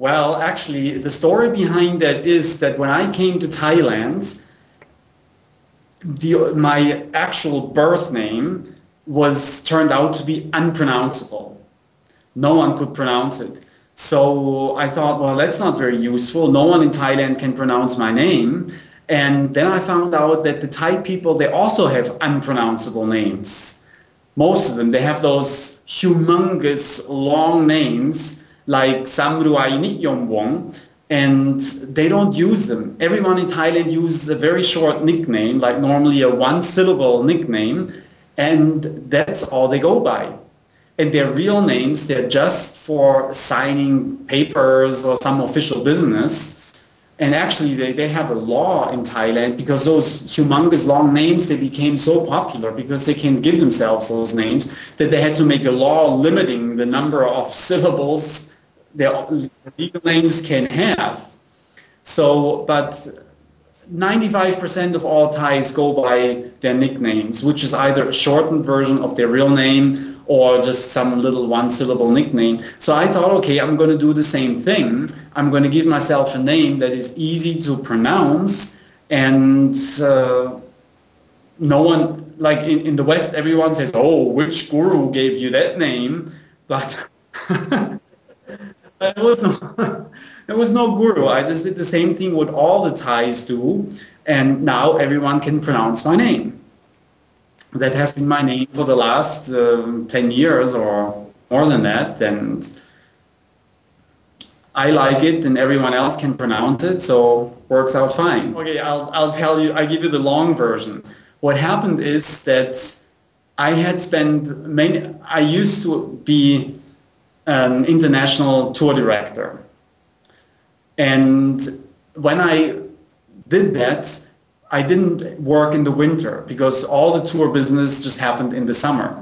Well, actually, the story behind that is that when I came to Thailand, my actual birth name was turned out to be unpronounceable. No one could pronounce it. So I thought, well, that's not very useful. No one in Thailand can pronounce my name. And then I found out that the Thai people, they also have unpronounceable names. Most of them, they have those humongous long names like Samruai Nityom Wong, and they don't use them. Everyone in Thailand uses a very short nickname, like normally a one-syllable nickname, and that's all they go by. And their real names, they're just for signing papers or some official business. And actually, they have a law in Thailand because those humongous long names, they became so popular because they can give themselves those names that they had to make a law limiting the number of syllables their legal names can have. So, but 95% of all Thais go by their nicknames, which is either a shortened version of their real name or just some little one-syllable nickname. So I thought, okay, I'm going to do the same thing. I'm going to give myself a name that is easy to pronounce, and no one, like in the West, everyone says, oh, which guru gave you that name? But there was no, there was no guru. I just did the same thing what all the Thais do, and now everyone can pronounce my name. That has been my name for the last 10 years or more than that, and I like it and everyone else can pronounce it, so works out fine. Okay, I'll tell you, I give you the long version. What happened is that I had spent I used to be an international tour director. And when I did that, I didn't work in the winter because all the tour business just happened in the summer.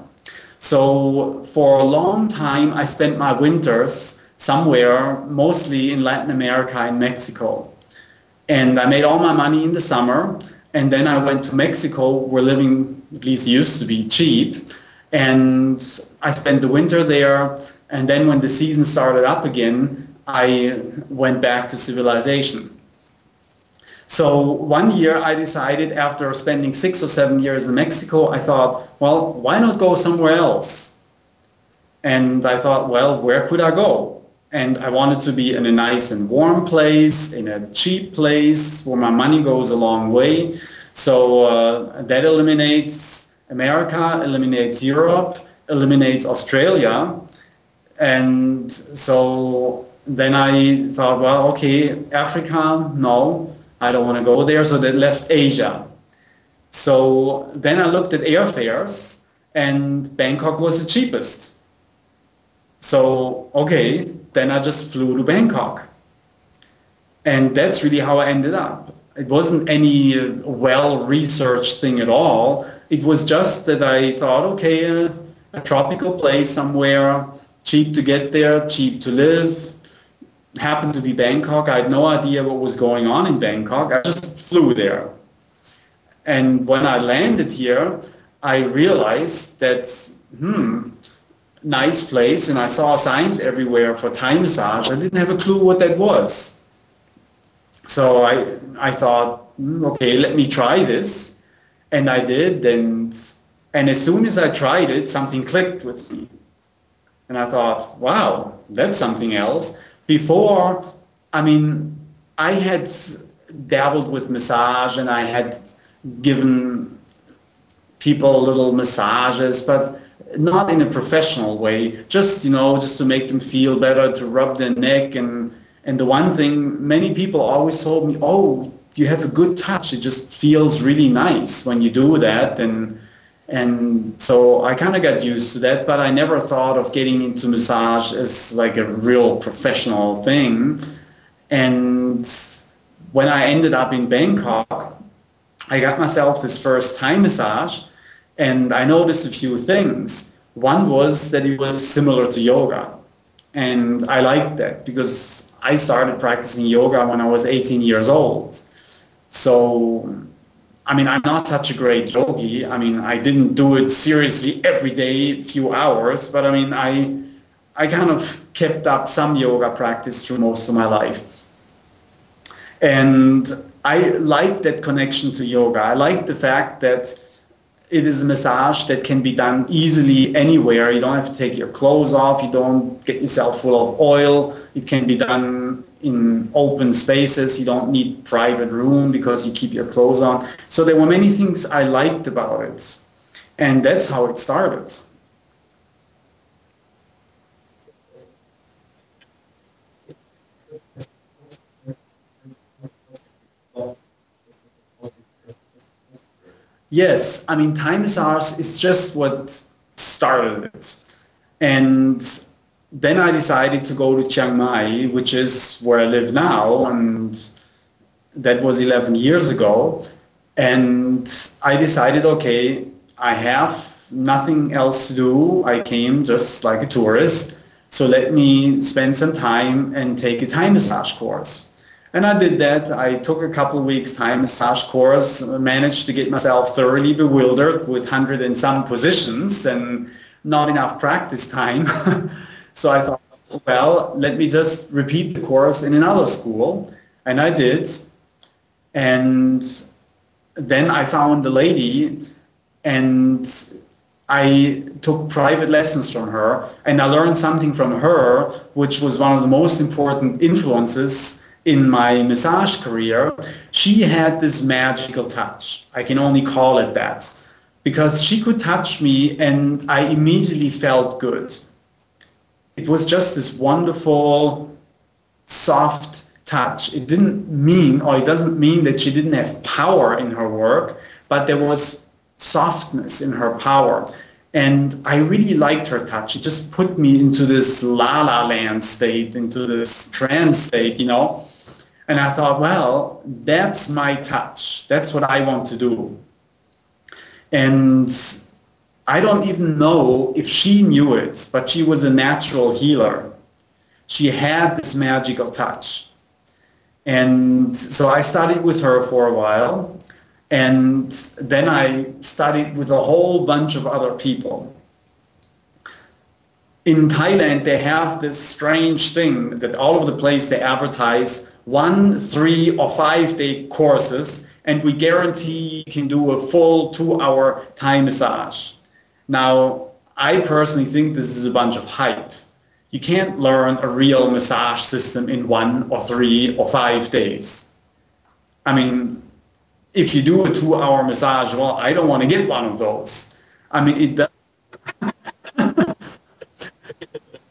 So for a long time, I spent my winters somewhere, mostly in Latin America and Mexico. And I made all my money in the summer. And then I went to Mexico, where living at least used to be cheap. And I spent the winter there. And then when the season started up again, I went back to civilization. So one year I decided, after spending 6 or 7 years in Mexico, I thought, well, why not go somewhere else? And I thought, well, where could I go? And I wanted to be in a nice and warm place, in a cheap place where my money goes a long way. So that eliminates America, eliminates Europe, eliminates Australia. And so then I thought, well, okay, Africa, no, I don't want to go there. So that left Asia. So then I looked at airfares, and Bangkok was the cheapest. So, okay, then I just flew to Bangkok. And that's really how I ended up. It wasn't any well-researched thing at all. It was just that I thought, okay, a tropical place somewhere, cheap to get there, cheap to live. Happened to be Bangkok. I had no idea what was going on in Bangkok. I just flew there. And when I landed here, I realized that, nice place, and I saw signs everywhere for Thai massage. I didn't have a clue what that was. So I thought, okay, let me try this. And I did, and as soon as I tried it, something clicked with me. And I thought, wow, that's something else. Before, I mean, I had dabbled with massage and I had given people little massages, but not in a professional way, just, just to make them feel better, to rub their neck. And the one thing, many people always told me, oh, you have a good touch. It just feels really nice when you do that. And so I kind of got used to that, but I never thought of getting into massage as like a real professional thing. And when I ended up in Bangkok, I got myself this first Thai massage, and I noticed a few things. One was that it was similar to yoga. And I liked that because I started practicing yoga when I was 18 years old. So, I mean, I'm not such a great yogi. I mean, I didn't do it seriously every day, few hours, but I mean, I kind of kept up some yoga practice through most of my life. And I like that connection to yoga. I like the fact that it is a massage that can be done easily anywhere. You don't have to take your clothes off. You don't get yourself full of oil. It can be done in open spaces. You don't need private room because you keep your clothes on. So there were many things I liked about it. And that's how it started. Yes, I mean, Thai massage is just what started it. And then I decided to go to Chiang Mai, which is where I live now, and that was 11 years ago. And I decided, okay, I have nothing else to do. I came just like a tourist, so let me spend some time and take a Thai massage course. And I did that. I took a couple of weeks Thai massage course, managed to get myself thoroughly bewildered with 100 and some positions and not enough practice time. So I thought, well, let me just repeat the course in another school. And I did. And then I found a lady and I took private lessons from her. And I learned something from her, which was one of the most important influences in my massage career. She had this magical touch. I can only call it that, because she could touch me and I immediately felt good. It was just this wonderful, soft touch. It didn't mean, or it doesn't mean that she didn't have power in her work, but there was softness in her power. And I really liked her touch. It just put me into this la-la land state, into this trance state, you know. And I thought, well, that's my touch. That's what I want to do. And I don't even know if she knew it, but she was a natural healer. She had this magical touch. And so I studied with her for a while. And then I studied with a whole bunch of other people. In Thailand, they have this strange thing that all over the place they advertise 1, 3, or 5 day courses, and we guarantee you can do a full 2-hour Thai massage. Now, I personally think this is a bunch of hype. You can't learn a real massage system in 1 or 3 or 5 days. I mean, if you do a 2-hour massage, well, I don't want to get one of those. I mean,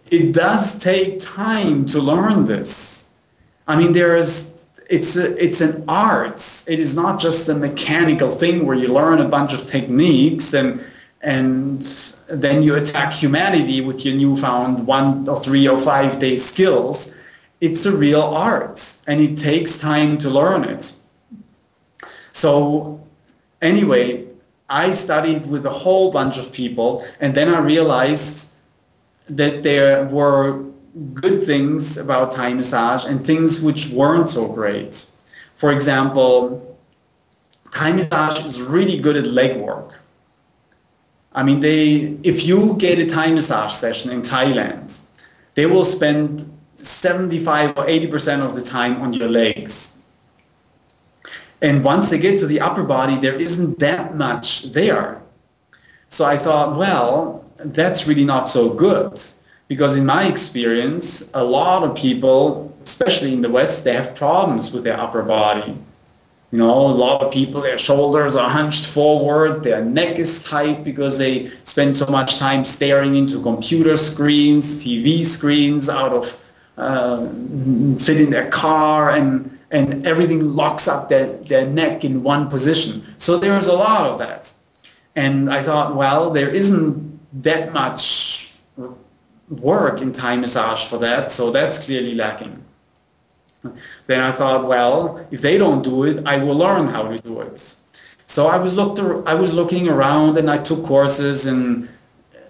it does take time to learn this. I mean, it's an art. It is not just a mechanical thing where you learn a bunch of techniques and then you attack humanity with your newfound 1 or 3 or 5 day skills. It's a real art, and it takes time to learn it. So anyway, I studied with a whole bunch of people, and then I realized that there were good things about Thai massage and things which weren't so great. For example, Thai massage is really good at leg work. I mean, if you get a Thai massage session in Thailand, they will spend 75 or 80% of the time on your legs. And once they get to the upper body, there isn't that much there. So I thought, well, that's really not so good. Because in my experience, a lot of people, especially in the West, they have problems with their upper body. You know, a lot of people, their shoulders are hunched forward, their neck is tight because they spend so much time staring into computer screens, TV screens, out of fit in their car, and everything locks up their neck in one position. So there's a lot of that. And I thought, well, there isn't that much work in Thai massage for that, so that's clearly lacking. Then I thought, well, if they don't do it, I will learn how to do it. So I was looking around, and I took courses, and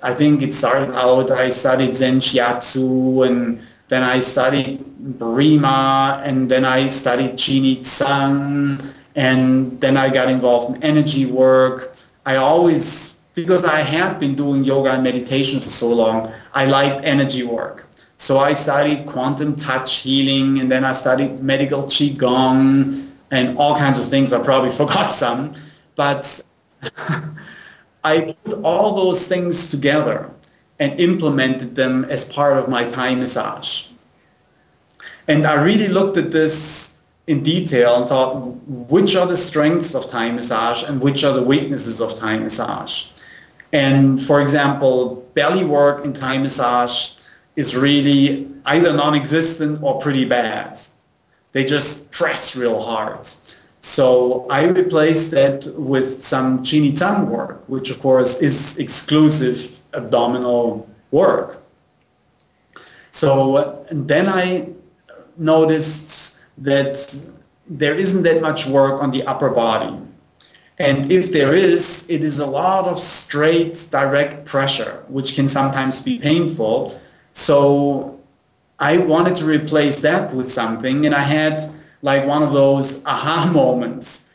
I think it started out, I studied Zen Shiatsu, and then I studied Brima, and then I studied Chini Tsang, and then I got involved in energy work. I always because I had been doing yoga and meditation for so long, I liked energy work. So I studied quantum touch healing, and then I studied medical qigong and all kinds of things. I probably forgot some, but I put all those things together and implemented them as part of my Thai massage. And I really looked at this in detail and thought, which are the strengths of Thai massage and which are the weaknesses of Thai massage? And for example, belly work in Thai massage is really either non-existent or pretty bad. They just press real hard. So I replaced that with some Chin-Tsang work, which of course is exclusive abdominal work. So then I noticed that there isn't that much work on the upper body. And if there is, it is a lot of straight, direct pressure, which can sometimes be painful. So I wanted to replace that with something, and I had like one of those aha moments.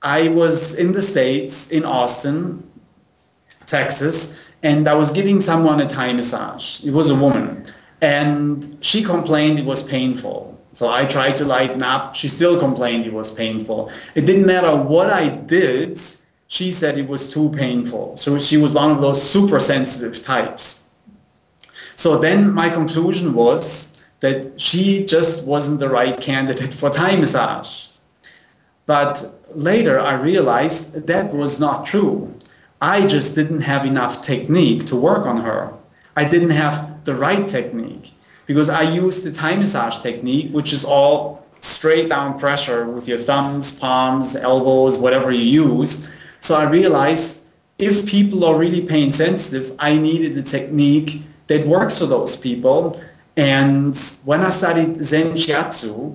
I was in the States, in Austin, Texas, and I was giving someone a Thai massage. It was a woman, and she complained it was painful. So I tried to lighten up. She still complained it was painful. It didn't matter what I did. She said it was too painful. So she was one of those super sensitive types. So then my conclusion was that she just wasn't the right candidate for Thai massage. But later I realized that was not true. I just didn't have enough technique to work on her. I didn't have the right technique because I used the Thai massage technique, which is all straight down pressure with your thumbs, palms, elbows, whatever you use. So I realized if people are really pain sensitive, I needed a technique that works for those people. And when I studied Zen Shiatsu,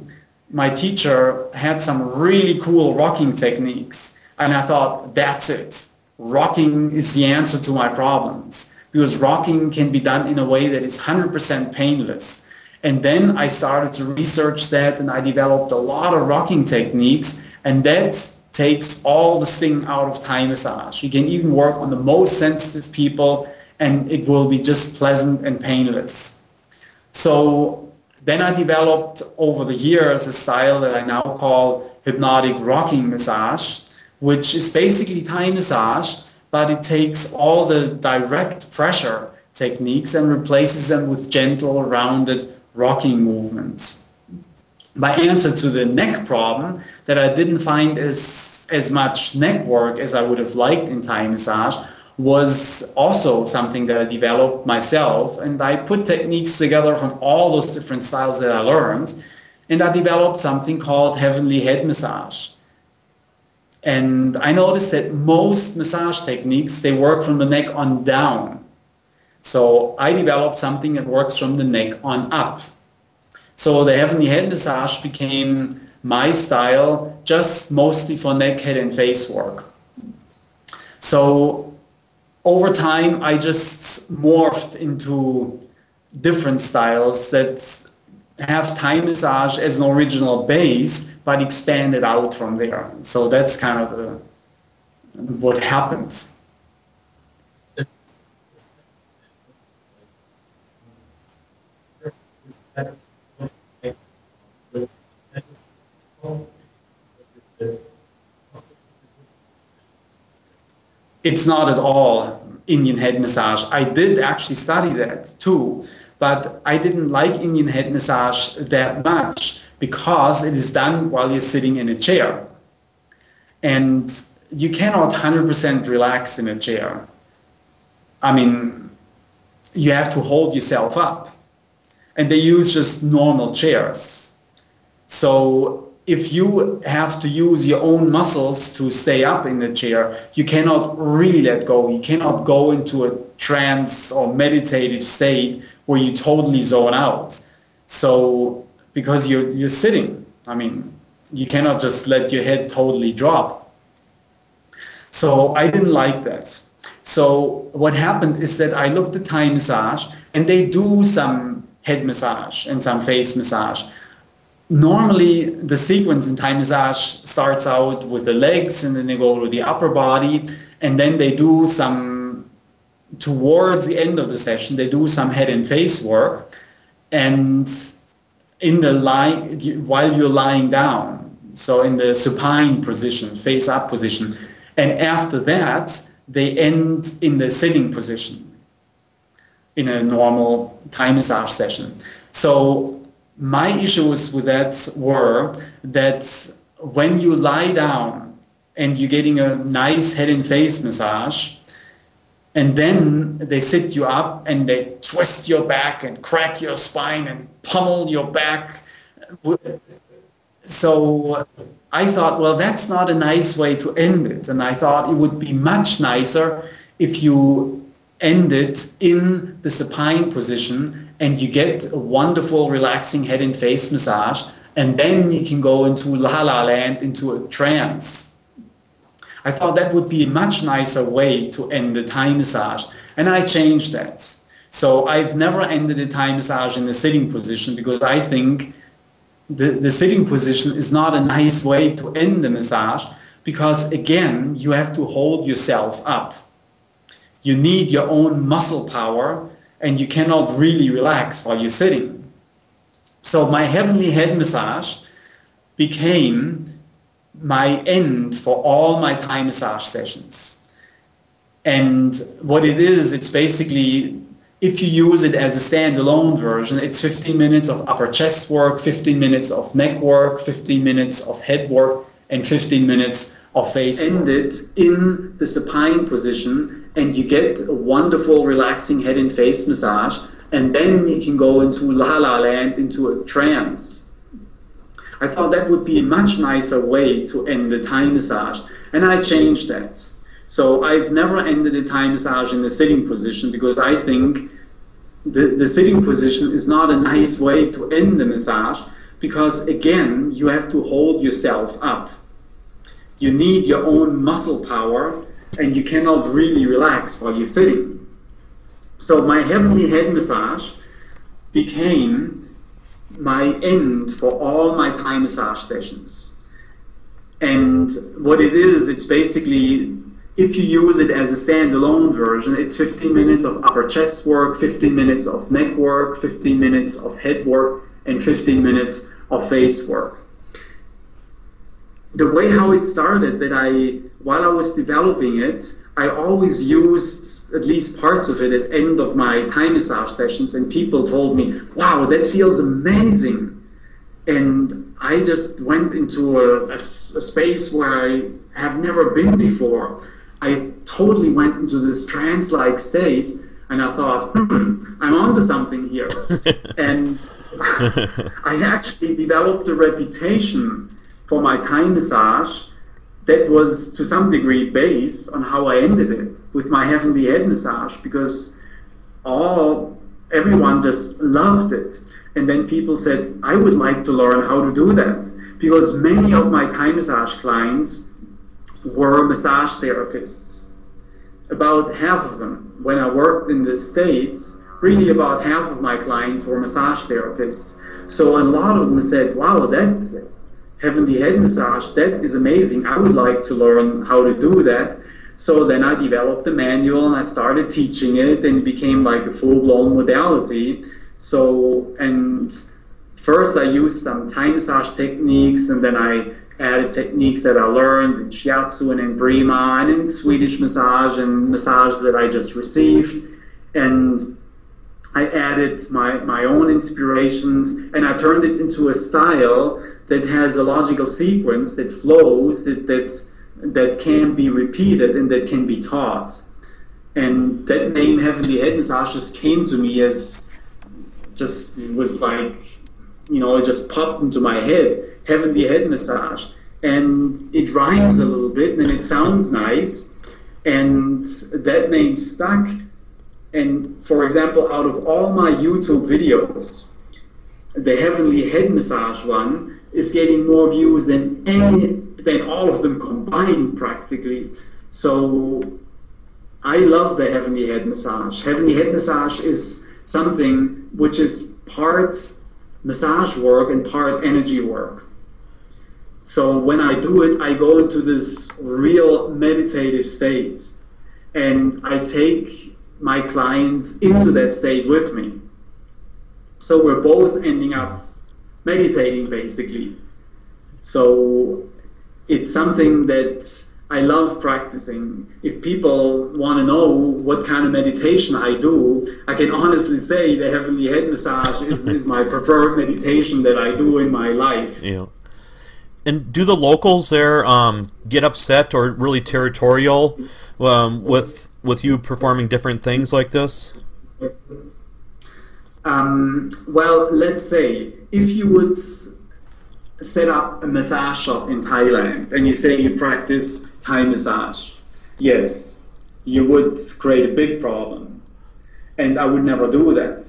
my teacher had some really cool rocking techniques. And I thought, that's it. Rocking is the answer to my problems, because rocking can be done in a way that is 100% painless. And then I started to research that, and I developed a lot of rocking techniques, and that takes all the sting out of Thai massage. You can even work on the most sensitive people, and it will be just pleasant and painless. So then I developed over the years a style that I now call hypnotic rocking massage, which is basically Thai massage, but it takes all the direct pressure techniques and replaces them with gentle, rounded rocking movements. My answer to the neck problem, that I didn't find as much neck work as I would have liked in Thai massage, was also something that I developed myself, and I put techniques together from all those different styles that I learned, and I developed something called heavenly head massage. And I noticed that most massage techniques, they work from the neck on down. So I developed something that works from the neck on up. So the heavenly head massage became my style, just mostly for neck, head, and face work. So over time, I just morphed into different styles that have Thai massage as an original base, but expanded out from there. So that's kind of what happened. It's not at all Indian head massage. I did actually study that too, but I didn't like Indian head massage that much because it is done while you're sitting in a chair. And you cannot 100% relax in a chair. I mean, you have to hold yourself up. And they use just normal chairs. So if you have to use your own muscles to stay up in the chair, you cannot really let go. You cannot go into a trance or meditative state where you totally zone out. So, because you're sitting, I mean, you cannot just let your head totally drop. So I didn't like that. So what happened is that I looked at Thai massage, and they do some head massage and some face massage. Normally, the sequence in Thai massage starts out with the legs, and then they go to the upper body, and then they do some towards the end of the session, they do some head and face work, and in the while you're lying down, so in the supine position, face up position, and after that they end in the sitting position in a normal Thai massage session. So my issues with that were that when you lie down and you're getting a nice head and face massage, and then they sit you up and they twist your back and crack your spine and pummel your back. So I thought, well, that's not a nice way to end it. And I thought it would be much nicer if you end it in the supine position and you get a wonderful, relaxing head and face massage, and then you can go into La La Land, into a trance. I thought that would be a much nicer way to end the Thai massage, and I changed that. So I've never ended a Thai massage in the sitting position, because I think the sitting position is not a nice way to end the massage, because again, you have to hold yourself up. You need your own muscle power, and you cannot really relax while you're sitting. So my heavenly head massage became my end for all my Thai massage sessions. And what it is, it's basically, if you use it as a standalone version, it's 15 minutes of upper chest work, 15 minutes of neck work, 15 minutes of head work, and 15 minutes of face work. End it in the supine position, and you get a wonderful, relaxing head and face massage, and then you can go into La La Land, into a trance. I thought that would be a much nicer way to end the Thai massage, and I changed that. So I've never ended a Thai massage in the sitting position, because I think the sitting position is not a nice way to end the massage, because again, you have to hold yourself up. You need your own muscle power, and you cannot really relax while you're sitting. So my heavenly head massage became my end for all my Thai massage sessions. And what it is, it's basically, if you use it as a standalone version, it's 15 minutes of upper chest work, 15 minutes of neck work, 15 minutes of head work, and 15 minutes of face work. The way how it started, that while I was developing it, I always used at least parts of it as end of my Thai massage sessions, and people told me, wow, that feels amazing. And I just went into a space where I have never been before. I totally went into this trance-like state, and I thought, I'm onto something here. And I actually developed a reputation for my Thai massage that was to some degree based on how I ended it with my heavenly head massage, because everyone just loved it. And then people said, I would like to learn how to do that, because many of my Thai massage clients were massage therapists. About half of them, when I worked in the States, really about half of my clients were massage therapists. So a lot of them said, wow, that heavenly head massage, that is amazing. I would like to learn how to do that. So then I developed the manual and I started teaching it, and it became like a full-blown modality. So, and first I used some Thai massage techniques, and then I added techniques that I learned in shiatsu and in Brima and in Swedish massage and massage that I just received. And I added my own inspirations, and I turned it into a style that has a logical sequence that flows, that can be repeated and that can be taught. And that name Heavenly Head Massage just came to me as, it was like, it just popped into my head, Heavenly Head Massage. And it rhymes a little bit and it sounds nice, and that name stuck. And for example, out of all my YouTube videos, the Heavenly Head Massage one is getting more views than all of them combined practically. So I love the Heavenly Head Massage. Heavenly Head Massage is something which is part massage work and part energy work. So when I do it, I go into this real meditative state, and I take my clients into that state with me. So we're both ending up meditating, basically. So it's something that I love practicing. If people want to know what kind of meditation I do, I can honestly say the heavenly head massage is my preferred meditation that I do in my life. Yeah. And do the locals there get upset or really territorial with you performing different things like this? Well, let's say if you would set up a massage shop in Thailand and you say you practice Thai massage, yes, you would create a big problem. And I would never do that.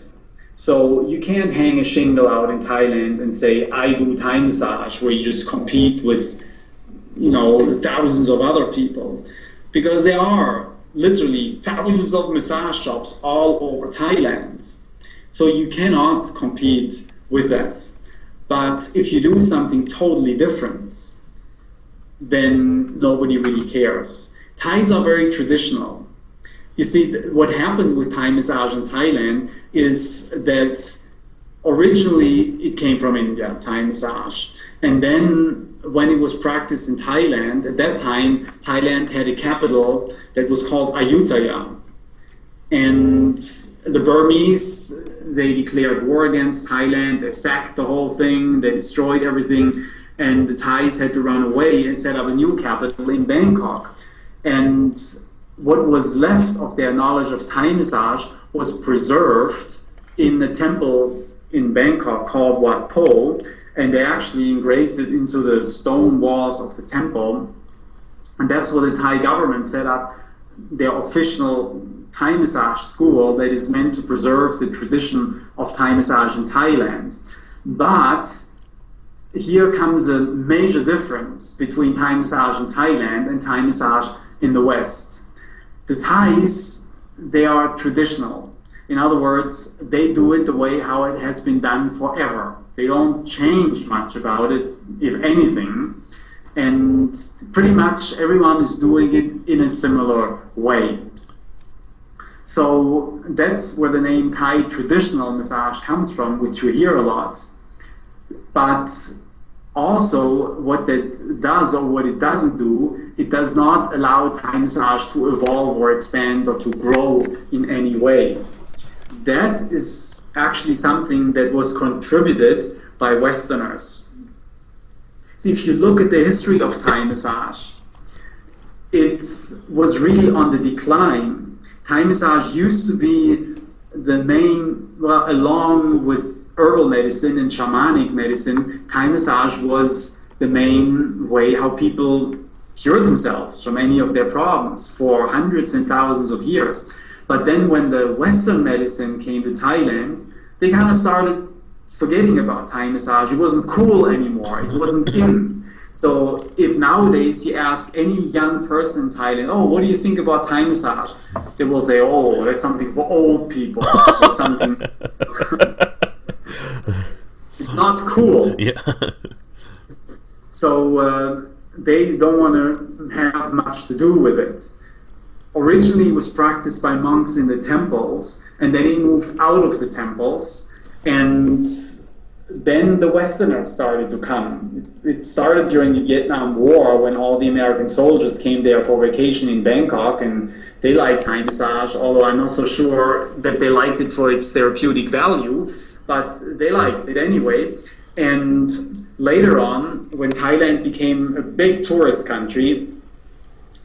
So you can't hang a shingle out in Thailand and say, I do Thai massage, where you just compete with, thousands of other people. Because there are literally thousands of massage shops all over Thailand. So you cannot compete with that. But if you do something totally different, then nobody really cares. Thais are very traditional. You see, what happened with Thai massage in Thailand is that originally it came from India, Thai massage. And then when it was practiced in Thailand, at that time, Thailand had a capital that was called Ayutthaya. And the Burmese, they declared war against Thailand, they sacked the whole thing, they destroyed everything, and the Thais had to run away and set up a new capital in Bangkok. And what was left of their knowledge of Thai massage was preserved in a temple in Bangkok called Wat Po, and they actually engraved it into the stone walls of the temple. And that's what the Thai government set up their official Thai massage school that is meant to preserve the tradition of Thai massage in Thailand. But here comes a major difference between Thai massage in Thailand and Thai massage in the West. The Thais, they are traditional. In other words, they do it the way how it has been done forever. They don't change much about it, if anything. And pretty much everyone is doing it in a similar way. So that's where the name Thai traditional massage comes from, which we hear a lot. But also what that does or what it doesn't do, it does not allow Thai massage to evolve or expand or to grow in any way. That is actually something that was contributed by Westerners. See, if you look at the history of Thai massage, it was really on the decline. Thai massage used to be the main, well, along with herbal medicine and shamanic medicine, Thai massage was the main way how people cured themselves from any of their problems for hundreds and thousands of years. But then when the Western medicine came to Thailand, they kind of started forgetting about Thai massage. It wasn't cool anymore. It wasn't in. So if nowadays you ask any young person in Thailand, oh, what do you think about Thai massage? They will say, oh, that's something for old people. That's something... It's not cool. Yeah. So they don't want to have much to do with it. Originally it was practiced by monks in the temples, and then it moved out of the temples, and then the Westerners started to come. It started during the Vietnam War when all the American soldiers came there for vacation in Bangkok, and they liked Thai massage, although I'm not so sure that they liked it for its therapeutic value, but they liked it anyway. And later on, when Thailand became a big tourist country,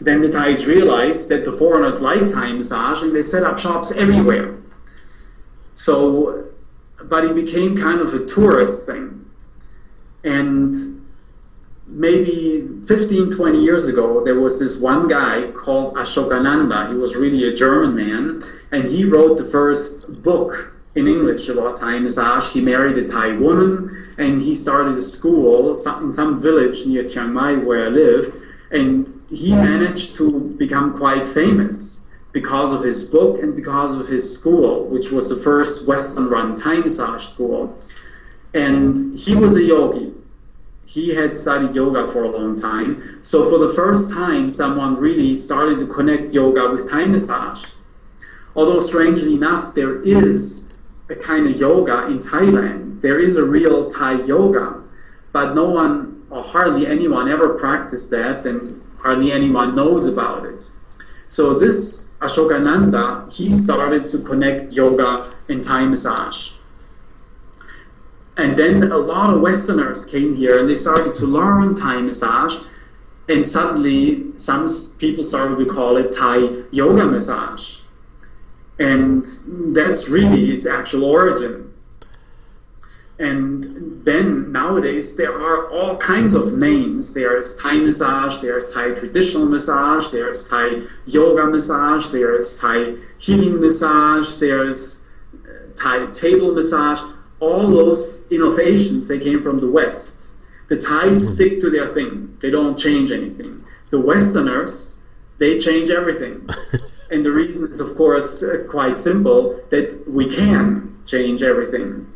then the Thais realized that the foreigners liked Thai massage, and they set up shops everywhere. So, but it became kind of a tourist thing. And maybe 15, 20 years ago, there was this one guy called Ashokananda. He was really a German man, and he wrote the first book in English about Thai massage. He married a Thai woman, and he started a school in some village near Chiang Mai where I lived, and he managed to become quite famous because of his book and because of his school, which was the first Western-run Thai massage school. And he was a yogi. He had studied yoga for a long time. So for the first time, someone really started to connect yoga with Thai massage. Although strangely enough, there is a kind of yoga in Thailand. There is a real Thai yoga, but no one or hardly anyone ever practiced that, and hardly anyone knows about it. So this Ashokananda, he started to connect yoga and Thai massage. And then a lot of Westerners came here and they started to learn Thai massage, and suddenly some people started to call it Thai yoga massage. And that's really its actual origin. And then nowadays there are all kinds of names. There's Thai massage, there's Thai traditional massage, there's Thai yoga massage, there's Thai healing massage, there's Thai table massage. All those innovations, they came from the West. The Thais stick to their thing. They don't change anything. The Westerners, they change everything. And the reason is, of course, quite simple, that we can change everything.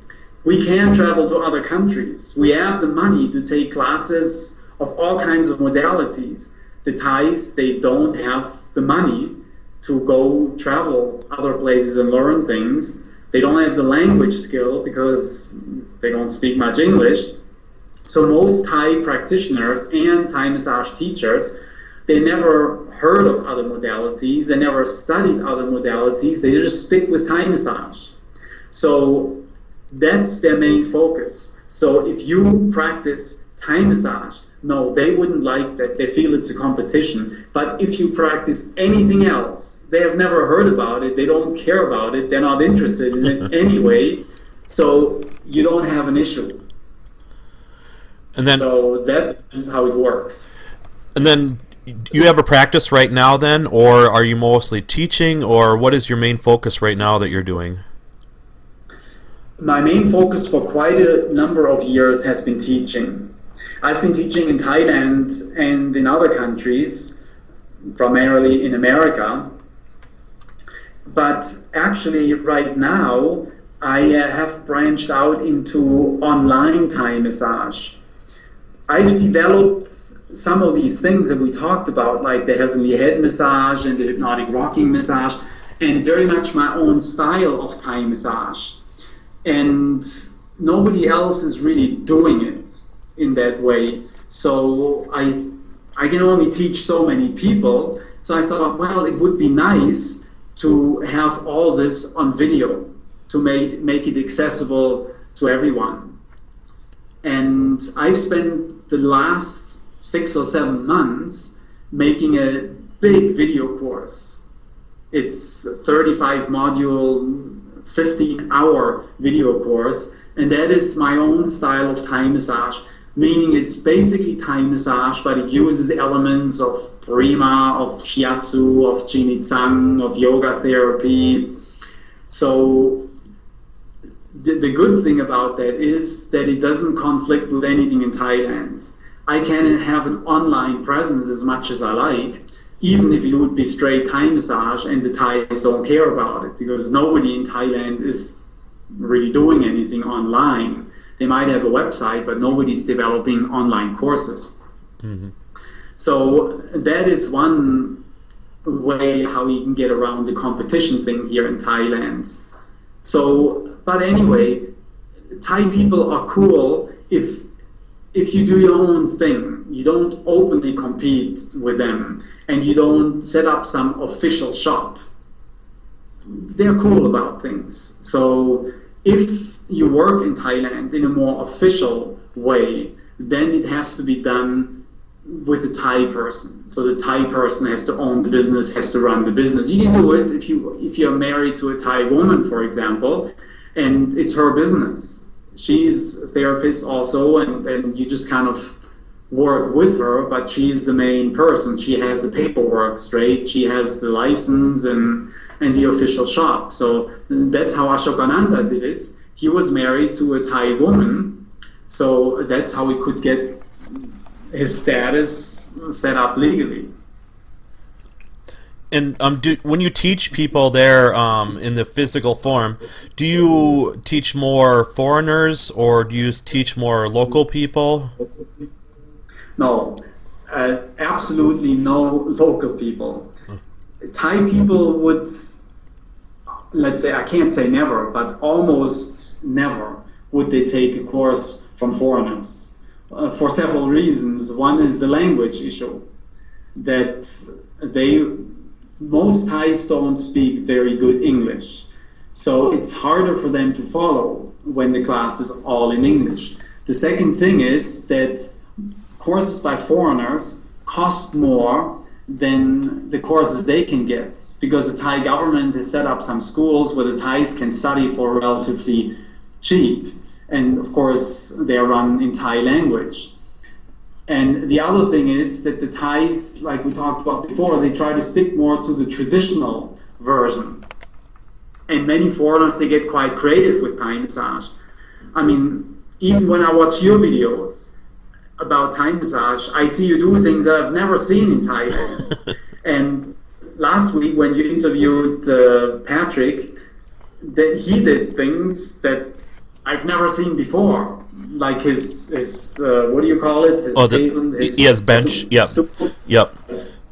We can travel to other countries. We have the money to take classes of all kinds of modalities. The Thais, they don't have the money to go travel other places and learn things. They don't have the language skill because they don't speak much English. So most Thai practitioners and Thai massage teachers, they never heard of other modalities, they never studied other modalities, they just stick with Thai massage. So that's their main focus. So if you practice Thai massage, no, they wouldn't like that, they feel it's a competition. But if you practice anything else, they have never heard about it, they don't care about it, they're not interested in it anyway, so you don't have an issue. And then, so that's how it works. And then, do you have a practice right now then, or are you mostly teaching, or what is your main focus right now that you're doing? My main focus for quite a number of years has been teaching. I've been teaching in Thailand and in other countries, primarily in America. But actually right now I have branched out into online Thai massage. I've developed some of these things that we talked about, like the heavenly head massage and the hypnotic rocking massage, and very much my own style of Thai massage. And nobody else is really doing it in that way. So I can only teach so many people. So I thought, well, it would be nice to have all this on video to make it accessible to everyone. And I've spent the last 6 or 7 months making a big video course. It's a 35 module, 15-hour video course, and that is my own style of Thai massage, meaning it's basically Thai massage, but it uses elements of Prima, of Shiatsu, of Chinitsang, of yoga therapy. So the good thing about that is that it doesn't conflict with anything in Thailand. I can have an online presence as much as I like, even if it would be straight Thai massage and the Thais don't care about it, because nobody in Thailand is really doing anything online. They might have a website, but nobody's developing online courses. Mm-hmm. So that is one way how you can get around the competition thing here in Thailand. So, but anyway, Thai people are cool if you do your own thing. You don't openly compete with them, and you don't set up some official shop. They're cool about things. So if you work in Thailand in a more official way, then it has to be done with a Thai person. So the Thai person has to own the business, has to run the business. You can do it if you're married to a Thai woman, for example, and it's her business. She's a therapist also, and you just kind of work with her, but she's the main person. She has the paperwork straight, she has the license and the official shop. So that's how Ashokananda did it. He was married to a Thai woman, so that's how he could get his status set up legally. And when you teach people there in the physical form, do you teach more foreigners or do you teach more local people? No, absolutely no local people. Thai people would let's say, I can't say never, but almost never would they take a course from foreigners for several reasons. One is the language issue, that most Thais don't speak very good English. So it's harder for them to follow when the class is all in English. The second thing is that courses by foreigners cost more than the courses they can get, because the Thai government has set up some schools where the Thais can study for relatively cheap. And of course, they are run in Thai language. And the other thing is that the Thais, like we talked about before, they try to stick more to the traditional version. And many foreigners, they get quite creative with Thai massage. I mean, even when I watch your videos about Thai massage, I see you do things that I've never seen in Thailand. And last week when you interviewed Patrick, he did things that I've never seen before. Like his what do you call it? He has bench. Yep.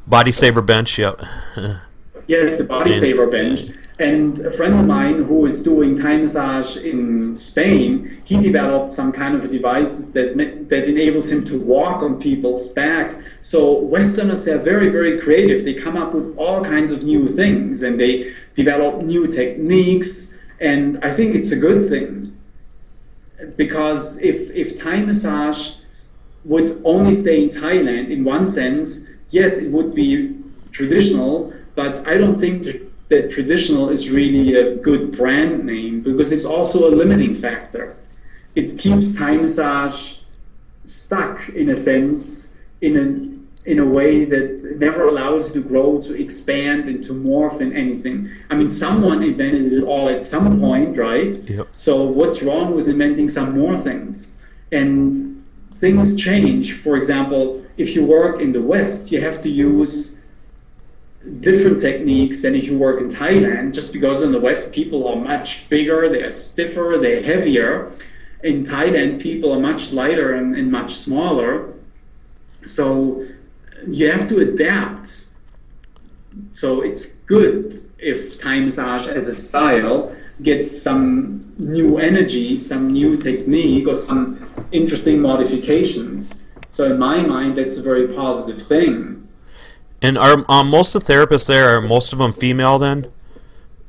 Body saver bench. Yep. Yes, the body saver bench. And a friend of mine who is doing Thai massage in Spain, he developed some kind of devices that enables him to walk on people's back. So Westerners, they're very, very creative. They come up with all kinds of new things, and they develop new techniques. And I think it's a good thing. Because if Thai massage would only stay in Thailand, in one sense, yes, it would be traditional, but I don't think that traditional is really a good brand name, because it's also a limiting factor. It keeps Thai massage stuck, in a sense, in a way that never allows you to grow, to expand, and to morph in anything. I mean, someone invented it all at some point, right? Yep. So what's wrong with inventing some more things? And things change. For example, if you work in the West, you have to use different techniques than if you work in Thailand, just because in the West people are much bigger, they're stiffer, they're heavier. In Thailand, people are much lighter and much smaller. So you have to adapt. So it's good if Thai massage as a style gets some new energy, some new technique, or some interesting modifications. So in my mind, that's a very positive thing. And are most of the therapists there, are most of them female then,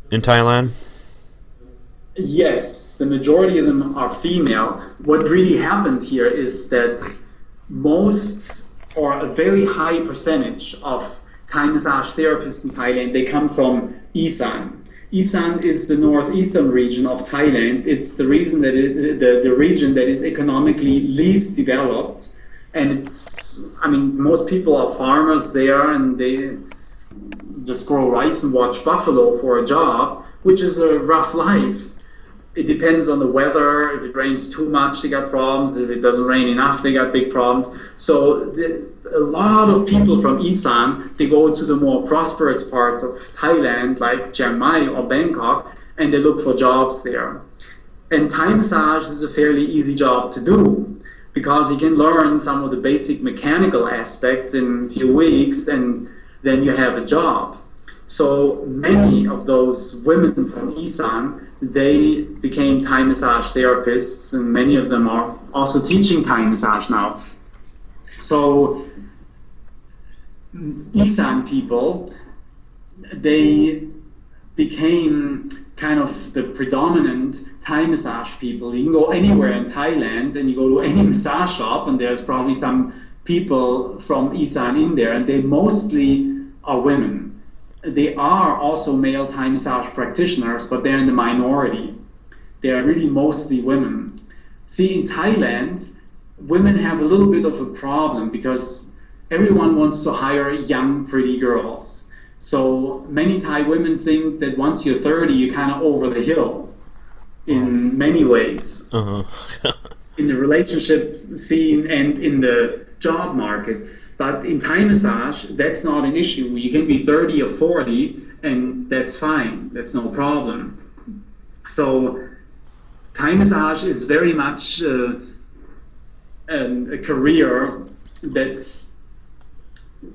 in Thailand? Yes, the majority of them are female. What really happened here is that most, or a very high percentage of Thai massage therapists in Thailand, they come from Isan. Isan is the northeastern region of Thailand. It's the region the region that is economically least developed. And it's, I mean, most people are farmers there, and they just grow rice and watch buffalo for a job, which is a rough life. It depends on the weather. If it rains too much, they got problems. If it doesn't rain enough, they got big problems. So a lot of people from Isan, they go to the more prosperous parts of Thailand, like Chiang Mai or Bangkok, and they look for jobs there. And Thai massage is a fairly easy job to do, because you can learn some of the basic mechanical aspects in a few weeks, and then you have a job. So many of those women from Isan, they became Thai massage therapists, and many of them are also teaching Thai massage now. So Isan people, they became kind of the predominant Thai massage people. You can go anywhere in Thailand and you go to any massage shop, and there's probably some people from Isan in there, and they mostly are women. They are also male Thai massage practitioners, but they're in the minority. They are really mostly women. See, in Thailand, women have a little bit of a problem, because everyone wants to hire young, pretty girls. So many Thai women think that once you're 30, you're kind of over the hill in many ways. In the relationship scene and in the job market. But in Thai massage, that's not an issue. You can be 30 or 40, and that's fine. That's no problem. So Thai massage is very much a career that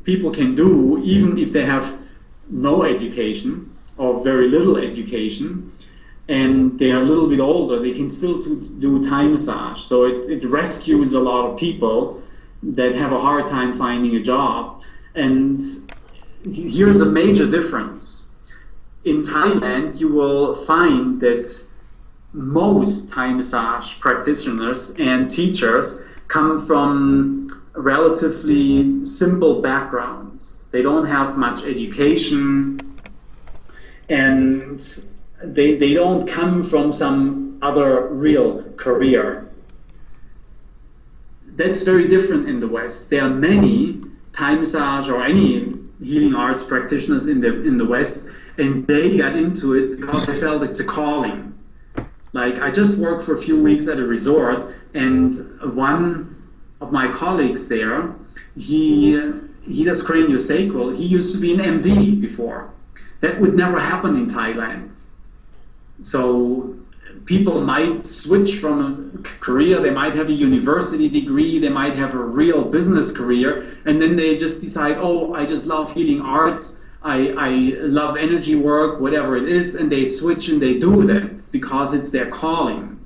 people can do, even if they have no education. or very little education, and they are a little bit older, they can still do Thai massage. So it rescues a lot of people that have a hard time finding a job. And here's a major difference. In Thailand, you will find that most Thai massage practitioners and teachers come from relatively simple backgrounds. They don't have much education, and they don't come from some other real career. That's very different in the West. There are many Thai massage or any healing arts practitioners in the West, and they got into it because they felt it's a calling. Like, I just worked for a few weeks at a resort, and one of my colleagues there, he does craniosacral. He used to be an MD before. That would never happen in Thailand. So people might switch from a career, they might have a university degree, they might have a real business career, and then they just decide, oh, I just love healing arts, I love energy work, whatever it is, and they switch and they do that because it's their calling.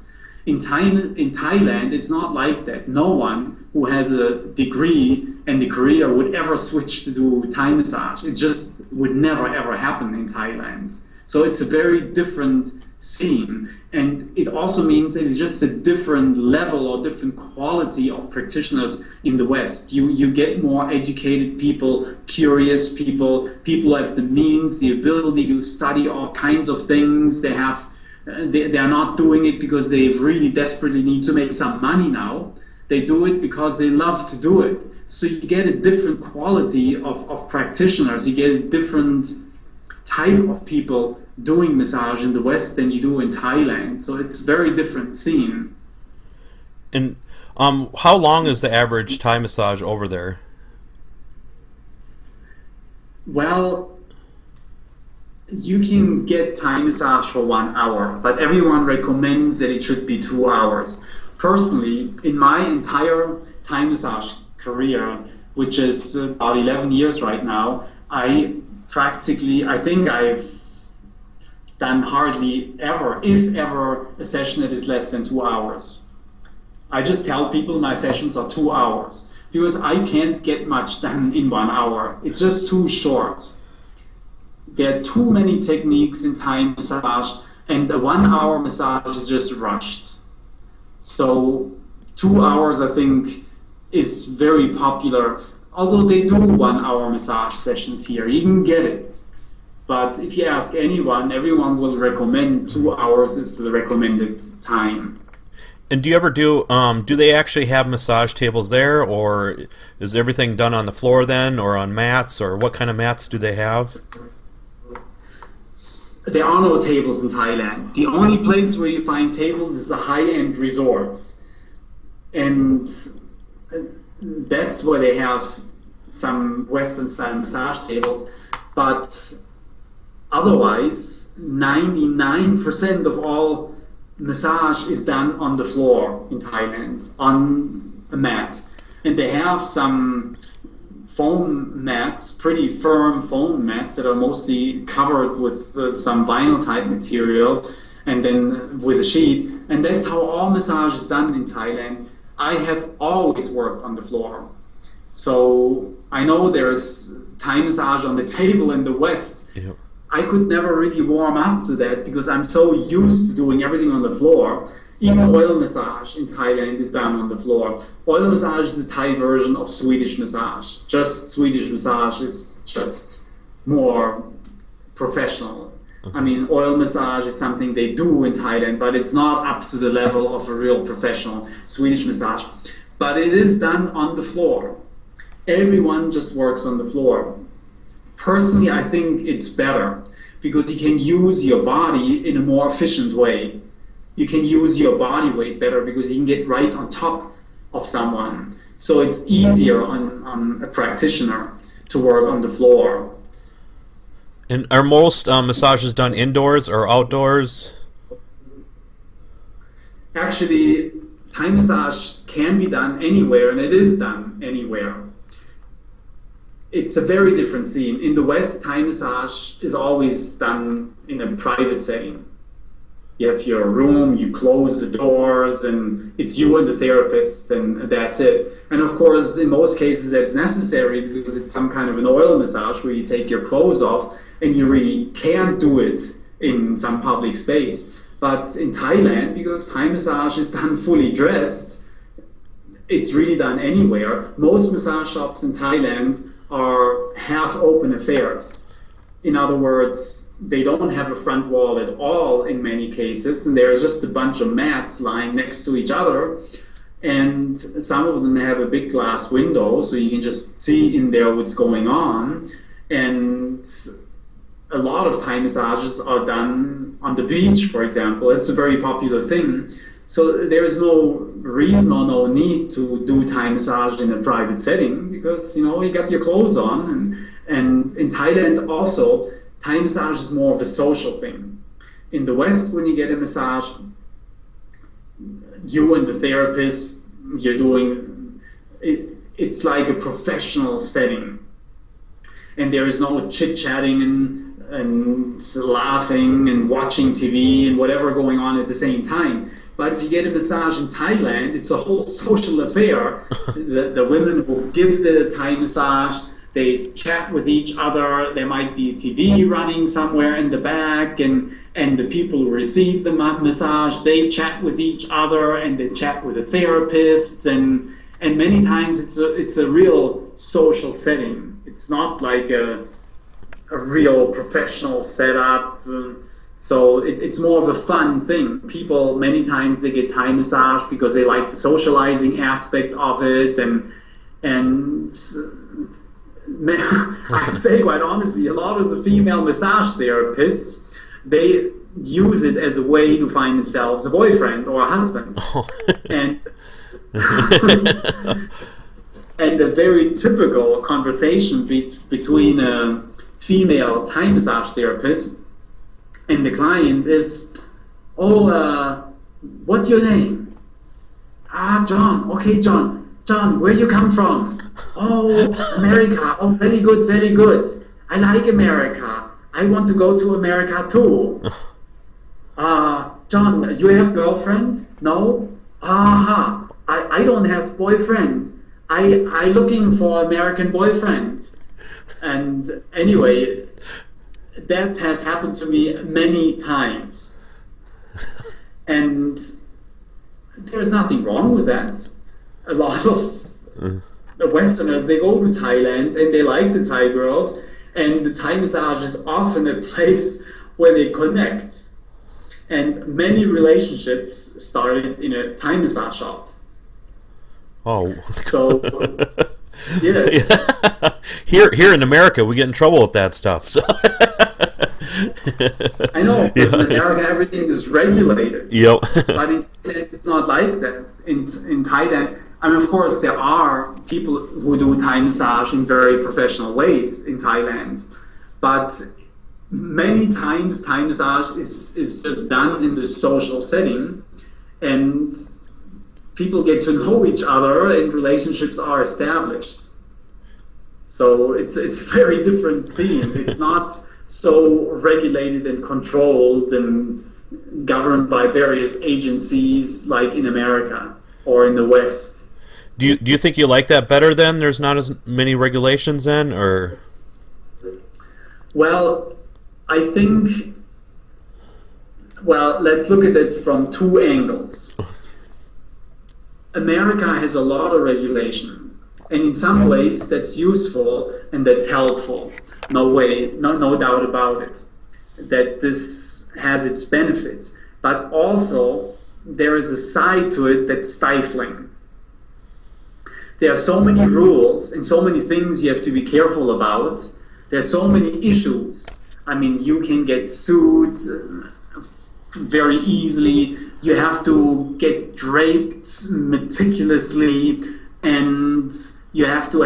In Thailand, it's not like that. No one who has a degree and a career would ever switch to do Thai massage. It just would never ever happen in Thailand. So it's a very different scene, and it also means that it's just a different level or different quality of practitioners in the West. You get more educated people, curious people, people have the means, the ability to study all kinds of things. They are not doing it because they really desperately need to make some money now. They do it because they love to do it. So you get a different quality of practitioners. You get a different type of people doing massage in the West than you do in Thailand. So it's a very different scene. And how long is the average Thai massage over there? Well, you can get Thai massage for 1 hour, but everyone recommends that it should be 2 hours. Personally, in my entire Thai massage career, which is about 11 years right now, I think I've done hardly ever, if ever, a session that is less than 2 hours. I just tell people my sessions are 2 hours because I can't get much done in 1 hour. It's just too short. There are too many techniques in Thai massage, and a 1 hour massage is just rushed. So 2 hours, I think, is very popular. Although they do 1 hour massage sessions here, you can get it. But if you ask anyone, everyone will recommend 2 hours is the recommended time. And do you ever do they actually have massage tables there, or is everything done on the floor then, or on mats, or what kind of mats do they have? There are no tables in Thailand. The only place where you find tables is the high-end resorts. And that's where they have some Western-style massage tables. But otherwise, 99% of all massage is done on the floor in Thailand, on a mat. And they have some foam mats, pretty firm foam mats that are mostly covered with some vinyl type material and then with a sheet. And that's how all massage is done in Thailand. I have always worked on the floor. So I know there's Thai massage on the table in the West. Yep. I could never really warm up to that because I'm so used to doing everything on the floor. Even oil massage in Thailand is done on the floor. Oil massage is a Thai version of Swedish massage. Just Swedish massage is just more professional. I mean, oil massage is something they do in Thailand, but it's not up to the level of a real professional Swedish massage. But it is done on the floor. Everyone just works on the floor. Personally, I think it's better because you can use your body in a more efficient way. You can use your body weight better because you can get right on top of someone. So it's easier on a practitioner to work on the floor. And are most massages done indoors or outdoors? Actually, Thai massage can be done anywhere, and it is done anywhere. it's a very different scene. In the West, Thai massage is always done in a private setting. You have your room, you close the doors, and it's you and the therapist, and that's it. And of course, in most cases, that's necessary because it's some kind of an oil massage where you take your clothes off, and you really can't do it in some public space. But in Thailand, because Thai massage is done fully dressed, it's really done anywhere. Most massage shops in Thailand are half-open affairs. In other words, they don't have a front wall at all in many cases, and there's just a bunch of mats lying next to each other, and some of them have a big glass window, so you can just see in there what's going on. And a lot of Thai massages are done on the beach, for example. It's a very popular thing. So there's no reason or no need to do Thai massage in a private setting because, you know, you got your clothes on. And in Thailand also, Thai massage is more of a social thing. In the West, when you get a massage, you and the therapist, you're doing, it's like a professional setting. And there is no chit-chatting and laughing and watching TV and whatever going on at the same time. But if you get a massage in Thailand, it's a whole social affair. The women will give the Thai massage, they chat with each other, there might be a TV running somewhere in the back, and the people who receive the massage, they chat with each other, and they chat with the therapists, and many times it's a real social setting. It's not like a real professional setup. So it's more of a fun thing. People, many times they get Thai massage because they like the socializing aspect of it, and I have to say quite honestly, a lot of the female massage therapists, they use it as a way to find themselves a boyfriend or a husband. And and a very typical conversation between a female Thai massage therapist and the client is, what's your name? John. Okay, John. John, where you come from? Oh, America. Oh, very good, very good. I like America. I want to go to America too. John, you have girlfriend? No? I don't have boyfriend. I looking for American boyfriend. And anyway, that has happened to me many times. And there's nothing wrong with that. A lot of the Westerners, they go to Thailand and they like the Thai girls, and the Thai massage is often a place where they connect. And many relationships started in a Thai massage shop. Oh. So, yes. Here in America, we get in trouble with that stuff. So. I know, because in America everything is regulated. Yep. But in Thailand, it's not like that. In Thailand, I mean, of course, there are people who do Thai massage in very professional ways in Thailand, but many times Thai massage is just done in the social setting, and people get to know each other and relationships are established. So it's a very different scene. It's not so regulated and controlled and governed by various agencies like in America or in the West. Do you think you like that better then? There's not as many regulations then, or? Well, I think, let's look at it from two angles. America has a lot of regulation, and in some ways that's useful and that's helpful. No doubt about it, that this has its benefits. But also, there is a side to it that's stifling. There are so many rules and so many things you have to be careful about. There are so many issues. I mean, you can get sued very easily. You have to get draped meticulously, and you have to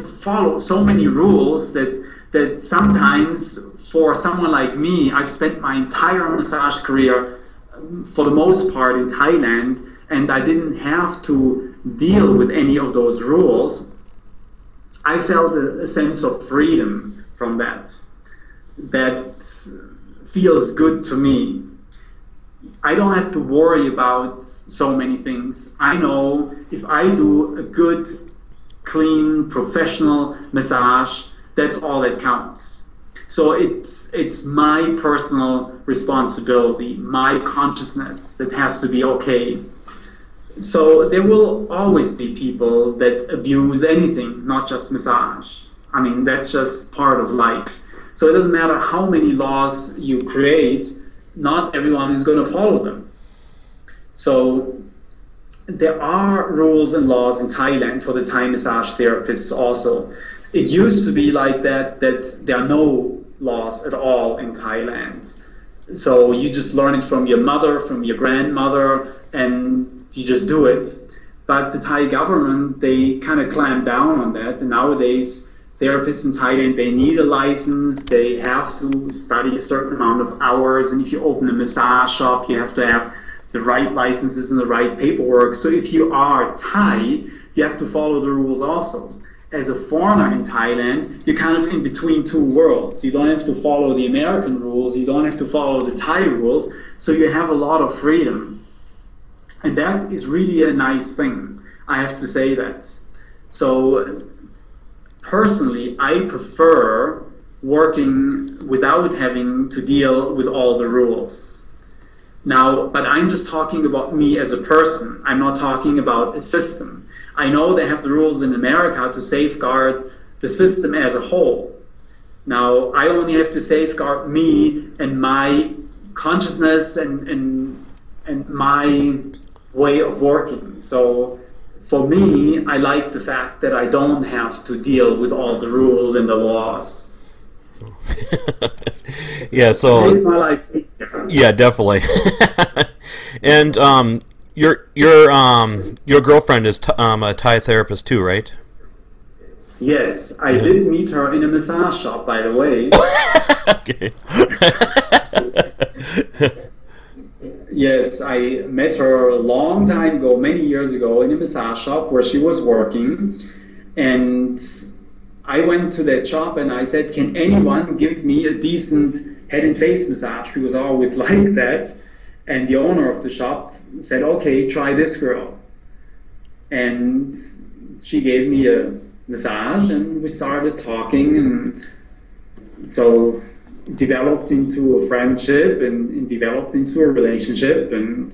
follow so many rules that sometimes for someone like me, I've spent my entire massage career for the most part in Thailand, and I didn't have to deal with any of those rules, I felt a sense of freedom from that. That feels good to me. I don't have to worry about so many things. I know if I do a good, clean, professional massage, that's all that counts. So it's my personal responsibility, my consciousness that has to be okay. So there will always be people that abuse anything, not just massage. I mean, that's just part of life. So it doesn't matter how many laws you create, not everyone is going to follow them. So there are rules and laws in Thailand for the Thai massage therapists also. It used to be like that there are no laws at all in Thailand. So you just learn it from your mother, from your grandmother, and you just do it. But the Thai government, they kind of clamped down on that. And nowadays, therapists in Thailand, they need a license. They have to study a certain amount of hours. And if you open a massage shop, you have to have the right licenses and the right paperwork. So if you are Thai, you have to follow the rules also. As a foreigner in Thailand, you're kind of in between two worlds. You don't have to follow the American rules. You don't have to follow the Thai rules. So you have a lot of freedom. And that is really a nice thing. I have to say that. So personally, I prefer working without having to deal with all the rules. Now, but I'm just talking about me as a person. I'm not talking about a system. I know they have the rules in America to safeguard the system as a whole. Now, I only have to safeguard me and my consciousness and my way of working. So for me, I like the fact that I don't have to deal with all the rules and the laws. Yeah, so it makes my life easier. Yeah, definitely. And your girlfriend is a Thai therapist too, right? Yes, I did meet her in a massage shop, by the way. Okay. Yes, I met her a long time ago, many years ago, in a massage shop where she was working. And I went to that shop and I said, can anyone give me a decent head and face massage? Because I always liked that. And the owner of the shop said, okay, try this girl. And she gave me a massage and we started talking. And so it developed into a friendship and developed into a relationship. And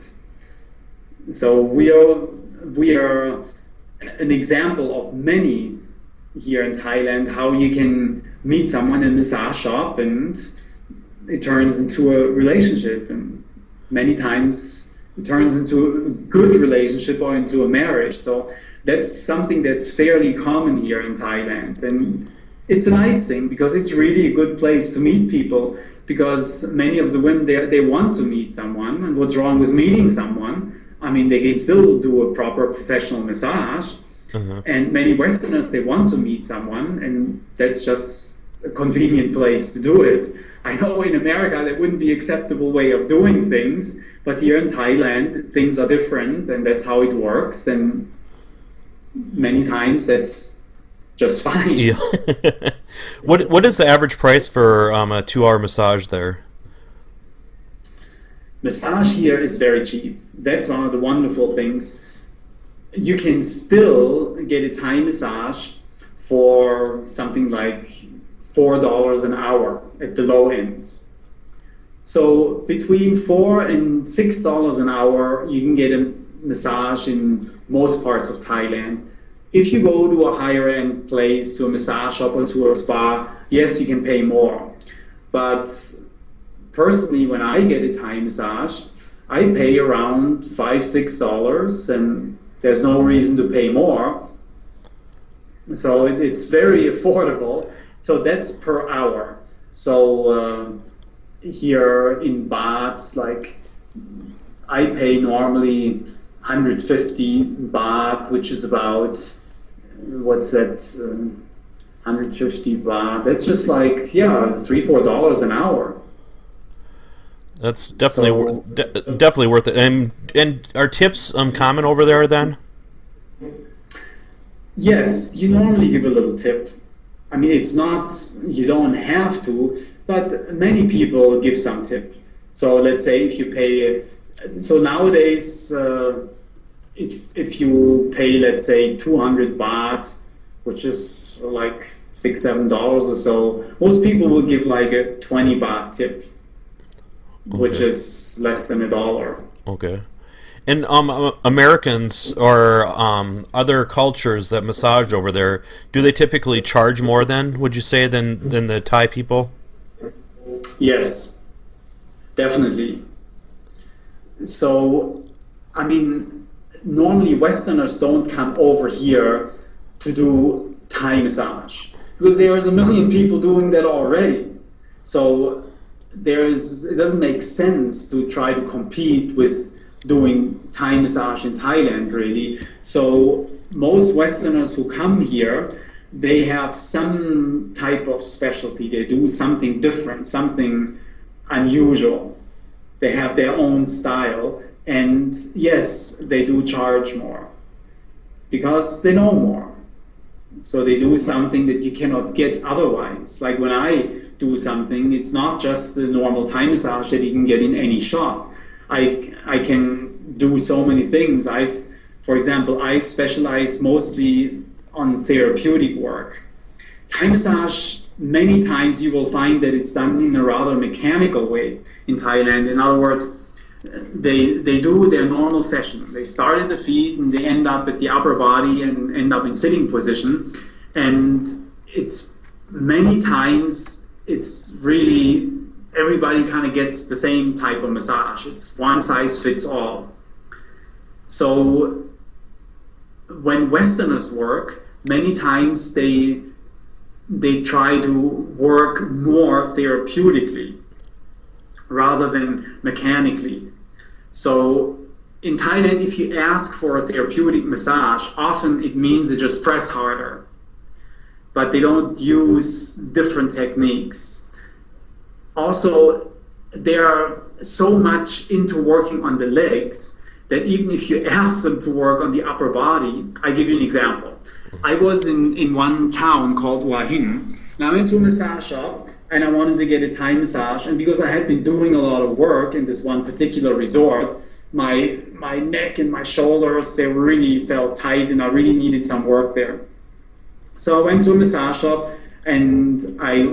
so we are an example of many here in Thailand, how you can meet someone in a massage shop and it turns into a relationship. And many times it turns into a good relationship or into a marriage. So that's something that's fairly common here in Thailand. And it's a nice thing because it's really a good place to meet people, because many of the women there, they want to meet someone. And what's wrong with meeting someone? I mean, they can still do a proper professional massage. And many Westerners, they want to meet someone, and that's just a convenient place to do it. I know in America that wouldn't be an acceptable way of doing things, but here in Thailand, things are different, and that's how it works. And many times that's just fine. Yeah. What is the average price for a 2-hour massage there? Massage here is very cheap. That's one of the wonderful things. You can still get a Thai massage for something like $4 an hour at the low end. So between $4 and $6 an hour, you can get a massage in most parts of Thailand. If you go to a higher end place, to a massage shop or to a spa, yes, you can pay more. But personally, when I get a Thai massage, I pay around $5, $6, and there's no reason to pay more. So it's very affordable. So that's per hour. So here in bahts, like I pay normally 150 baht, which is about, what's that, 150 baht. That's just like, yeah, $3-4 an hour. That's definitely definitely worth it. And are tips common over there then? Yes, you normally give a little tip. I mean, it's not, you don't have to, but many people give some tip. So let's say if you pay, so nowadays, if you pay, let's say 200 baht, which is like $6, $7 or so, most people will give like a 20 baht tip, which is less than $1. Okay. And Americans or other cultures that massage over there, do they typically charge more then, would you say, than the Thai people? Yes, definitely. So, I mean, normally Westerners don't come over here to do Thai massage because there's a million people doing that already. So it doesn't make sense to try to compete with doing Thai massage in Thailand, really. So most Westerners who come here, they have some type of specialty. They do something different, something unusual. They have their own style. And yes, they do charge more because they know more. So they do something that you cannot get otherwise. Like when I do something, it's not just the normal Thai massage that you can get in any shop. I can do so many things. For example, I've specialized mostly on therapeutic work. Thai massage, many times you will find that it's done in a rather mechanical way in Thailand. In other words, they do their normal session. They start at the feet and they end up at the upper body and end up in sitting position. And it's many times, it's really, everybody kind of gets the same type of massage. It's one size fits all. So when Westerners work, many times they try to work more therapeutically rather than mechanically. So in Thailand, if you ask for a therapeutic massage, often it means they just press harder, but they don't use different techniques. Also, they are so much into working on the legs that even if you ask them to work on the upper body, I give you an example. I was in one town called Hua Hin, and I went to a massage shop and I wanted to get a Thai massage, and because I had been doing a lot of work in this one particular resort, my neck and my shoulders, they really felt tight and I really needed some work there. So I went to a massage shop and I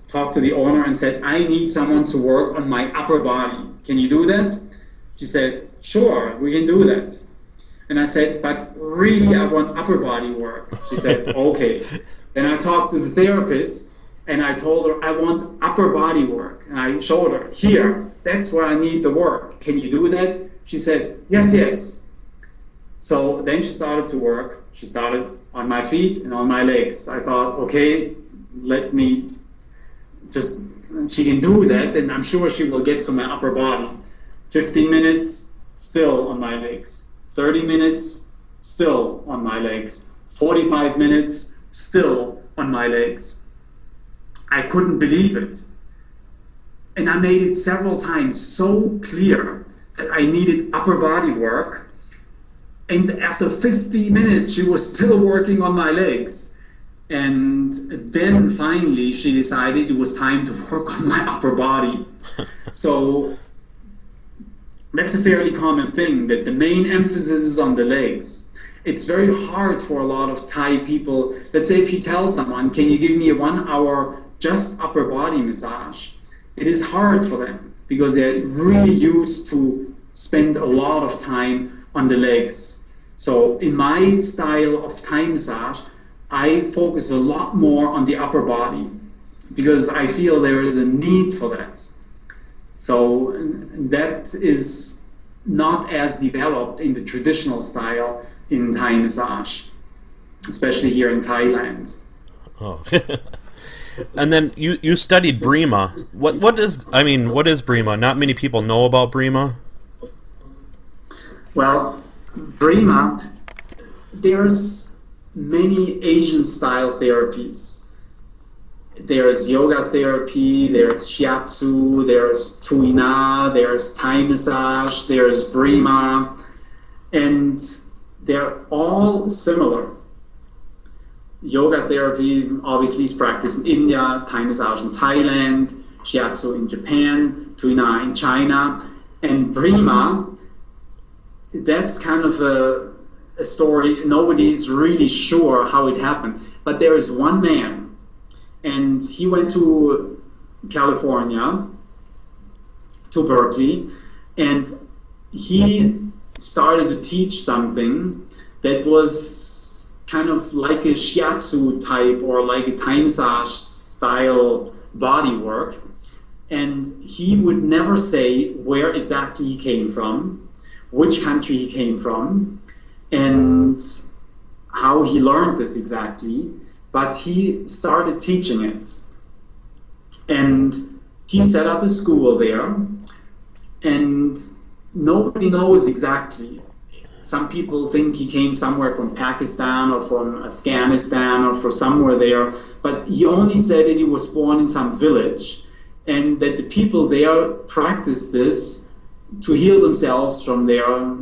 talked to the owner and said, I need someone to work on my upper body. Can you do that? She said, sure, we can do that. And I said, but really I want upper body work. She said, okay. Then I talked to the therapist and I told her I want upper body work. And I showed her, here, that's where I need the work. Can you do that? She said, yes, yes. So then she started to work. She started on my feet and on my legs. I thought, okay, let me just, she can do that, and I'm sure she will get to my upper body. 15 minutes, still on my legs. 30 minutes, still on my legs. 45 minutes, still on my legs. I couldn't believe it. And I made it several times so clear that I needed upper body work. And after 50 minutes, she was still working on my legs. And then finally, she decided it was time to work on my upper body. So that's a fairly common thing, that the main emphasis is on the legs. It's very hard for a lot of Thai people. Let's say if you tell someone, can you give me a 1 hour just upper body massage? It is hard for them because they're really used to spend a lot of time on the legs. So in my style of Thai massage, I focus a lot more on the upper body because I feel there is a need for that. So that is not as developed in the traditional style in Thai massage, especially here in Thailand. Oh. And then you studied Brima. What is Brima? Not many people know about Brima. Well, Brima, there's many Asian style therapies. There's yoga therapy, there's shiatsu, there's tuina, there's Thai massage, there's Brima, and they're all similar. Yoga therapy obviously is practiced in India, Thai massage in Thailand, Shiatsu in Japan, Tuina in China, and Brima, that's kind of a story. Nobody is really sure how it happened. But there is one man, and he went to California, to Berkeley, and he started to teach something that was kind of like a shiatsu type or like a Thai massage style body work. And he would never say where exactly he came from, which country he came from, and how he learned this exactly, but he started teaching it. And he set up a school there, and nobody knows exactly. Some people think he came somewhere from Pakistan or from Afghanistan or from somewhere there, but he only said that he was born in some village and that the people there practiced this to heal themselves from their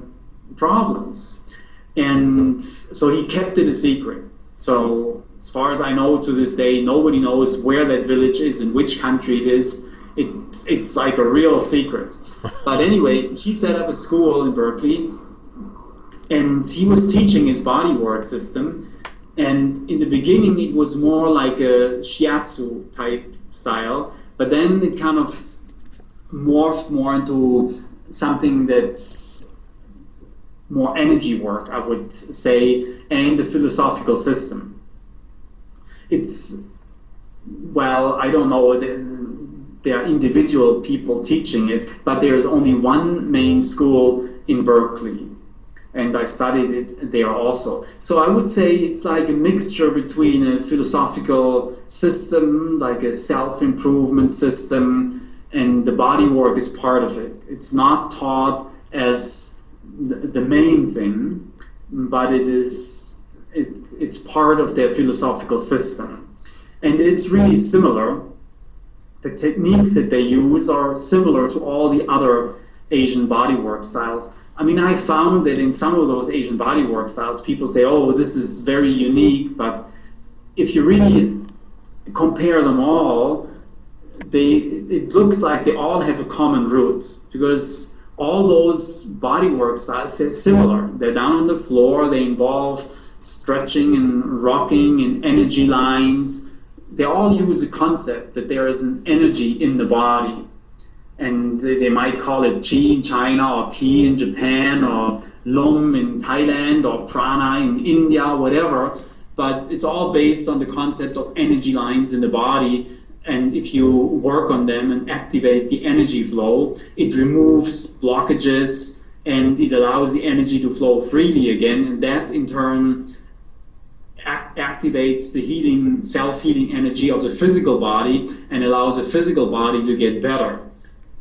problems. And so he kept it a secret. So as far as I know, to this day, nobody knows where that village is and which country it is. It's like a real secret. But anyway, he set up a school in Berkeley, and he was teaching his bodywork system. And in the beginning, it was more like a shiatsu type style, but then it kind of morphed more into something that's more energy work, I would say, and the philosophical system. It's, well, I don't know, there are individual people teaching it, but there's only one main school in Berkeley, and I studied it there also. So I would say it's like a mixture between a philosophical system, like a self-improvement system, and the body work is part of it. It's not taught as the main thing, but it's part of their philosophical system. And it's really similar. The techniques that they use are similar to all the other Asian bodywork styles. I mean, I found that in some of those Asian bodywork styles, people say, oh, this is very unique, but if you really compare them all, it looks like they all have a common root, because all those bodywork styles are similar. They're down on the floor, they involve stretching and rocking and energy lines. They all use a concept that there is an energy in the body. And they might call it Qi in China, or Qi in Japan, or Lum in Thailand, or Prana in India, whatever. But it's all based on the concept of energy lines in the body. And if you work on them and activate the energy flow, it removes blockages and it allows the energy to flow freely again. And that in turn activates the healing, self-healing energy of the physical body and allows the physical body to get better.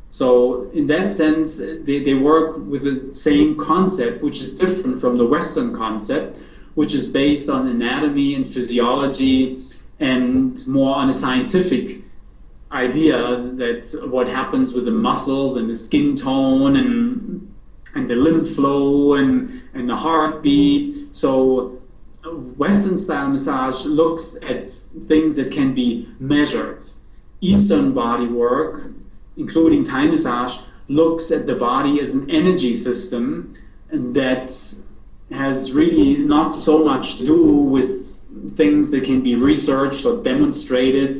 So in that sense, they work with the same concept, which is different from the Western concept, which is based on anatomy and physiology and more on a scientific idea that what happens with the muscles and the skin tone and the lymph flow and the heartbeat. So Western style massage looks at things that can be measured. Eastern body work, including Thai massage, looks at the body as an energy system, and that has really not so much to do with things that can be researched or demonstrated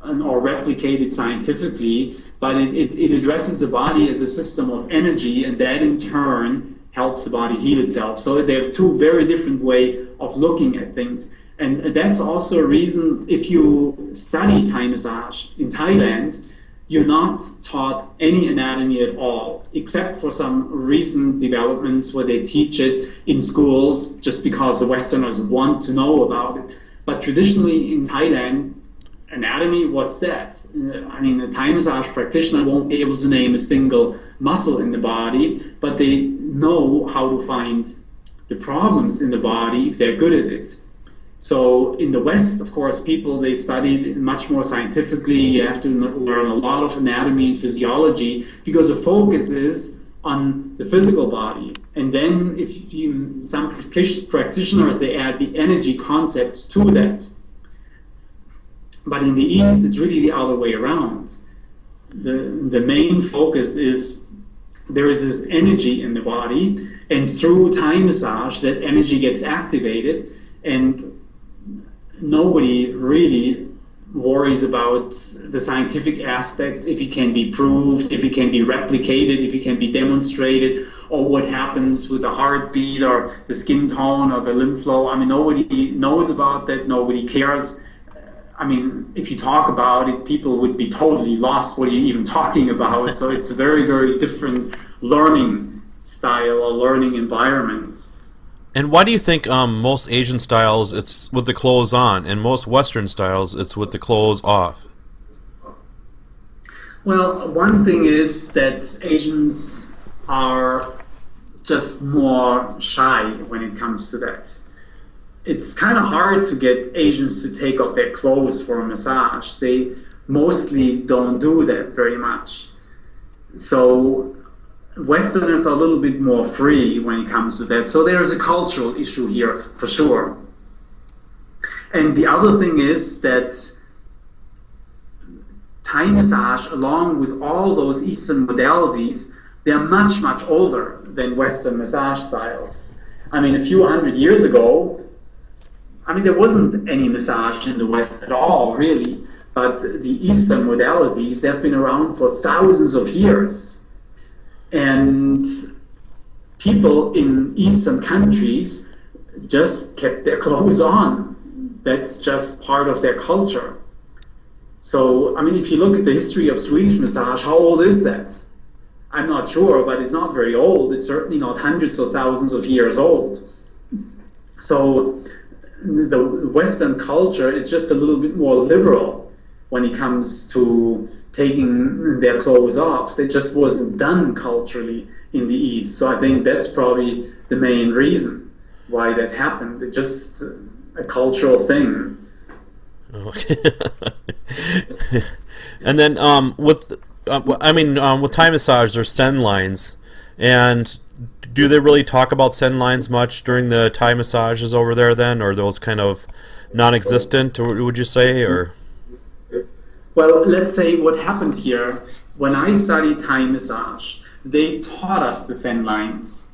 or replicated scientifically, but it addresses the body as a system of energy, and that in turn helps the body heal itself. So there are two very different ways of looking at things. And that's also a reason, if you study Thai massage in Thailand, you're not taught any anatomy at all, except for some recent developments where they teach it in schools just because the Westerners want to know about it. But traditionally in Thailand, anatomy, what's that? I mean, a Thai massage practitioner won't be able to name a single muscle in the body, but they know how to find the problems in the body if they're good at it. So in the West, of course, people, they study much more scientifically. You have to learn a lot of anatomy and physiology because the focus is on the physical body. And then if you, some practitioners, they add the energy concepts to that. But in the East, it's really the other way around. The main focus is there is this energy in the body, and through Thai massage, that energy gets activated, and nobody really worries about the scientific aspects, if it can be proved, if it can be replicated, if it can be demonstrated, or what happens with the heartbeat or the skin tone or the lymph flow. I mean, nobody knows about that, nobody cares. I mean, if you talk about it, people would be totally lost. What are you even talking about? So it's a very, very different learning style or learning environment. And why do you think most Asian styles it's with the clothes on, and most Western styles it's with the clothes off? Well, one thing is that Asians are just more shy when it comes to that. It's kind of hard to get Asians to take off their clothes for a massage. They mostly don't do that very much. So Westerners are a little bit more free when it comes to that. So there's a cultural issue here, for sure. And the other thing is that Thai massage, along with all those Eastern modalities, they're much, much older than Western massage styles. I mean, a few hundred years ago, I mean, there wasn't any massage in the West at all, really. But the Eastern modalities, they've been around for thousands of years. And people in Eastern countries just kept their clothes on. That's just part of their culture. So, I mean, if you look at the history of Swedish massage, how old is that? I'm not sure, but it's not very old. It's certainly not hundreds of thousands of years old. So the Western culture is just a little bit more liberal when it comes to taking their clothes off. That just wasn't done culturally in the East. So I think that's probably the main reason why that happened. It's just a cultural thing. Okay. And then with Thai massage, there's Sen lines, and do they really talk about Sen lines much during the Thai massages over there then, or are those kind of non-existent, or would you say, or? Well, let's say what happened here, when I studied Thai massage, they taught us the Sen lines.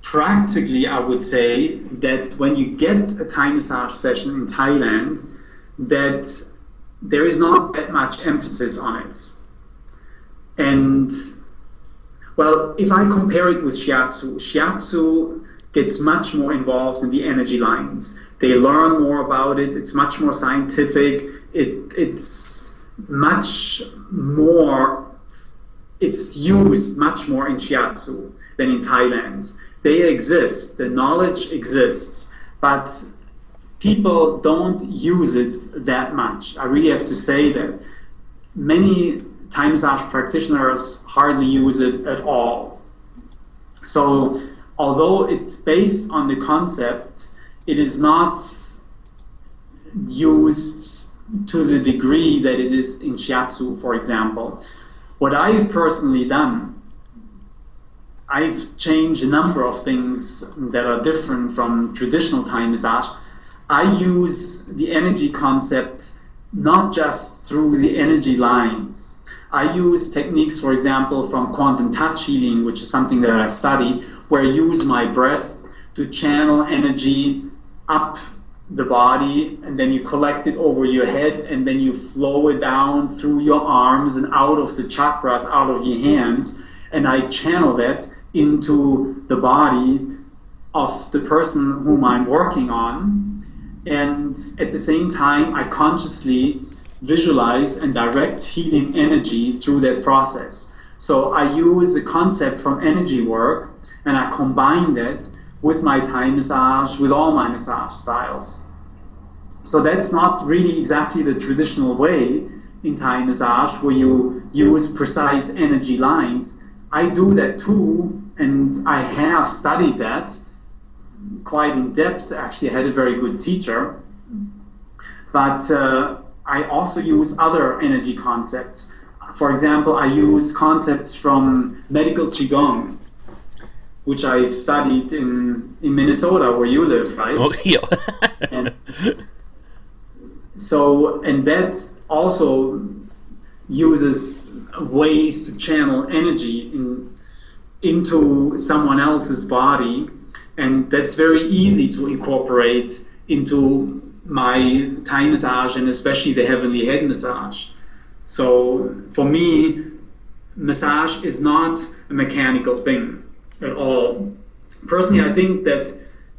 Practically, I would say that when you get a Thai massage session in Thailand, that there is not that much emphasis on it. And well, if I compare it with shiatsu, shiatsu gets much more involved in the energy lines. They learn more about it. It's much more scientific. It's much more, it's used much more in shiatsu than in Thailand. They exist, the knowledge exists, but people don't use it that much. I really have to say that many Thai massage practitioners hardly use it at all. So although it's based on the concept, it is not used to the degree that it is in shiatsu, for example. What I've personally done, I've changed a number of things that are different from traditional Thai massage. I use the energy concept not just through the energy lines. I use techniques, for example, from quantum touch healing, which is something that I study, where I use my breath to channel energy up the body, and then you collect it over your head, and then you flow it down through your arms and out of the chakras, out of your hands, and I channel that into the body of the person whom I'm working on. And at the same time, I consciously visualize and direct healing energy through that process. So I use the concept from energy work, and I combine that with my Thai massage, with all my massage styles. So that's not really exactly the traditional way in Thai massage, where you use precise energy lines. I do that too, and I have studied that quite in depth. Actually, I had a very good teacher. But I also use other energy concepts. For example, I use concepts from medical Qigong, which I've studied in Minnesota, where you live, right? Oh, yeah. And so, and that also uses ways to channel energy into someone else's body, and that's very easy to incorporate into my Thai massage, and especially the heavenly head massage. So for me, massage is not a mechanical thing at all. Personally, I think that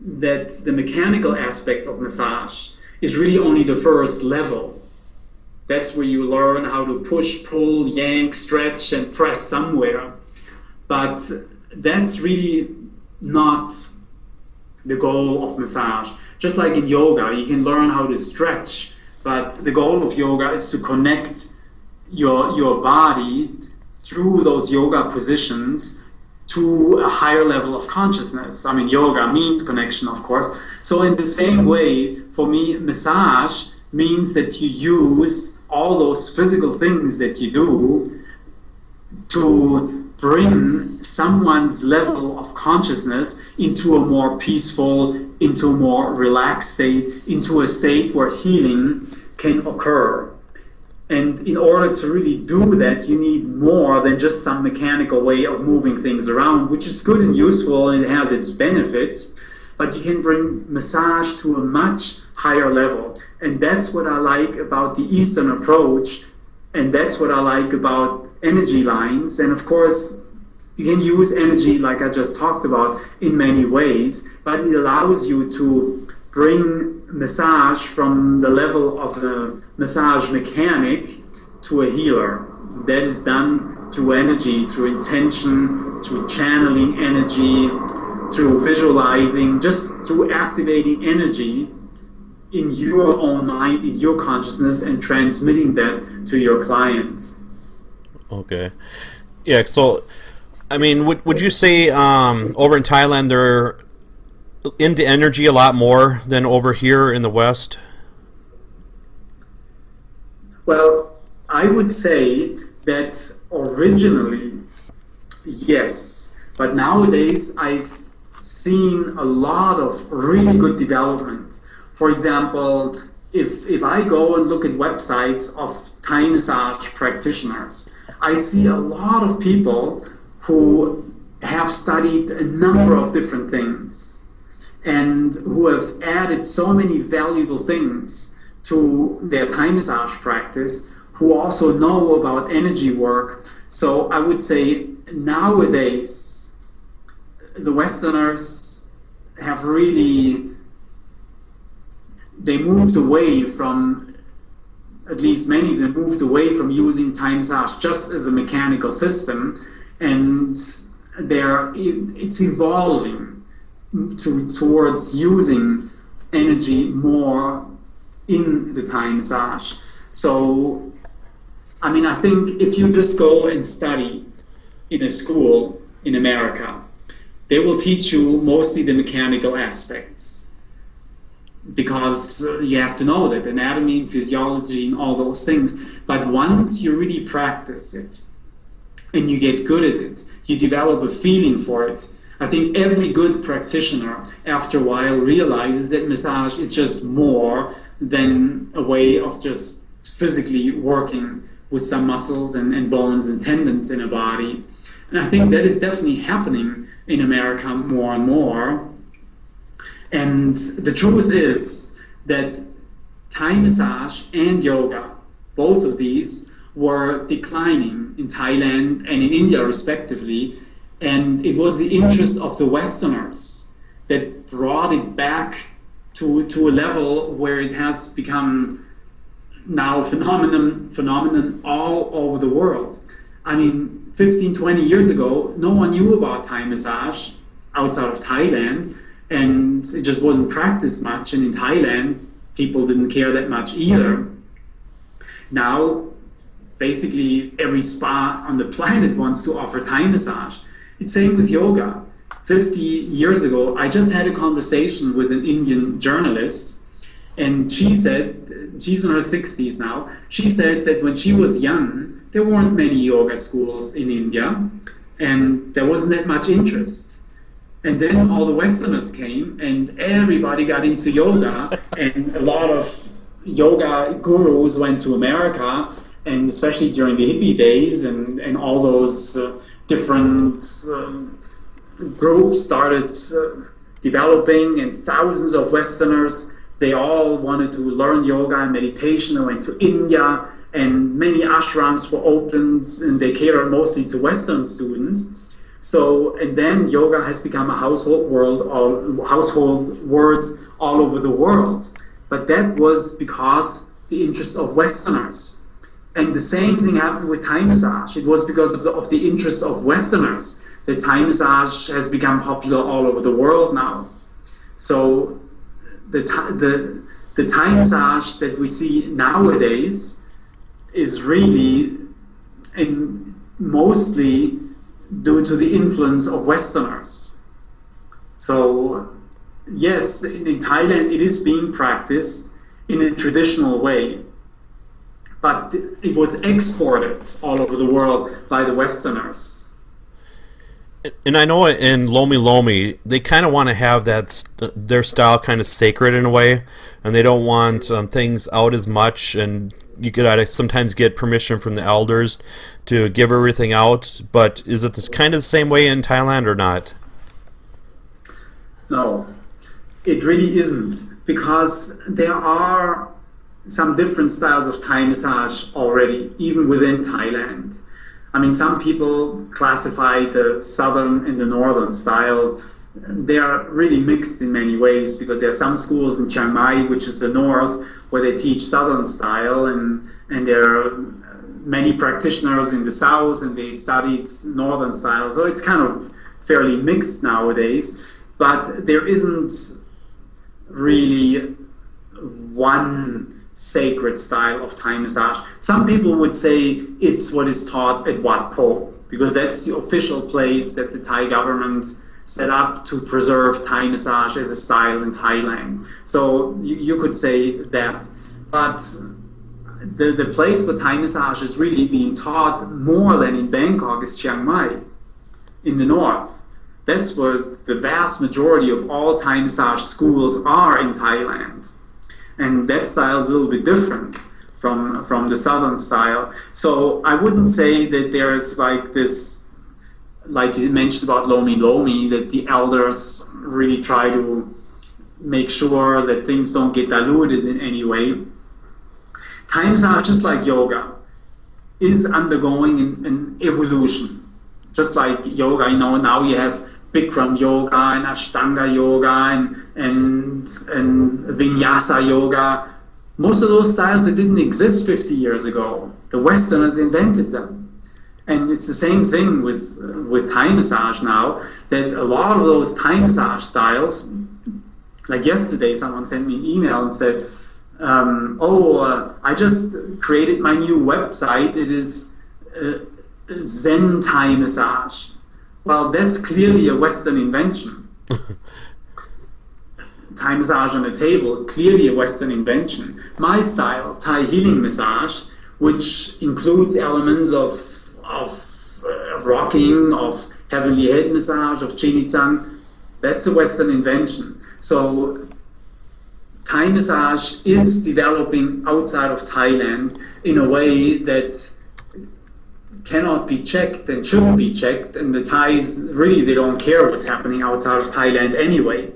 the mechanical aspect of massage is really only the first level. That's where you learn how to push, pull, yank, stretch, and press somewhere. But that's really not the goal of massage. Just like in yoga, you can learn how to stretch, but the goal of yoga is to connect your body through those yoga positions to a higher level of consciousness. I mean, yoga means connection, of course. So in the same way, for me, massage means that you use all those physical things that you do to bring someone's level of consciousness into a more peaceful, into a more relaxed state, into a state where healing can occur. And in order to really do that, you need more than just some mechanical way of moving things around, which is good and useful and it has its benefits, but you can bring massage to a much higher level. And that's what I like about the Eastern approach, and that's what I like about energy lines. And of course, you can use energy, like I just talked about, in many ways, but it allows you to bring massage from the level of a massage mechanic to a healer. That is done through energy, through intention, through channeling energy, through visualizing, just through activating energy in your own mind, in your consciousness, and transmitting that to your clients. Okay. Yeah, so, I mean, would you say over in Thailand they're into energy a lot more than over here in the West? Well, I would say that originally, yes. But nowadays, I've seen a lot of really good development. For example, if I go and look at websites of Thai massage practitioners, I see a lot of people who have studied a number of different things and who have added so many valuable things to their Thai massage practice, who also know about energy work. So I would say nowadays, the Westerners have really, they moved away from, at least many of them moved away from using Thai massage just as a mechanical system, and it's evolving towards using energy more in the Thai massage. So, I mean, I think if you just go and study in a school in America, they will teach you mostly the mechanical aspects, because you have to know that anatomy and physiology and all those things. But once you really practice it and you get good at it, you develop a feeling for it. I think every good practitioner after a while realizes that massage is just more than a way of just physically working with some muscles and bones and tendons in a body. And I think that is definitely happening in America more and more. And the truth is that Thai massage and yoga, both of these, were declining in Thailand and in India respectively. And it was the interest of the Westerners that brought it back to a level where it has become now a phenomenon all over the world. I mean, 15, 20 years ago, no one knew about Thai massage outside of Thailand, and it just wasn't practiced much. And in Thailand, people didn't care that much either. Now, basically, every spa on the planet wants to offer Thai massage. It's same with yoga. 50 years ago, I just had a conversation with an Indian journalist, And she said, she's in her 60s now, she said that when she was young, there weren't many yoga schools in India, and there wasn't that much interest. And then all the Westerners came, and everybody got into yoga, and a lot of yoga gurus went to America, and especially during the hippie days, and all those different groups started developing, and thousands of Westerners, they all wanted to learn yoga and meditation and went to India, and many ashrams were opened, and they catered mostly to Western students. So, and then yoga has become a household word all over the world. But that was because the interest of Westerners. And the same thing happened with Thai massage. It was because of the interest of Westerners that Thai massage has become popular all over the world now. So the Thai massage that we see nowadays is really and mostly due to the influence of Westerners. So yes, in Thailand it is being practiced in a traditional way, but it was exported all over the world by the Westerners. And I know in Lomi Lomi, they kind of want to have that their style kind of sacred in a way, and they don't want things out as much, and you could sometimes get permission from the elders to give everything out. But is it this kind of the same way in Thailand or not? No, it really isn't, because there are some different styles of Thai massage already, even within Thailand. I mean, some people classify the southern and the northern style. They are really mixed in many ways, because there are some schools in Chiang Mai, which is the north, where they teach southern style, and there are many practitioners in the south, and they studied northern style. So it's kind of fairly mixed nowadays, but there isn't really one sacred style of Thai massage. Some people would say it's what is taught at Wat Po, because that's the official place that the Thai government set up to preserve Thai massage as a style in Thailand. So you could say that. But the place where Thai massage is really being taught more than in Bangkok is Chiang Mai, in the north. That's where the vast majority of all Thai massage schools are in Thailand. And that style is a little bit different from the southern style. So I wouldn't say that there's like this, like you mentioned about Lomi Lomi, that the elders really try to make sure that things don't get diluted in any way. Thai massage, just like yoga, is undergoing an evolution. Just like yoga, you know, now you have Bikram yoga and Ashtanga yoga and Vinyasa yoga. Most of those styles, they didn't exist 50 years ago. The Westerners invented them. And it's the same thing with Thai massage now, that a lot of those Thai massage styles, like yesterday someone sent me an email and said, I just created my new website. It is Zen Thai massage. Well, that's clearly a Western invention. Thai massage on the table, clearly a Western invention. My style, Thai healing massage, which includes elements of rocking, of heavenly head massage, of Chinichang, that's a Western invention. So Thai massage is developing outside of Thailand in a way that cannot be checked and shouldn't be checked, and the Thais really, they don't care what's happening outside of Thailand anyway.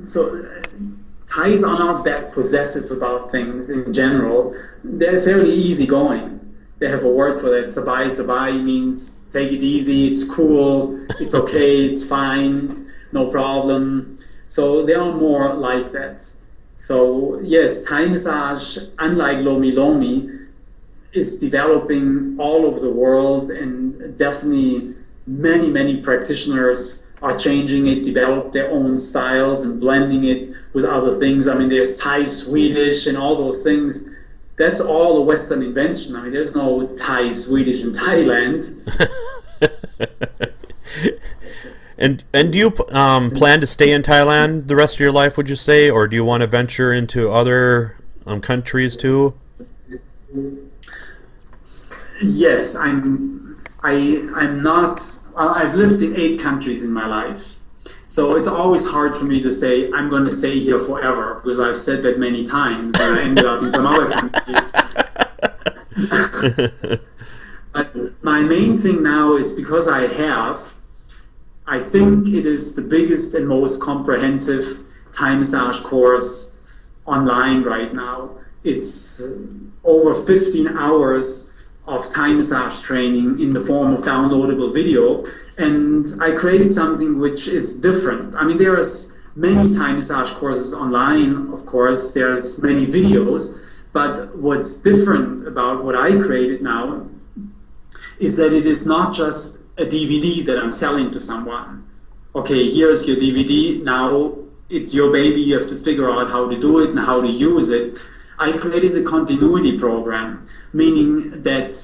So Thais are not that possessive about things in general. They're fairly easygoing. They have a word for that. Sabai sabai means take it easy, it's cool, it's okay, it's fine, no problem. So they are more like that. So yes, Thai massage, unlike Lomi Lomi, is developing all over the world, and definitely many practitioners are changing it, develop their own styles and blending it with other things. I mean, there's Thai Swedish and all those things. That's all a Western invention. I mean, there's no Thai Swedish in Thailand. And do you plan to stay in Thailand the rest of your life, would you say, or do you want to venture into other countries too? Yes, I'm not. I've lived in 8 countries in my life, so it's always hard for me to say I'm going to stay here forever, because I've said that many times and I ended up in some other country. But my main thing now is, because I think it is the biggest and most comprehensive Thai massage course online right now. It's over 15 hours of Thai massage training in the form of downloadable video, and I created something which is different. I mean, there's many Thai massage courses online, of course, there's many videos, but what's different about what I created now is that it is not just a DVD that I'm selling to someone. Okay, here's your DVD, now it's your baby, you have to figure out how to do it and how to use it. I created a continuity program, meaning that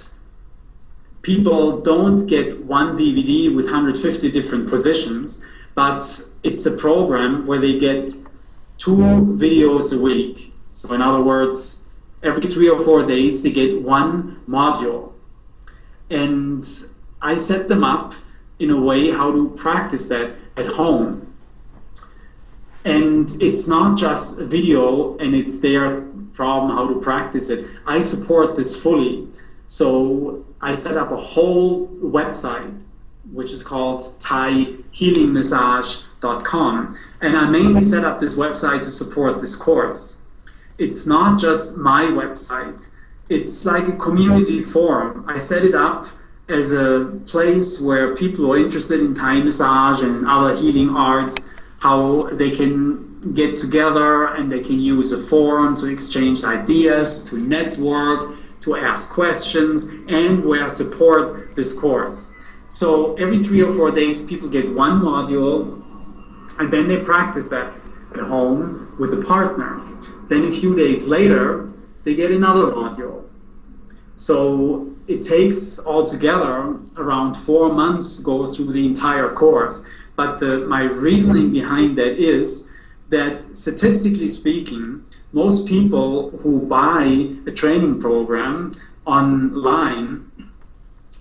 people don't get one DVD with 150 different positions, but it's a program where they get 2 videos a week. So in other words, every 3 or 4 days they get 1 module. And I set them up in a way how to practice that at home. And it's not just a video and it's their problem how to practice it. I support this fully. So I set up a whole website, which is called thaihealingmassage.com. And I mainly set up this website to support this course. It's not just my website. It's like a community forum. I set it up as a place where people who are interested in Thai massage and other healing arts, how they can get together and they can use a forum to exchange ideas, to network, to ask questions, and where I support this course. So every 3 or 4 days, people get 1 module, and then they practice that at home with a partner. Then a few days later, they get another module. So it takes altogether around 4 months to go through the entire course. But my reasoning behind that is that, statistically speaking, most people who buy a training program online,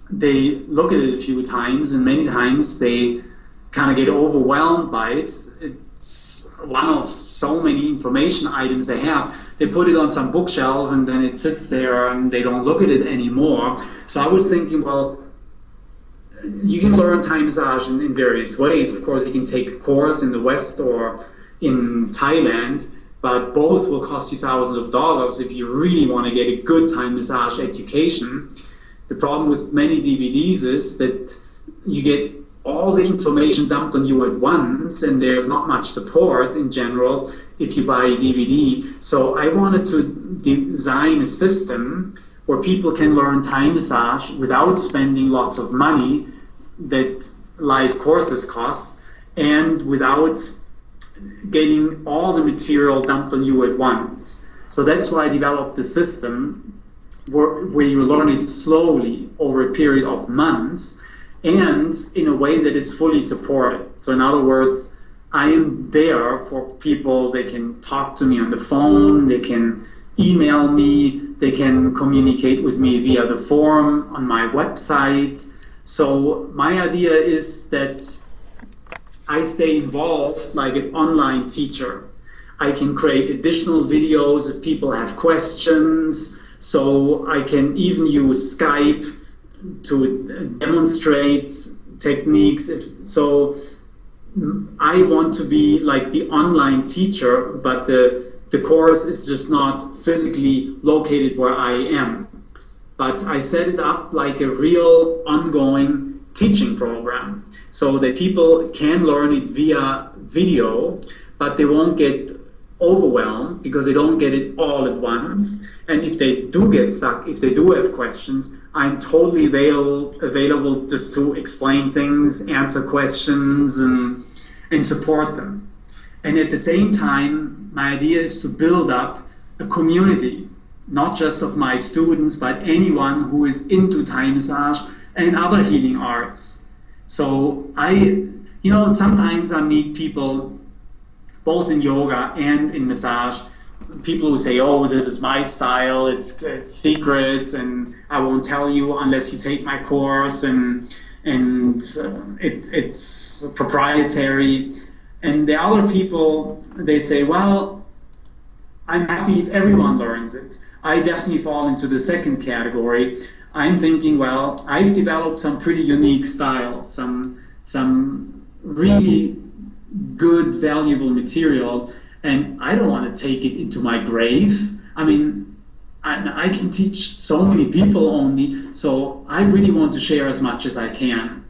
they look at it a few times, and many times they kind of get overwhelmed by it. It's one of so many information items they have. They put it on some bookshelf and then it sits there and they don't look at it anymore. So I was thinking, well, you can learn Thai massage in various ways. Of course, you can take a course in the West or in Thailand, but both will cost you thousands of dollars if you really want to get a good Thai massage education. The problem with many DVDs is that you get all the information dumped on you at once, and there's not much support in general if you buy a DVD. So I wanted to design a system where people can learn Thai massage without spending lots of money that live courses cost, and without getting all the material dumped on you at once. So that's why I developed the system where you learn it slowly over a period of months and in a way that is fully supported. So in other words, I am there for people. They can talk to me on the phone, they can email me, they can communicate with me via the forum on my website. So my idea is that I stay involved like an online teacher. I can create additional videos if people have questions. So I can even use Skype to demonstrate techniques. So I want to be like the online teacher, but the course is just not physically located where I am. But I set it up like a real ongoing teaching program so that people can learn it via video, but they won't get overwhelmed because they don't get it all at once. And if they do get stuck, if they do have questions, I'm totally available just to explain things, answer questions, and support them. And at the same time, my idea is to build up a community, not just of my students, but anyone who is into Thai massage and other healing arts. So sometimes I meet people both in yoga and in massage, people who say, oh, this is my style, it's secret, and I won't tell you unless you take my course, and it's proprietary. And the other people, they say, well, I'm happy if everyone learns it. I definitely fall into the second category. I'm thinking, well, I've developed some pretty unique styles, some really good, valuable material, and I don't want to take it into my grave. I mean, I can teach so many people only, so I really want to share as much as I can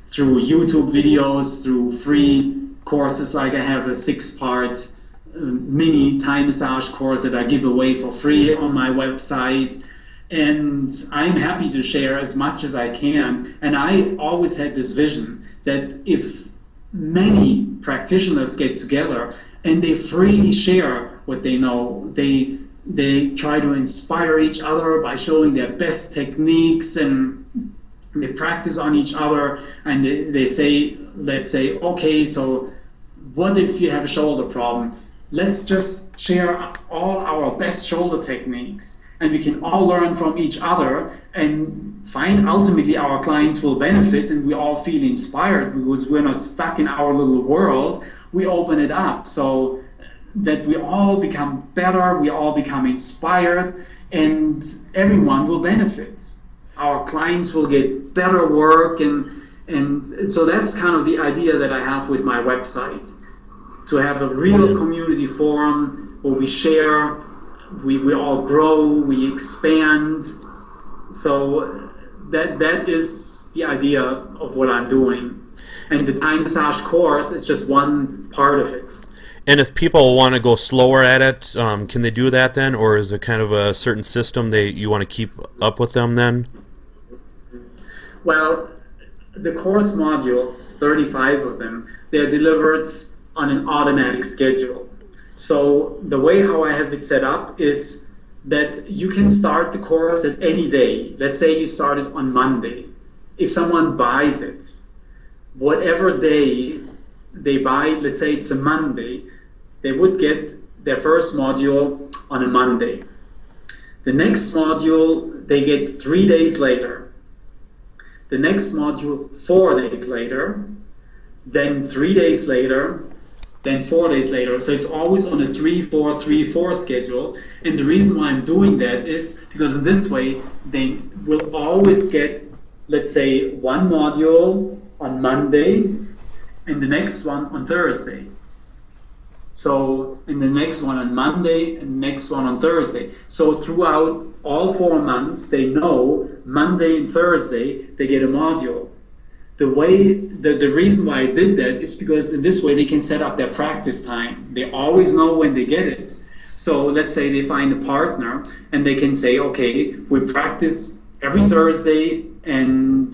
through YouTube videos, through free courses, like I have a 6-part mini Thai massage course that I give away for free on my website. And I'm happy to share as much as I can. And I always had this vision that if many practitioners get together and they freely share what they know, they try to inspire each other by showing their best techniques, and they practice on each other, and they say, let's say, okay, so what if you have a shoulder problem? Let's just share all our best shoulder techniques, and we can all learn from each other and find ultimately our clients will benefit, and we all feel inspired because we're not stuck in our little world. We open it up so that we all become better, we all become inspired, and everyone will benefit. Our clients will get better work, and so that's kind of the idea that I have with my website, to have a real community forum where we share, we all grow, we expand. So that is the idea of what I'm doing. And the Thai massage course is just one part of it. And if people want to go slower at it, can they do that then? Or is it kind of a certain system you want to keep up with them then? Well, the course modules, 35 of them, they're delivered on an automatic schedule. So the way how I have it set up is that you can start the course at any day. Let's say you started on Monday. If someone buys it, whatever day they buy, let's say it's a Monday, they would get their first module on a Monday. The next module they get 3 days later. The next module 4 days later, then 3 days later, then 4 days later. So it's always on a 3-4-3-4 schedule. And the reason why I'm doing that is because in this way they will always get, let's say, one module on Monday and the next one on Thursday. So in the next one on Monday and next one on Thursday. So throughout all 4 months, they know Monday and Thursday they get a module. The reason why I did that is because in this way they can set up their practice time. They always know when they get it. So let's say they find a partner and they can say, okay, we practice every Thursday and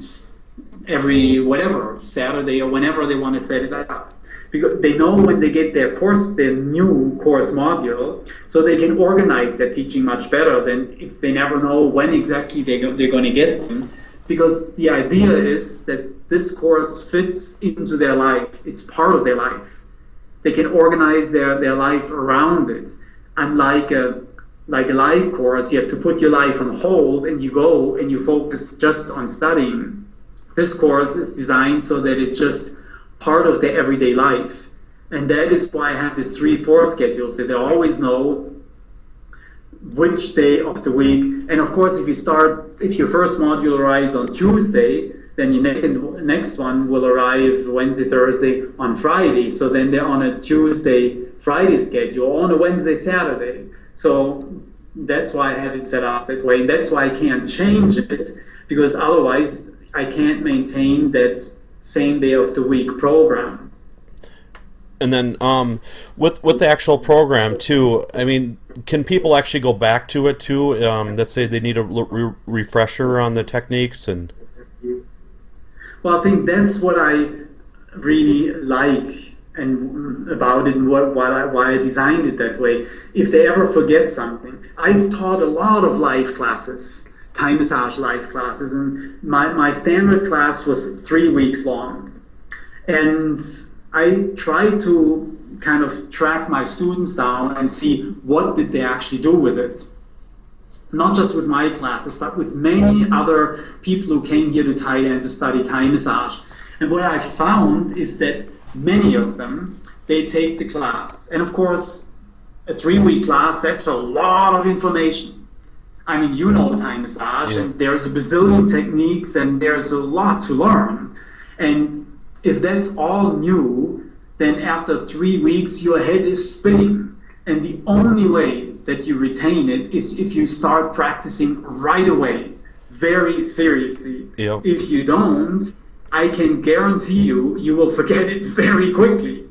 every whatever, Saturday or whenever they want to set it up. Because they know when they get their new course module, so they can organize their teaching much better than if they never know when exactly they're going to get them. Because the idea is that this course fits into their life. It's part of their life. They can organize their life around it. Unlike a life course, you have to put your life on hold and you go and you focus just on studying. This course is designed so that it's just part of their everyday life. And that is why I have this 3-4 schedule, so they always know which day of the week. And of course, if your first module arrives on Tuesday, then your next one will arrive Wednesday, Thursday, on Friday. So then they're on a Tuesday, Friday schedule, or on a Wednesday, Saturday. So that's why I have it set up that way. And that's why I can't change it, because otherwise I can't maintain that same day of the week program. And then with the actual program too, I mean, can people actually go back to it too? Let's say they need a refresher on the techniques and. Well, I think that's what I really like and about it, and why I designed it that way. If they ever forget something, I've taught a lot of live classes, Thai massage live classes, and my standard class was 3 weeks long. And I try to kind of track my students down and see what did they actually do with it. Not just with my classes, but with many other people who came here to Thailand to study Thai massage. And what I found is that many of them, they take the class. And of course, a 3-week class, that's a lot of information. I mean, you know Thai massage, and there's a bazillion techniques, and there's a lot to learn. And if that's all new, then after 3 weeks, your head is spinning. And the only way that you retain it is if you start practicing right away, very seriously. Yep. If you don't, I can guarantee you, you will forget it very quickly.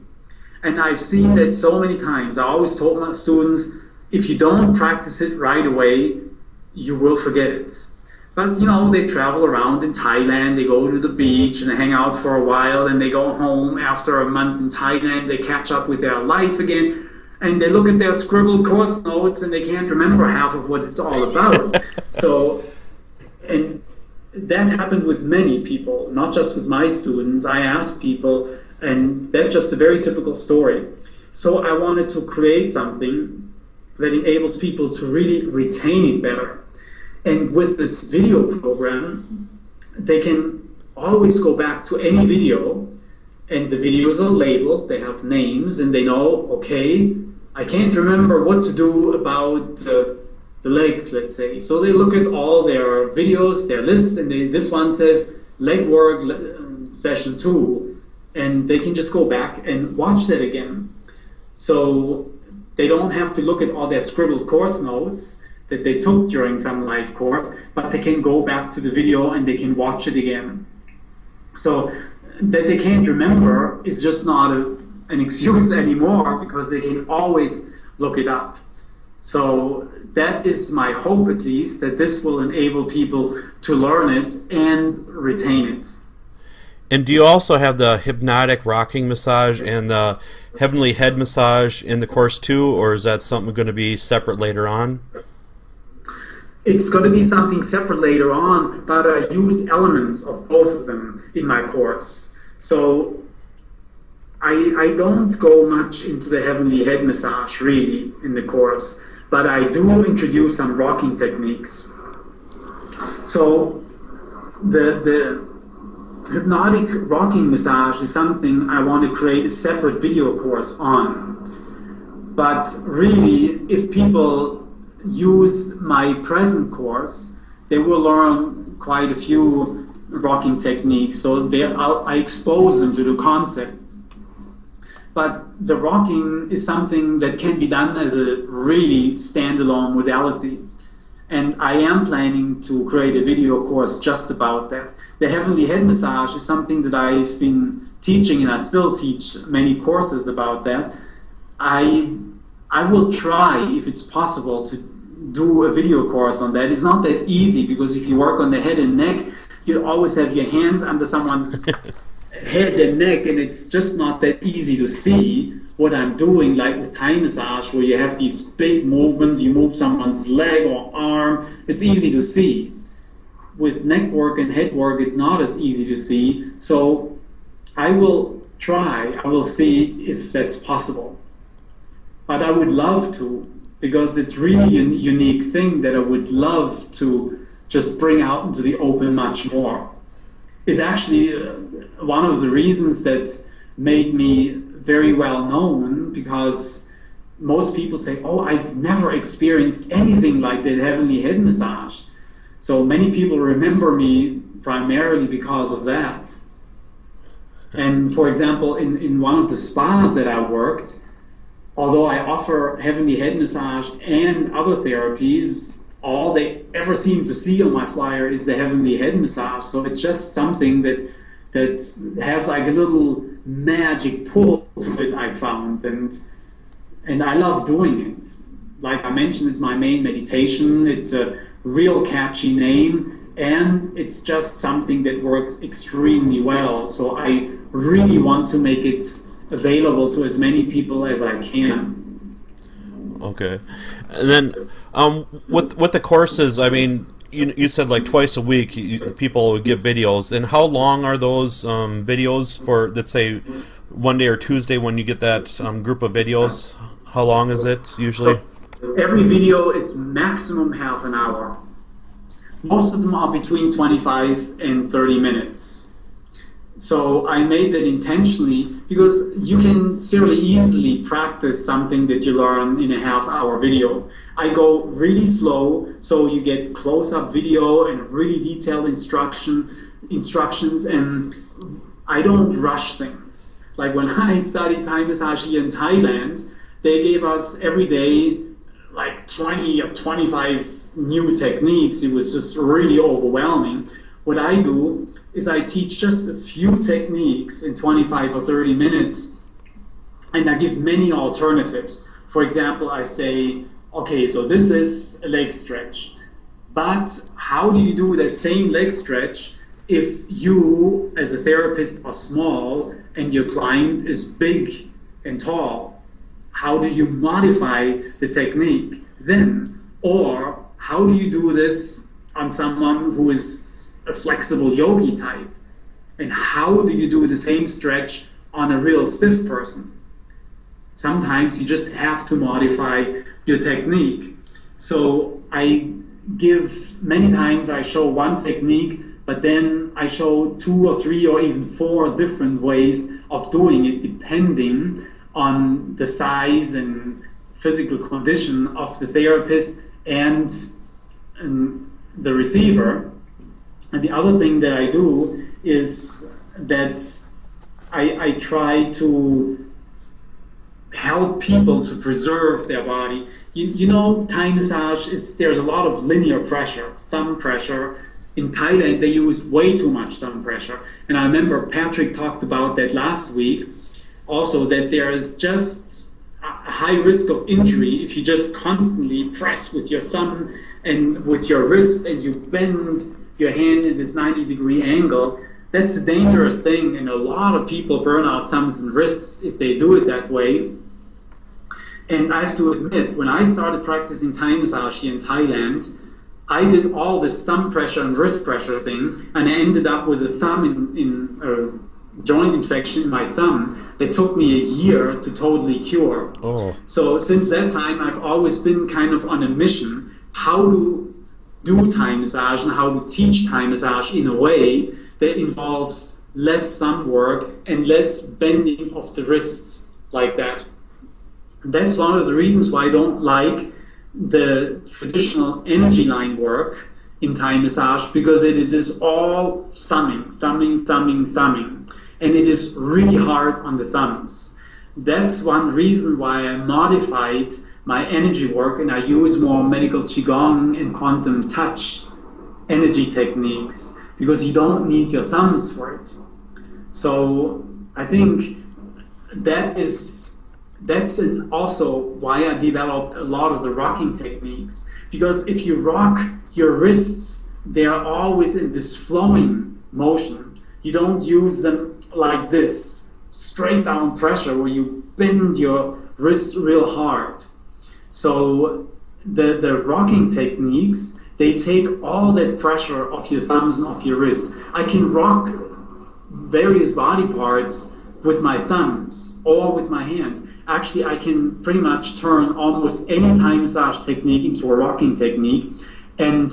And I've seen that so many times. I always told my students, if you don't practice it right away, you will forget it. But, you know, they travel around in Thailand, they go to the beach and they hang out for a while, and they go home after a month in Thailand, they catch up with their life again, and they look at their scribbled course notes and they can't remember half of what it's all about. So, and that happened with many people, not just with my students. I asked people, and that's just a very typical story. So I wanted to create something that enables people to really retain it better. And with this video program, they can always go back to any video, and the videos are labeled, they have names, and they know, okay, I can't remember what to do about the legs, let's say. So they look at all their videos, their lists, and this one says leg work session 2, and they can just go back and watch that again. So they don't have to look at all their scribbled course notes that they took during some live course, but they can go back to the video and they can watch it again. So that they can't remember is just not an excuse anymore, because they can always look it up. So that is my hope, at least, that this will enable people to learn it and retain it. And do you also have the hypnotic rocking massage and the heavenly head massage in the course too, or is that something going to be separate later on? It's going to be something separate later on, but I use elements of both of them in my course. So I don't go much into the heavenly head massage really in the course, but I do introduce some rocking techniques. So the hypnotic rocking massage is something I want to create a separate video course on. But really, if people use my present course, they will learn quite a few rocking techniques. So I expose them to the concept. But the rocking is something that can be done as a really standalone modality. And I am planning to create a video course just about that. The heavenly head massage is something that I've been teaching, and I still teach many courses about that. I will try, if it's possible, to do a video course on that. It's not that easy, because if you work on the head and neck, you always have your hands under someone's head and neck, and it's just not that easy to see what I'm doing, like with Thai massage, where you have these big movements, you move someone's leg or arm, it's easy to see. With neck work and head work, it's not as easy to see. So I will try, I will see if that's possible. But I would love to, because it's really a unique thing that I would love to just bring out into the open much more. It's actually one of the reasons that made me very well known, because most people say, oh, I've never experienced anything like that heavenly head massage. So many people remember me primarily because of that. And for example, in one of the spas that I worked, although I offer heavenly head massage and other therapies, all they ever seem to see on my flyer is the heavenly head massage. So it's just something that has like a little magic pull to it, I found, and I love doing it. Like I mentioned, it's my main meditation. It's a real catchy name, and it's just something that works extremely well. So I really want to make it available to as many people as I can. Okay. And then with the courses, I mean, you said like twice a week people would give videos, and how long are those videos for? Let's say one day or Tuesday when you get that group of videos. How long is it usually? So every video is maximum half an hour. Most of them are between 25 and 30 minutes. So I made that intentionally because you can fairly easily practice something that you learn in a half-hour video. I go really slow, so you get close-up video and really detailed instructions, and I don't rush things. Like when I studied Thai massage here in Thailand, they gave us every day like 20 or 25 new techniques. It was just really overwhelming. What I do is I teach just a few techniques in 25 or 30 minutes, and I give many alternatives. For example, I say, okay, so this is a leg stretch, but how do you do that same leg stretch if you, as a therapist, are small and your client is big and tall? How do you modify the technique then? Or how do you do this on someone who is a flexible yogi type? And how do you do the same stretch on a real stiff person? Sometimes you just have to modify your technique. So I give, many times I show one technique, but then I show 2 or 3 or even 4 different ways of doing it, depending on the size and physical condition of the therapist and the receiver. And the other thing that I do is that I try to help people to preserve their body. You know, Thai massage, there's a lot of linear pressure, thumb pressure. In Thailand, they use way too much thumb pressure. And I remember Patrick talked about that last week, also that there is just a high risk of injury if you just constantly press with your thumb and with your wrist and you bend your hand in this 90-degree angle. That's a dangerous thing, and a lot of people burn out thumbs and wrists if they do it that way. And I have to admit, when I started practicing Thai massage here in Thailand, I did all this thumb pressure and wrist pressure thing, and I ended up with a thumb joint infection in my thumb that took me a year to totally cure. Oh. So since that time, I've always been kind of on a mission how to do Thai massage and how to teach Thai massage in a way that involves less thumb work and less bending of the wrists like that. And that's one of the reasons why I don't like the traditional energy line work in Thai massage, because it is all thumbing. And it is really hard on the thumbs. That's one reason why I modified my energy work and I use more medical Qigong and quantum touch energy techniques, because you don't need your thumbs for it. So I think that's also why I developed a lot of the rocking techniques, because if you rock your wrists, they are always in this flowing motion. You don't use them like this, straight down pressure where you bend your wrist real hard. So the rocking techniques, they take all that pressure off your thumbs and off your wrists. I can rock various body parts with my thumbs or with my hands. Actually, I can pretty much turn almost any Thai massage technique into a rocking technique. And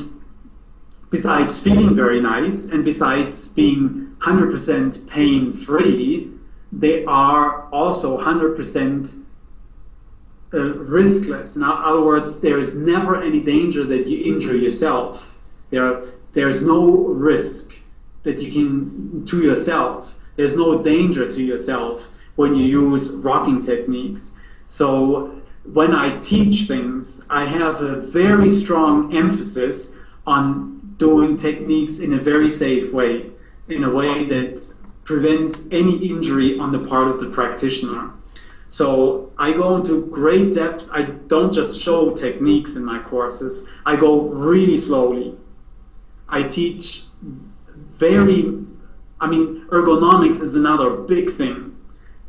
besides feeling very nice and besides being 100% pain-free, they are also 100% riskless. In other words, there is never any danger that you injure yourself. There's no risk that you can to yourself. There's no danger to yourself when you use rocking techniques. So when I teach things, I have a very strong emphasis on doing techniques in a very safe way, in a way that prevents any injury on the part of the practitioner. So I go into great depth. I don't just show techniques in my courses. I go really slowly. I teach ergonomics is another big thing.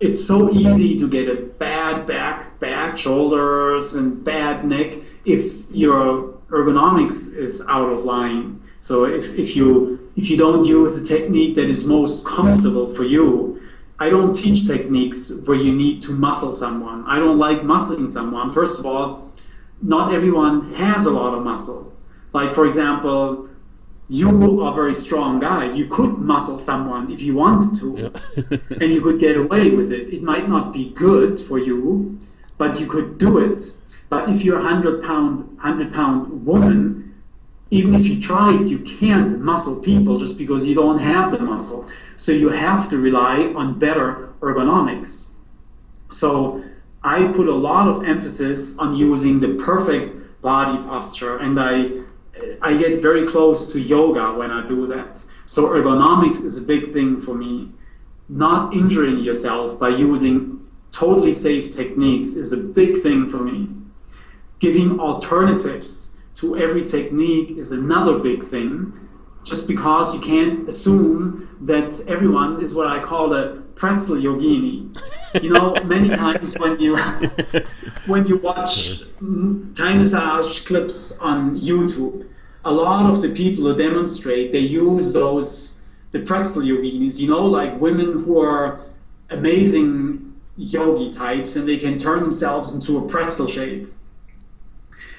It's so easy to get a bad back, bad shoulders, and bad neck if your ergonomics is out of line. So if you don't use the technique that is most comfortable for you, I don't teach techniques where you need to muscle someone. I don't like muscling someone. First of all, not everyone has a lot of muscle. Like, for example, you are a very strong guy. You could muscle someone if you wanted to, yeah. And you could get away with it. It might not be good for you, but you could do it. But if you're a 100-pound woman, even if you tried, you can't muscle people just because you don't have the muscle. So you have to rely on better ergonomics. So I put a lot of emphasis on using the perfect body posture, and I get very close to yoga when I do that. So ergonomics is a big thing for me. Not injuring yourself by using totally safe techniques is a big thing for me. Giving alternatives to every technique is another big thing, just because you can't assume that everyone is what I call a pretzel yogini. You know, many times when you watch Thai massage clips on YouTube, a lot of the people who demonstrate, they use the pretzel yoginis, you know, like women who are amazing yogi types, and they can turn themselves into a pretzel shape.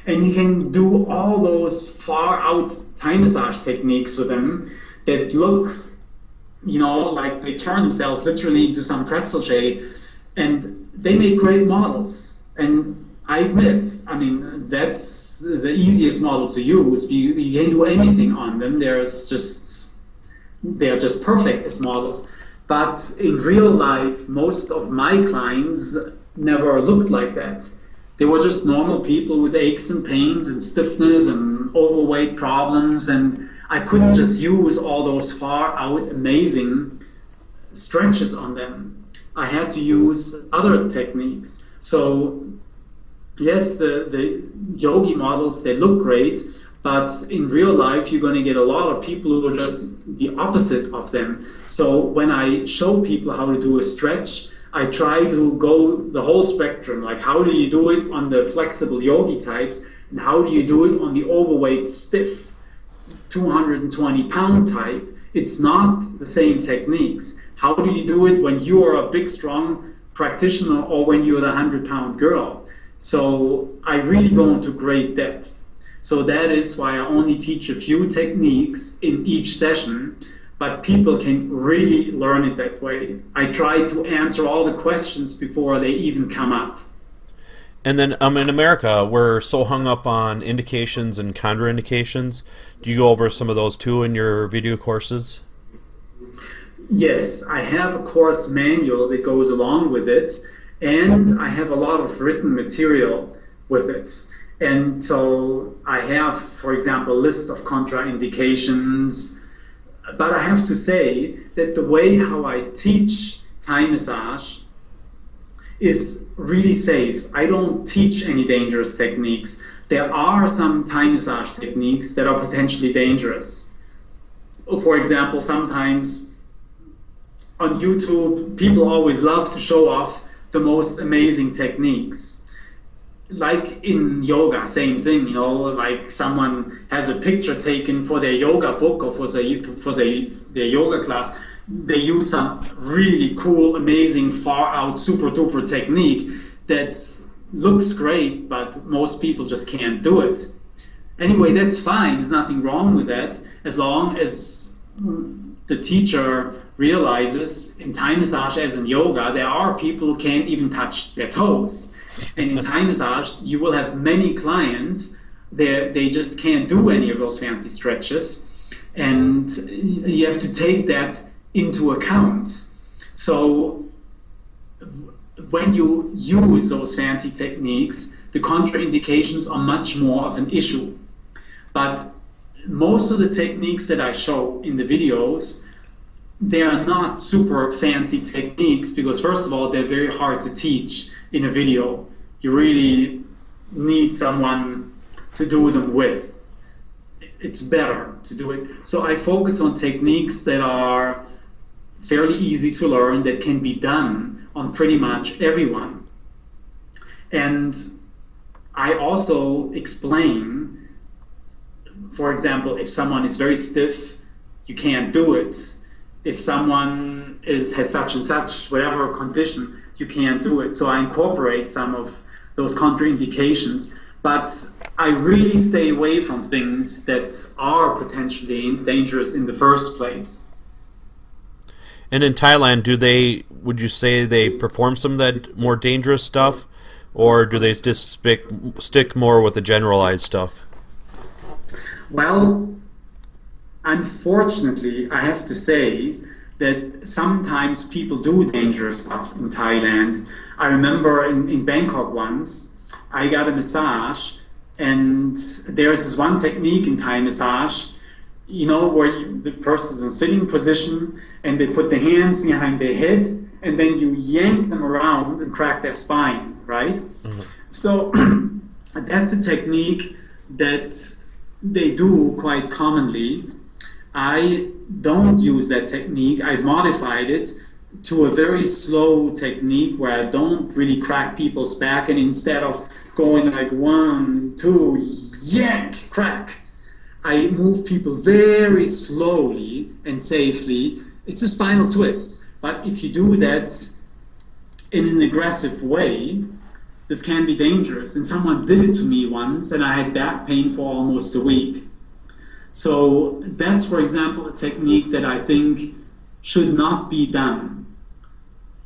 And you can do all those far out Thai massage techniques with them that look, you know, like they turn themselves literally into some pretzel shape, and they make great models. And I admit, I mean, that's the easiest model to use. You can't do anything on them. They're just perfect as models. But in real life, most of my clients never looked like that. They were just normal people with aches and pains and stiffness and overweight problems, and I couldn't just use all those far out amazing stretches on them. I had to use other techniques. So yes, the yogi models, they look great, but in real life you're going to get a lot of people who are just the opposite of them. So when I show people how to do a stretch, I try to go the whole spectrum, like how do you do it on the flexible yogi types, and how do you do it on the overweight, stiff, 220-pound type. It's not the same techniques. How do you do it when you are a big, strong practitioner or when you're the 100-pound girl? So I really go into great depth. So that is why I only teach a few techniques in each session, but people can really learn it that way. I try to answer all the questions before they even come up. And then in America, we're so hung up on indications and contraindications. Do you go over some of those too in your video courses? Yes, I have a course manual that goes along with it, and I have a lot of written material with it. And so I have, for example, a list of contraindications. But I have to say that the way how I teach Thai massage is really safe. I don't teach any dangerous techniques. There are some Thai massage techniques that are potentially dangerous. For example, sometimes on YouTube, people always love to show off the most amazing techniques. Like in yoga, same thing, you know, like someone has a picture taken for their yoga book or for their yoga class. They use some really cool, amazing, far out, super duper technique that looks great, but most people just can't do it. Anyway, that's fine. There's nothing wrong with that, as long as the teacher realizes in Thai massage as in yoga, there are people who can't even touch their toes. And in Thai massage, you will have many clients, they just can't do any of those fancy stretches. And you have to take that into account. So when you use those fancy techniques, the contraindications are much more of an issue. But most of the techniques that I show in the videos, they are not super fancy techniques because, first of all, they're very hard to teach in a video. You really need someone to do them with. It's better to do it. So I focus on techniques that are fairly easy to learn, that can be done on pretty much everyone. And I also explain for example, if someone is very stiff, you can't do it. If someone has such and such whatever condition, you can't do it. So I incorporate some of those contraindications, but I really stay away from things that are potentially dangerous in the first place. And in Thailand, would you say they perform some of that more dangerous stuff, or do they just stick more with the generalized stuff? Well, unfortunately, I have to say that sometimes people do dangerous stuff in Thailand. I remember in Bangkok once, I got a massage, and there's this one technique in Thai massage, where the person is in a sitting position and they put the hands behind their head and then you yank them around and crack their spine, right? Mm-hmm. So that's a technique that they do quite commonly. I don't use that technique. I've modified it to a very slow technique where I don't really crack people's back, and instead of going like 1, 2, yank, crack, I move people very slowly and safely. It's a spinal twist, but if you do that in an aggressive way, this can be dangerous. And someone did it to me once, and I had back pain for almost a week. So that's, for example, a technique that I think should not be done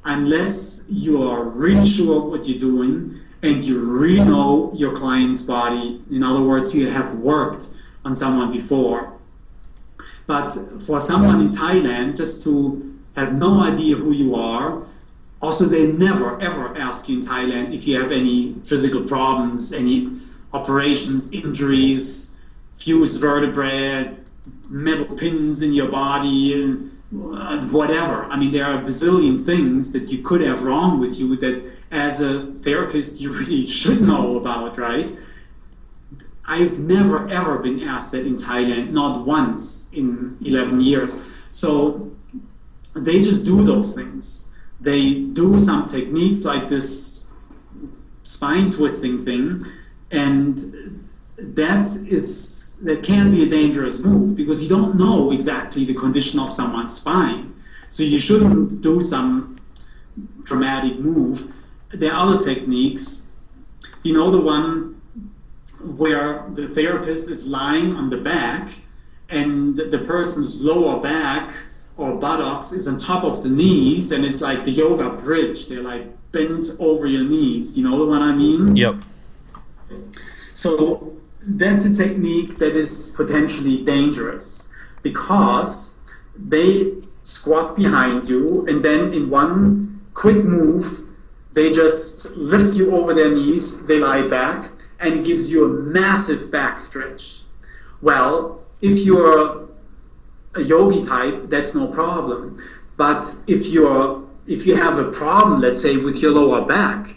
unless you are really sure what you're doing and you really know your client's body. In other words, you have worked on someone before. But for someone in Thailand, just to have no idea who you are, also they never ever ask you in Thailand if you have any physical problems, any operations, injuries, fused vertebrae, metal pins in your body, whatever. I mean, there are a bazillion things that you could have wrong with you that as a therapist you really should know about, right? I've never ever been asked that in Thailand, not once in 11 years. So they just do those things. They do some techniques like this spine twisting thing, and that can be a dangerous move because you don't know exactly the condition of someone's spine. So you shouldn't do some dramatic move. There are other techniques. The one where the therapist is lying on the back and the person's lower back or buttocks is on top of the knees, and it's like the yoga bridge. They're like bent over your knees. You know the one I mean? Yep. So that's a technique that is potentially dangerous because they squat behind you and then in one quick move they just lift you over their knees, they lie back, and it gives you a massive back stretch. Well, if you're a yogi type, that's no problem. But if you have a problem, let's say, with your lower back,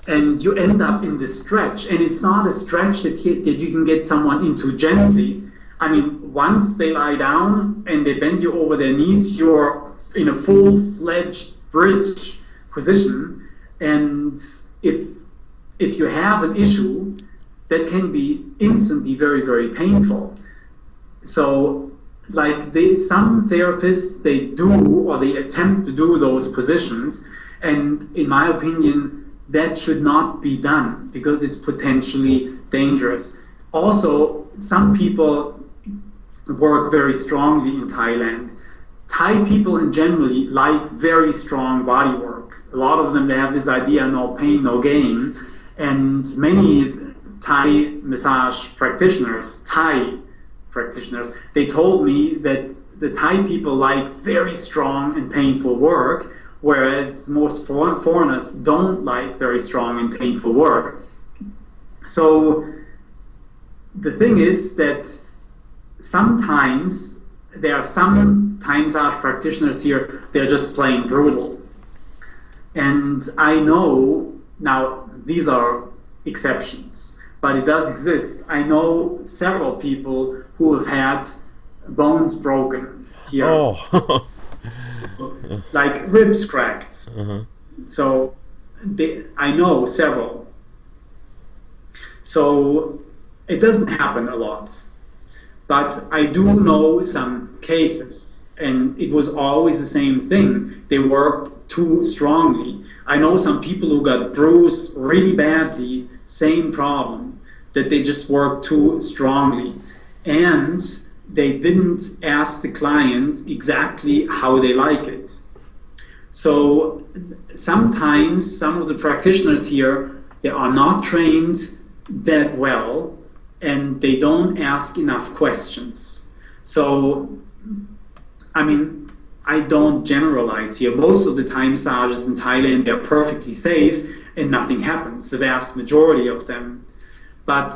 and you end up in this stretch, and it's not a stretch that you can get someone into gently. I mean, once they lie down and they bend you over their knees, you're in a full-fledged bridge position, and if you have an issue, that can be instantly very, very painful. So, some therapists, they do or they attempt to do those positions, and in my opinion, that should not be done because it's potentially dangerous. Also, some people work very strongly in Thailand. Thai people in generally like very strong body work. A lot of them, they have this idea, no pain, no gain. And many Thai massage practitioners, they told me that the Thai people like very strong and painful work, whereas most foreigners don't like very strong and painful work. So the thing is that sometimes there are some Thai massage practitioners here, they're just plain brutal. And I know, now these are exceptions, but it does exist. I know several people who have had bones broken here. Oh. Like ribs cracked. Uh-huh. So I know several. So it doesn't happen a lot. But I do know some cases, and it was always the same thing. They worked too strongly. I know some people who got bruised really badly, same problem, that they just worked too strongly. And they didn't ask the client exactly how they like it. So sometimes some of the practitioners here, they are not trained that well, and they don't ask enough questions. So, I mean, I don't generalize here. Most of the Thai massages in Thailand, they're perfectly safe and nothing happens, the vast majority of them. But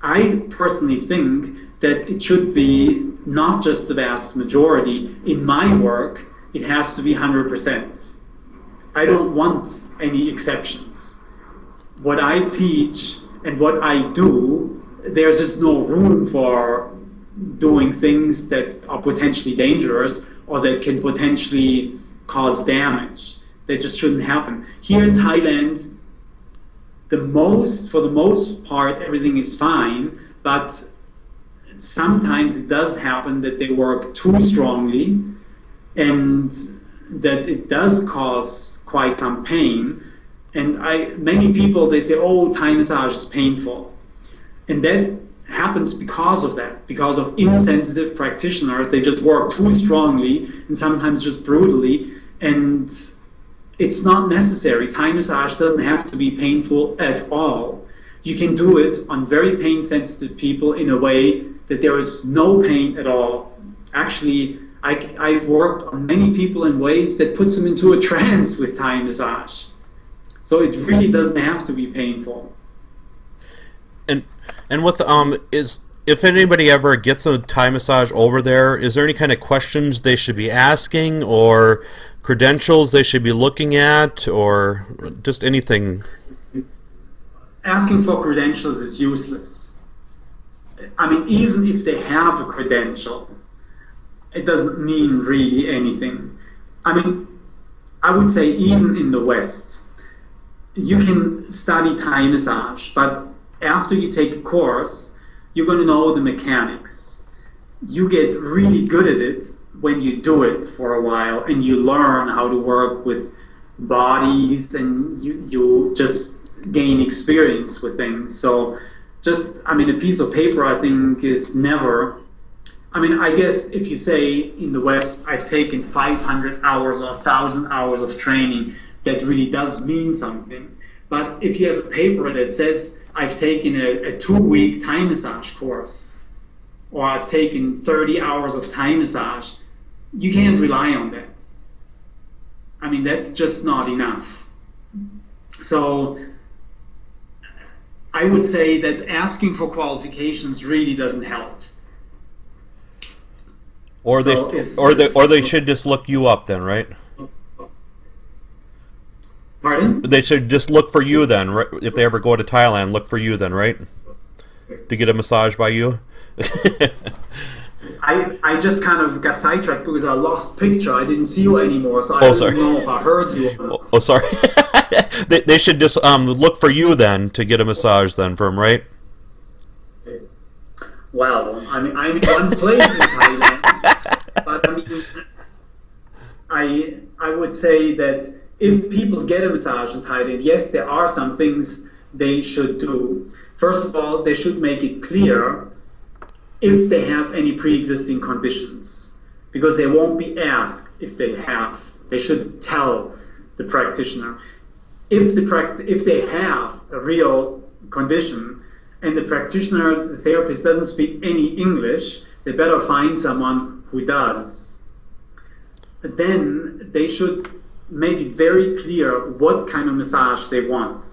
I personally think that it should be not just the vast majority. In my work, it has to be 100%. I don't want any exceptions. What I teach and what I do, there's just no room for doing things that are potentially dangerous or that can potentially cause damage. That just shouldn't happen. Here in Thailand, for the most part, everything is fine, but sometimes it does happen that they work too strongly and that it does cause quite some pain. And many people, they say, oh, Thai massage is painful. And that happens because of that, because of insensitive practitioners. They just work too strongly and sometimes just brutally. And it's not necessary. Thai massage doesn't have to be painful at all. You can do it on very pain-sensitive people in a way that there is no pain at all. Actually, I've worked on many people in ways that puts them into a trance with Thai massage. So it really doesn't have to be painful. And with if anybody ever gets a Thai massage over there, is there any kind of questions they should be asking or credentials they should be looking at or just anything? Asking for credentials is useless. I mean, even if they have a credential, it doesn't mean really anything. I mean, I would say even in the West, you can study Thai massage, but after you take a course, you're going to know the mechanics. You get really good at it when you do it for a while and you learn how to work with bodies and you just gain experience with things. So just, I mean, a piece of paper, I think, is never... I mean, I guess if you say in the West, I've taken 500 hours or 1,000 hours of training, that really does mean something. But if you have a paper that says, I've taken a 2-week Thai massage course, or I've taken 30 hours of Thai massage, you can't rely on that. I mean, that's just not enough. So I would say that asking for qualifications really doesn't help. Or they should just look you up then, right? Pardon? They should just look for you then, right? If they ever go to Thailand, look for you then, right? To get a massage by you? I just kind of got sidetracked because I lost picture. I didn't see you anymore, so I don't know if I heard you or not. Oh, sorry. they should just look for you then to get a massage then from, right? Well, I mean, I'm in one place in Thailand, but I mean, I would say that if people get a massage in Thailand, yes, there are some things they should do. First of all, they should make it clear if they have any pre-existing conditions, because they won't be asked if they have. They should tell the practitioner. If they have a real condition and the practitioner, the therapist, doesn't speak any English, they better find someone who does. Then they should make it very clear what kind of massage they want.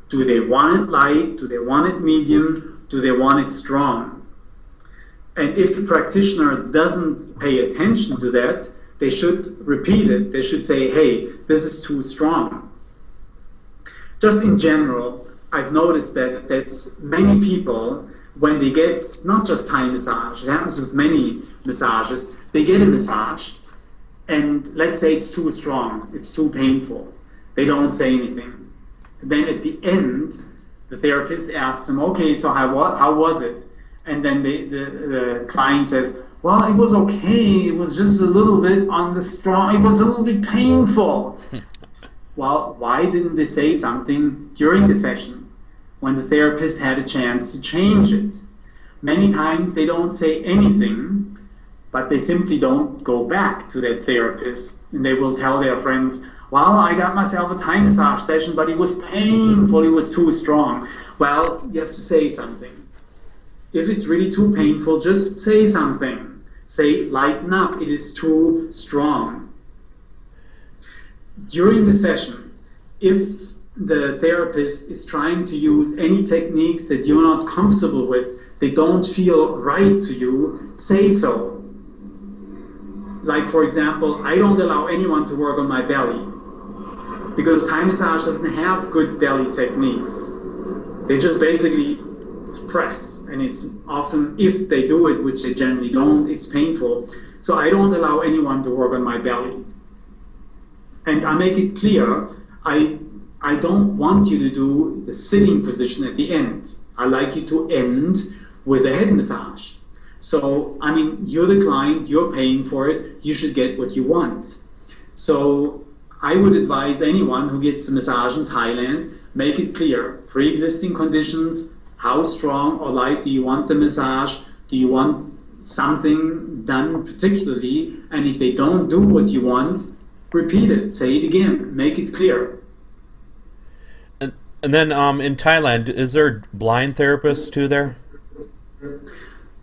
Do they want it light? Do they want it medium? Do they want it strong? And if the practitioner doesn't pay attention to that, they should repeat it. They should say, hey, this is too strong. Just in general, I've noticed that many people, when they get not just Thai massage, it happens with many massages, they get a massage, and let's say it's too strong, it's too painful. They don't say anything. Then at the end, the therapist asks them, okay, so how was it? And then the client says, well, it was okay, it was just a little bit on the strong, it was a little bit painful. Well, why didn't they say something during the session when the therapist had a chance to change it? Many times they don't say anything, but they simply don't go back to that therapist, and they will tell their friends, well, I got myself a Thai massage session, but it was painful, it was too strong. Well, you have to say something. If it's really too painful, just say something. Say, lighten up, it is too strong. During the session, if the therapist is trying to use any techniques that you're not comfortable with, they don't feel right to you, say so. Like, for example, I don't allow anyone to work on my belly, because Thai massage doesn't have good belly techniques. They just basically press, and it's often, if they do it, which they generally don't, it's painful. So I don't allow anyone to work on my belly. And I make it clear, I don't want you to do the sitting position at the end. I like you to end with a head massage. So, I mean, you're the client, you're paying for it, you should get what you want. So I would advise anyone who gets a massage in Thailand, make it clear, pre-existing conditions, how strong or light do you want the massage? Do you want something done particularly? And if they don't do what you want, repeat it, say it again, make it clear. And then in Thailand, is there blind therapists too there?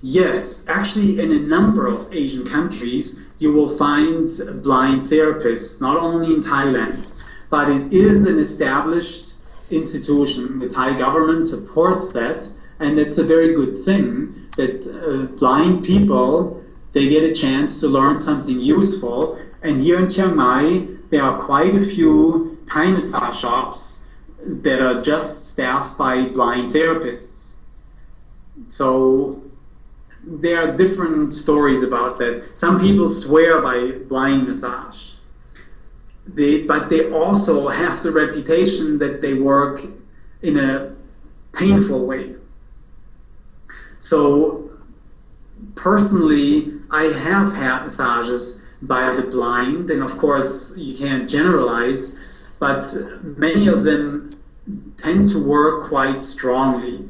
Yes, actually in a number of Asian countries, you will find blind therapists, not only in Thailand, but it is an established institution. The Thai government supports that, and it's a very good thing that blind people, they get a chance to learn something useful. And here in Chiang Mai, there are quite a few Thai massage shops that are just staffed by blind therapists. So there are different stories about that. Some people swear by blind massage. But they also have the reputation that they work in a painful way. So personally, I have had massages by the blind, and of course you can't generalize, but many of them tend to work quite strongly.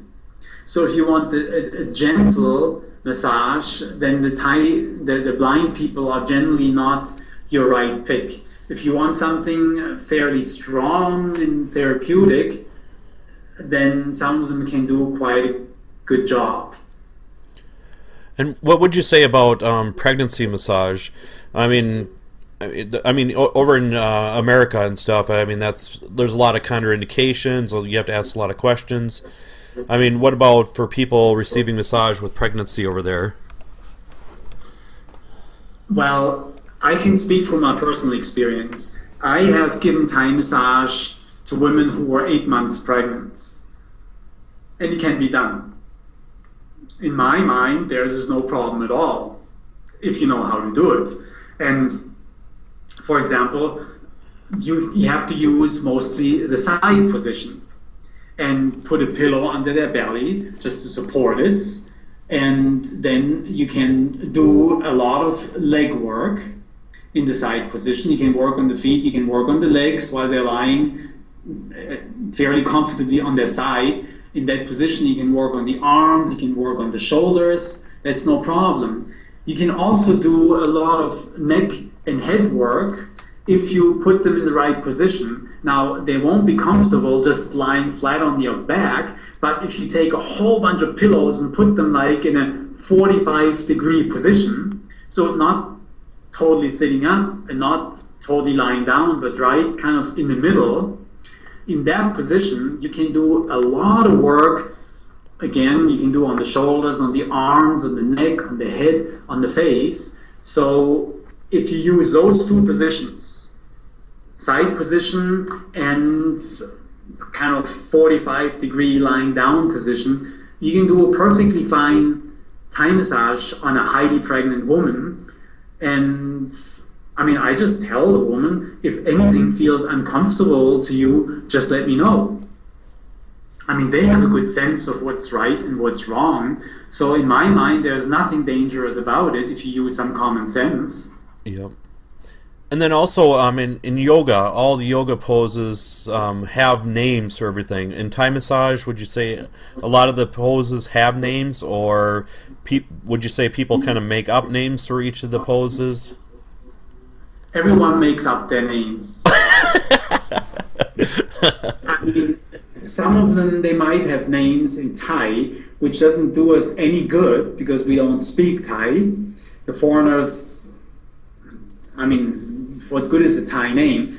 So if you want a gentle massage, then the blind people are generally not your right pick. If you want something fairly strong and therapeutic, then some of them can do quite a good job. And what would you say about pregnancy massage? I mean, over in America and stuff, I mean, there's a lot of contraindications. You have to ask a lot of questions. I mean, what about for people receiving massage with pregnancy over there? Well, I can speak from my personal experience. I have given Thai massage to women who were 8 months pregnant, and it can be done. In my mind, there is no problem at all, if you know how to do it. And for example, you have to use mostly the side position and put a pillow under their belly just to support it. And then you can do a lot of leg work in the side position. You can work on the feet, you can work on the legs while they're lying fairly comfortably on their side. In that position, you can work on the arms, you can work on the shoulders, that's no problem. You can also do a lot of neck and head work if you put them in the right position. Now, they won't be comfortable just lying flat on your back, but if you take a whole bunch of pillows and put them like in a 45-degree position, so not totally sitting up and not totally lying down, but right kind of in the middle, in that position, you can do a lot of work. Again, you can do on the shoulders, on the arms, on the neck, on the head, on the face. So if you use those two positions, side position and kind of 45-degree lying down position, you can do a perfectly fine Thai massage on a highly pregnant woman. And I mean, I just tell the woman, if anything feels uncomfortable to you, just let me know. I mean, they have a good sense of what's right and what's wrong. So in my mind, there's nothing dangerous about it if you use some common sense. Yep. And then also, in yoga, all the yoga poses have names for everything. In Thai massage, would you say a lot of the poses have names, or would you say people kind of make up names for each of the poses? Everyone makes up their names. I mean, some of them, they might have names in Thai, which doesn't do us any good because we don't speak Thai. The foreigners, I mean, what good is a Thai name?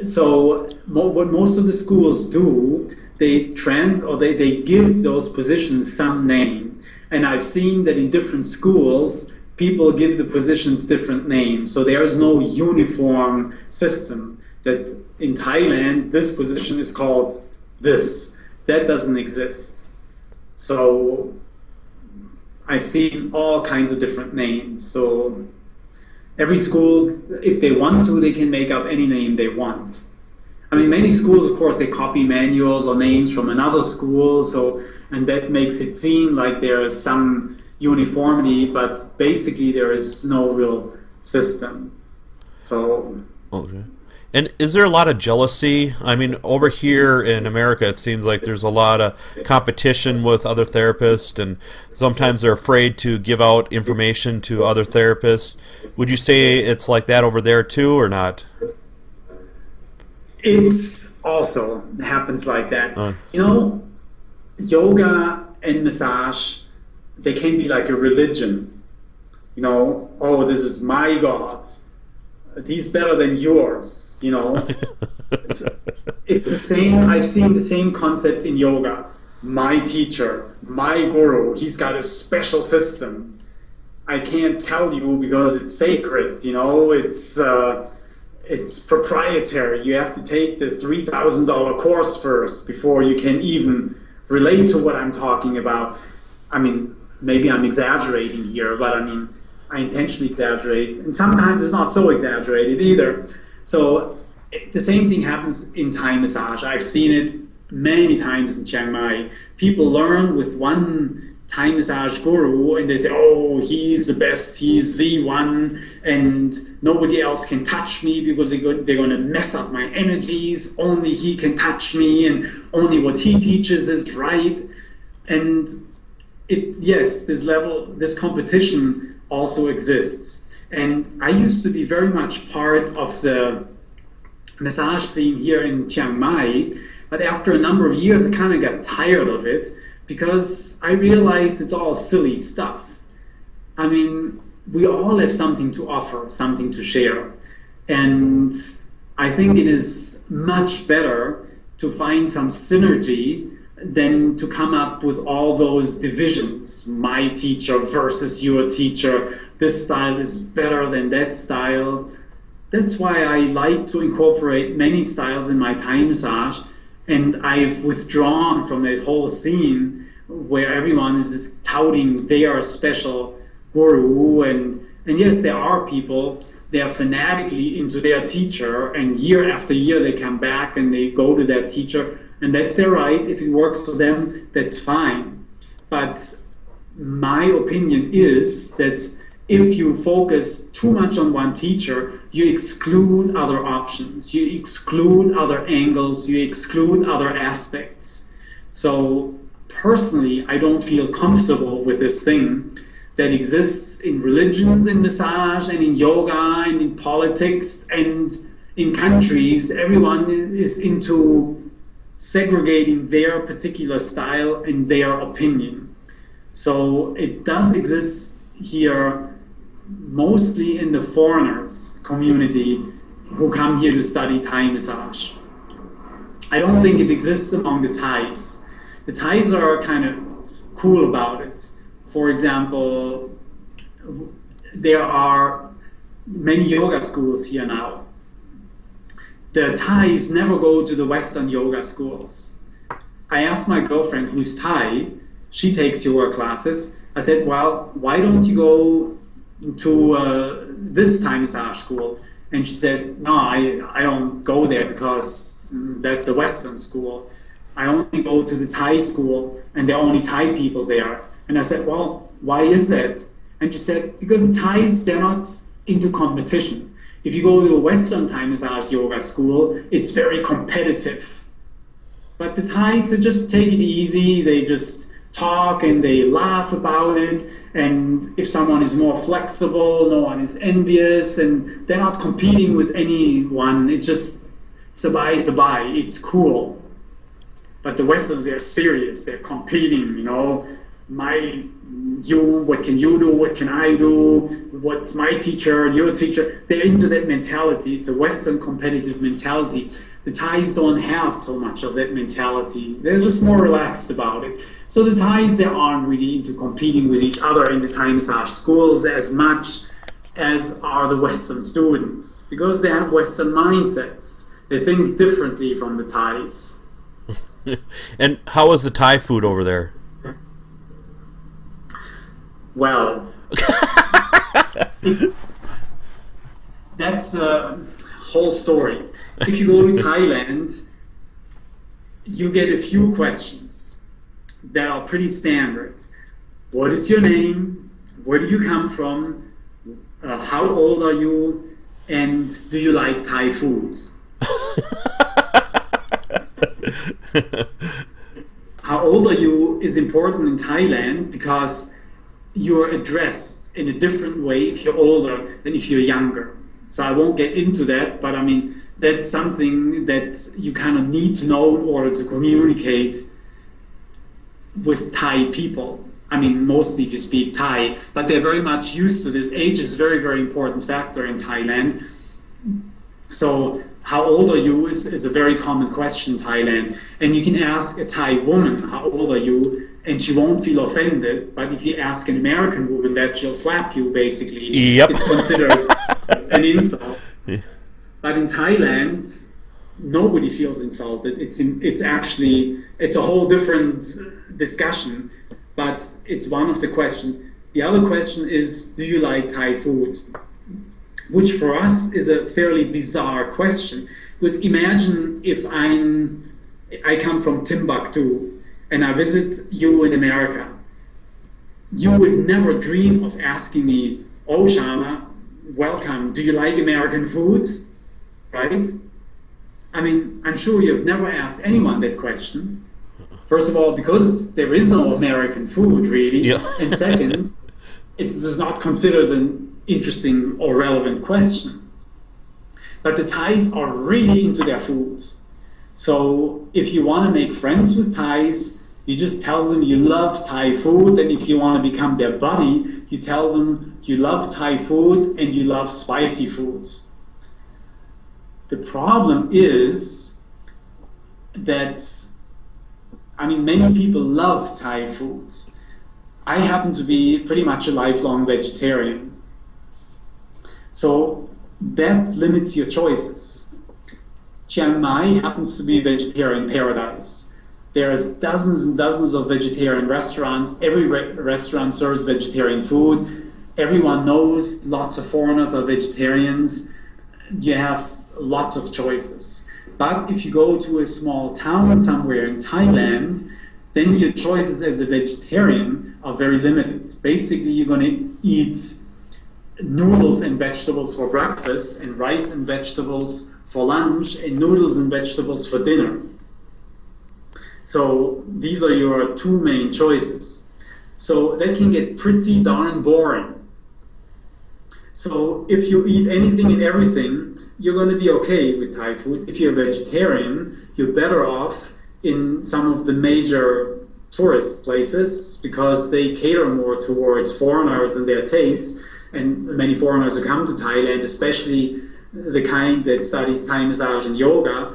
So what most of the schools do, they give those positions some name. And I've seen that in different schools, people give the positions different names. So there's no uniform system that in Thailand, this position is called this. That doesn't exist. So I've seen all kinds of different names. So every school, if they want to, they can make up any name they want. I mean, many schools, of course, they copy manuals or names from another school, and that makes it seem like there is some uniformity, but basically there is no real system. So. Okay. And is there a lot of jealousy? I mean, over here in America, it seems like there's a lot of competition with other therapists, and sometimes they're afraid to give out information to other therapists. Would you say it's like that over there too, or not? It's also happens like that. You know, yoga and massage, they can be like a religion. You know, oh, this is my God. He's better than yours, you know. It's the same. I've seen the same concept in yoga. My teacher, my guru, he's got a special system. I can't tell you because it's sacred, you know. It's proprietary. You have to take the $3,000 course first before you can even relate to what I'm talking about. I mean, maybe I'm exaggerating here, but I mean, I intentionally exaggerate, and sometimes it's not so exaggerated either. So the same thing happens in Thai massage. I've seen it many times in Chiang Mai. People learn with one Thai massage guru, and they say, oh, he's the best, he's the one, and nobody else can touch me because they're going to mess up my energies. Only he can touch me, and only what he teaches is right. And yes, this competition also exists. And I used to be very much part of the massage scene here in Chiang Mai, but after a number of years I kind of got tired of it because I realized it's all silly stuff. I mean, we all have something to offer, something to share, and I think it is much better to find some synergy than to come up with all those divisions. My teacher versus your teacher. This style is better than that style. That's why I like to incorporate many styles in my Thai massage, and I've withdrawn from that whole scene where everyone is just touting their special guru. And yes, there are people, they are fanatically into their teacher, and year after year they come back and they go to that teacher. And that's their right. If it works for them, that's fine. But my opinion is that if you focus too much on one teacher, you exclude other options, you exclude other angles, you exclude other aspects. So personally, I don't feel comfortable with this thing that exists in religions, in massage, and in yoga, and in politics, and in countries. Everyone is into segregating their particular style and their opinion. So it does exist here, mostly in the foreigners community who come here to study Thai massage. I don't think it exists among the Thais. The Thais are kind of cool about it. For example, there are many yoga schools here now. The Thais never go to the Western yoga schools. I asked my girlfriend, who's Thai, she takes yoga classes. I said, well, why don't you go to this Thai massage school? And she said, no, I don't go there because that's a Western school. I only go to the Thai school and there are only Thai people there. And I said, well, why is that? And she said, because the Thais, they're not into competition. If you go to a Western Thai massage yoga school, it's very competitive. But the Thais, they just take it easy. They just talk and they laugh about it. And if someone is more flexible, no one is envious, and they're not competing with anyone. It's just sabai, it's cool. But the Westerns, they're serious. They're competing, you know. What can you do? What can I do? What's my teacher? Your teacher? They're into that mentality. It's a Western competitive mentality. The Thais don't have so much of that mentality. They're just more relaxed about it. So the Thais, they aren't really into competing with each other in the Thai massage schools as much as are the Western students, because they have Western mindsets. They think differently from the Thais. And how is the Thai food over there? Well, that's a whole story. If you go to Thailand, you get a few questions that are pretty standard. What is your name? Where do you come from? How old are you? And do you like Thai food? How old are you is important in Thailand because you're addressed in a different way if you're older than if you're younger. So I won't get into that, but I mean, that's something that you kind of need to know in order to communicate with Thai people. I mean, mostly if you speak Thai, but they're very much used to this. Age is a very, very important factor in Thailand. So how old are you is a very common question in Thailand. And you can ask a Thai woman, how old are you? And she won't feel offended. But if you ask an American woman that, she'll slap you, basically. Yep. It's considered an insult. But in Thailand, nobody feels insulted. It's a whole different discussion. But it's one of the questions. The other question is, do you like Thai food? Which for us is a fairly bizarre question. Because imagine if I come from Timbuktu and I visit you in America. You would never dream of asking me, oh Shama, welcome, do you like American food? Right? I mean, I'm sure you've never asked anyone that question. First of all, because there is no American food really. Yeah. And second, it's not considered an interesting or relevant question. But the Thais are really into their food. So if you want to make friends with Thais, you just tell them you love Thai food, and if you want to become their buddy, you tell them you love Thai food and you love spicy foods. The problem is that, I mean, many people love Thai food. I happen to be pretty much a lifelong vegetarian. So that limits your choices. Chiang Mai happens to be a vegetarian paradise. There's dozens and dozens of vegetarian restaurants. Every restaurant serves vegetarian food. Everyone knows lots of foreigners are vegetarians. You have lots of choices. But if you go to a small town somewhere in Thailand, then your choices as a vegetarian are very limited. Basically, you're going to eat noodles and vegetables for breakfast, and rice and vegetables for lunch, and noodles and vegetables for dinner. So these are your two main choices. So that can get pretty darn boring. So if you eat anything and everything, you're going to be okay with Thai food. If you're a vegetarian, you're better off in some of the major tourist places because they cater more towards foreigners and their tastes. And many foreigners who come to Thailand, especially the kind that studies Thai massage and yoga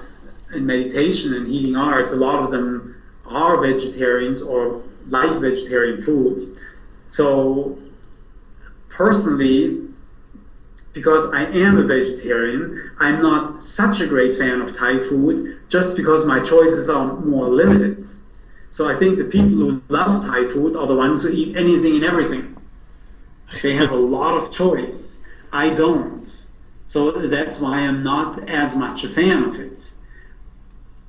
and meditation and healing arts, a lot of them are vegetarians or like vegetarian food. So personally, because I am a vegetarian, I'm not such a great fan of Thai food just because my choices are more limited. So I think the people who love Thai food are the ones who eat anything and everything. They have a lot of choice. I don't. So that's why I'm not as much a fan of it.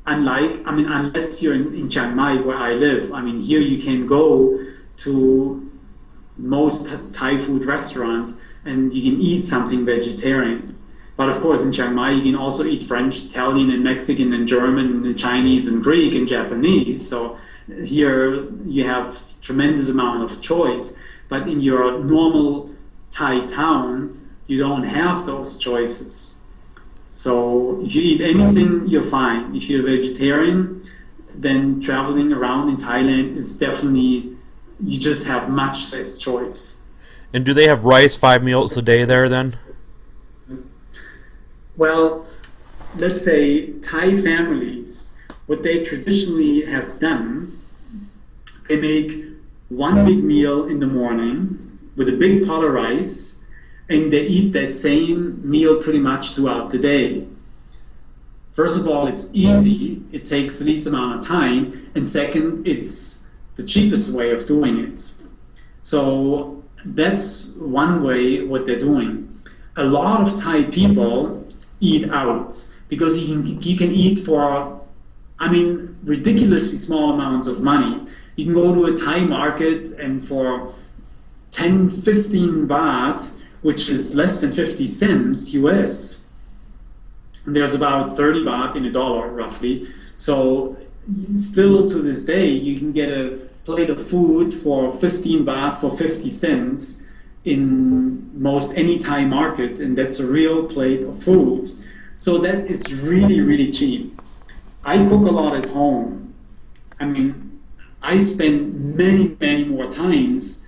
unlike, I mean, unless you're in Chiang Mai where I live, I mean, here you can go to most Thai food restaurants and you can eat something vegetarian. But of course, in Chiang Mai, you can also eat French, Italian, and Mexican, and German, and Chinese, and Greek, and Japanese. So here you have tremendous amount of choice. But in your normal Thai town, you don't have those choices. So if you eat anything, you're fine. If you're a vegetarian, then traveling around in Thailand is definitely, you just have much less choice. And do they have rice 5 meals a day there then? Well, let's say Thai families, what they traditionally have done, they make one big meal in the morning with a big pot of rice, and they eat that same meal pretty much throughout the day. First of all, it's easy, it takes the least amount of time, and second, it's the cheapest way of doing it. So that's one way what they're doing. A lot of Thai people eat out because you can eat for, I mean, ridiculously small amounts of money. You can go to a Thai market and for 10, 15 baht, which is less than 50 cents US, there's about 30 baht in a dollar roughly. So still to this day, you can get a plate of food for 15 baht for 50 cents in most any Thai market, and that's a real plate of food. So that is really, really cheap. I cook a lot at home. I mean, I spend many, many more times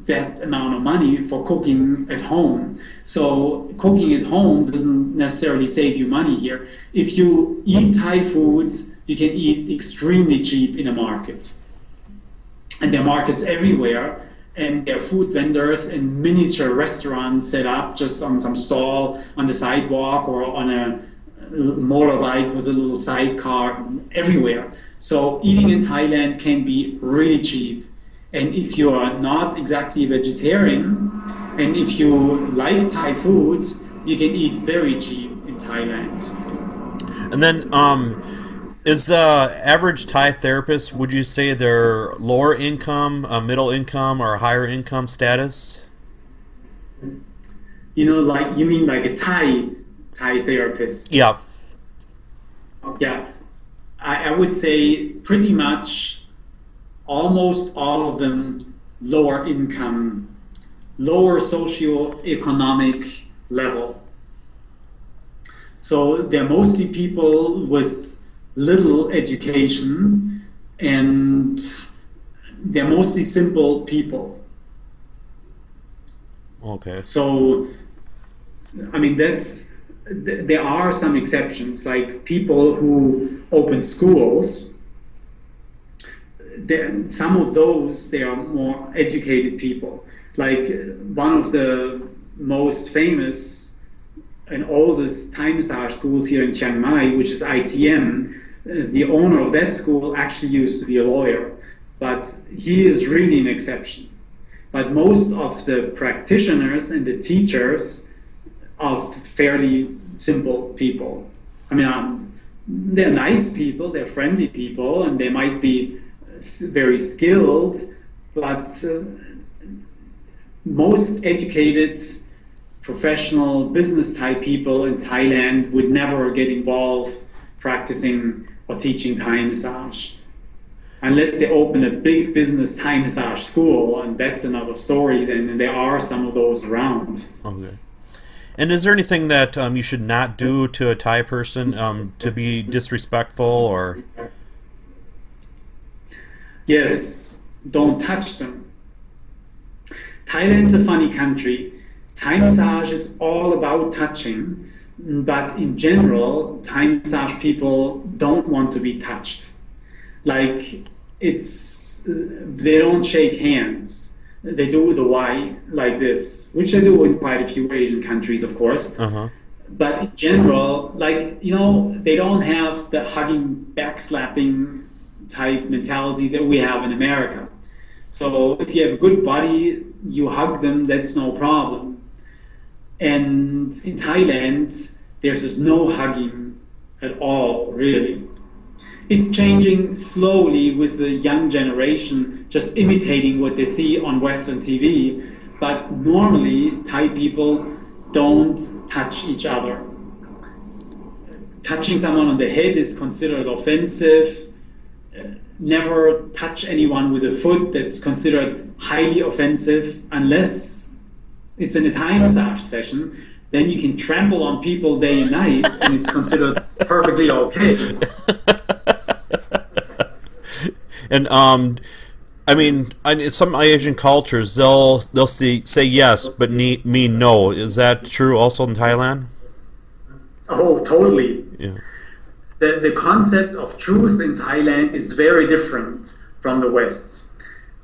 that amount of money for cooking at home. So cooking at home doesn't necessarily save you money here. If you eat Thai foods, you can eat extremely cheap in a market. And there are markets everywhere, and there are food vendors and miniature restaurants set up just on some stall on the sidewalk or on a motorbike with a little sidecar everywhere. So eating in Thailand can be really cheap. And if you are not exactly a vegetarian, and if you like Thai foods, you can eat very cheap in Thailand. And then, is the average Thai therapist, would you say they're lower income, middle income, or higher income status? You know, like, you mean like a Thai therapist? Yeah. Yeah. I would say pretty much almost all of them lower income, lower socioeconomic level. So they're mostly people with little education, and they're mostly simple people. Okay. So, I mean, there are some exceptions, like people who open schools. Some of those, they are more educated people. Like one of the most famous and oldest Thai massage schools here in Chiang Mai, which is ITM, the owner of that school actually used to be a lawyer, but he is really an exception. But most of the practitioners and the teachers are fairly simple people. I mean, they're nice people, they're friendly people, and they might be very skilled, but most educated professional business type people in Thailand would never get involved practicing or teaching Thai massage unless they open a big business Thai massage school, and that's another story then, and there are some of those around. Okay. And is there anything that you should not do to a Thai person to be disrespectful or? Yes, don't touch them. Thailand's a funny country. Thai massage is all about touching, but in general, Thai massage people don't want to be touched. Like, they don't shake hands. They do the Y like this, which they do in quite a few Asian countries, of course. Uh-huh. But in general, like, you know, they don't have the hugging, backslapping type mentality that we have in America. So if you have a good body, you hug them, that's no problem. And in Thailand, there's just no hugging at all, really. It's changing slowly with the young generation just imitating what they see on Western TV. But normally, Thai people don't touch each other. Touching someone on the head is considered offensive. Never touch anyone with a foot, that's considered highly offensive, unless it's in a Thai massage session. Then you can trample on people day and night, and it's considered perfectly okay. And I mean, in some Asian cultures, they'll say yes, but mean no. Is that true also in Thailand? Oh, totally. Yeah. The concept of truth in Thailand is very different from the West.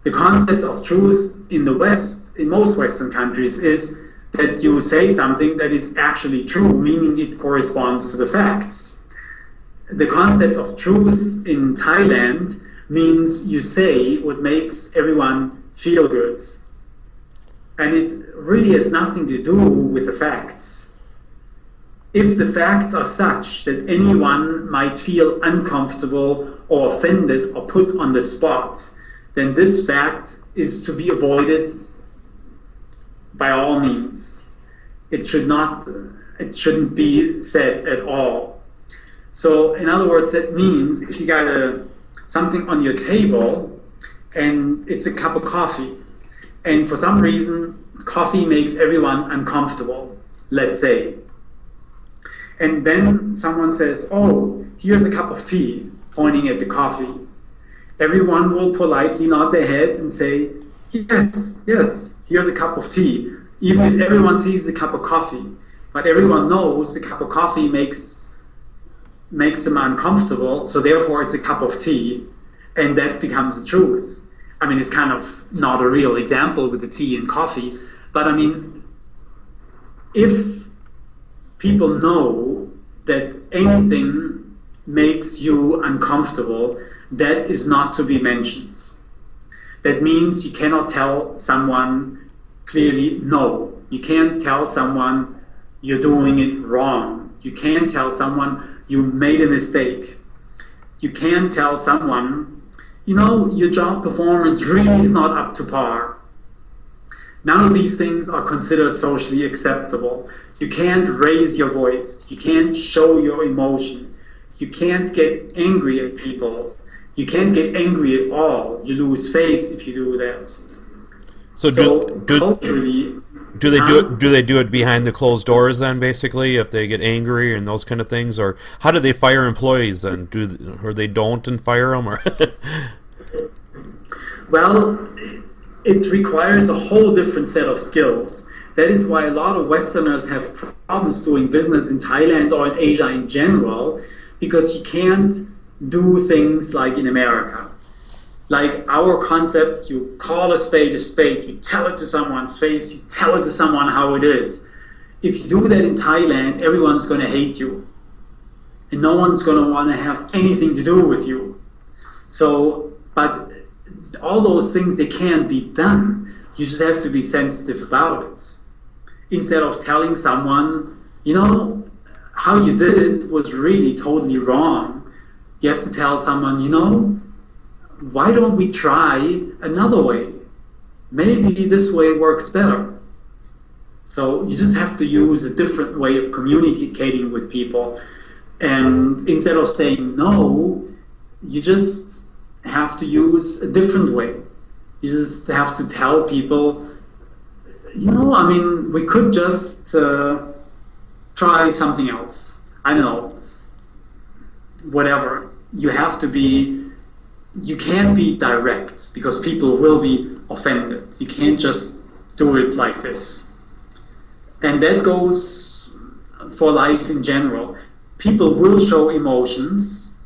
The concept of truth in the West, in most Western countries, is that you say something that is actually true, meaning it corresponds to the facts. The concept of truth in Thailand means you say what makes everyone feel good. And it really has nothing to do with the facts. If the facts are such that anyone might feel uncomfortable or offended or put on the spot, then this fact is to be avoided by all means. It shouldn't be said at all. So in other words, that means if you got something on your table and it's a cup of coffee, and for some reason coffee makes everyone uncomfortable, let's say, and then someone says, oh, here's a cup of tea, pointing at the coffee, everyone will politely nod their head and say, yes, here's a cup of tea, even if everyone sees the cup of coffee. But everyone knows the cup of coffee makes them uncomfortable, so therefore it's a cup of tea, and that becomes the truth. I mean, it's kind of not a real example with the tea and coffee, but I mean, if people know that anything makes you uncomfortable, that is not to be mentioned. That means you cannot tell someone clearly no. You can't tell someone you're doing it wrong. You can't tell someone you made a mistake. You can't tell someone, you know, your job performance really is not up to par. None of these things are considered socially acceptable. You can't raise your voice. You can't show your emotion. You can't get angry at people. You can't get angry at all. You lose face if you do that. So culturally, do they do it behind the closed doors then, basically, if they get angry and those kind of things, or how do they fire employees then? Or they don't and fire them, or? Well, it requires a whole different set of skills. That is why a lot of Westerners have problems doing business in Thailand or in Asia in general, because you can't do things like in America. Like our concept, you call a spade, you tell it to someone's face, you tell it to someone how it is. If you do that in Thailand, everyone's going to hate you. And no one's going to want to have anything to do with you. So, but all those things, they can't be done. You just have to be sensitive about it. Instead of telling someone, you know, how you did it was really totally wrong. You have to tell someone, you know, why don't we try another way? Maybe this way works better. So you just have to use a different way of communicating with people. And instead of saying no, you just have to use a different way. You just have to tell people, you know, I mean, we could just try something else. I don't know, whatever. You have to be, you can't be direct because people will be offended. You can't just do it like this. And that goes for life in general. People will show emotions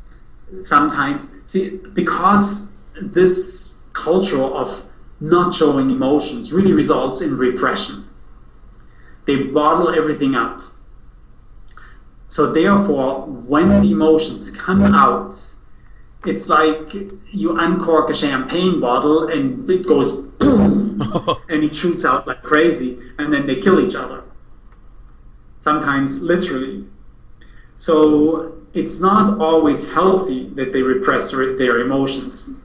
sometimes. See, because this culture of not showing emotions really results in repression. They bottle everything up. So therefore, when the emotions come out, it's like you uncork a champagne bottle and it goes boom, and it shoots out like crazy, and then they kill each other. Sometimes literally. So it's not always healthy that they repress their emotions.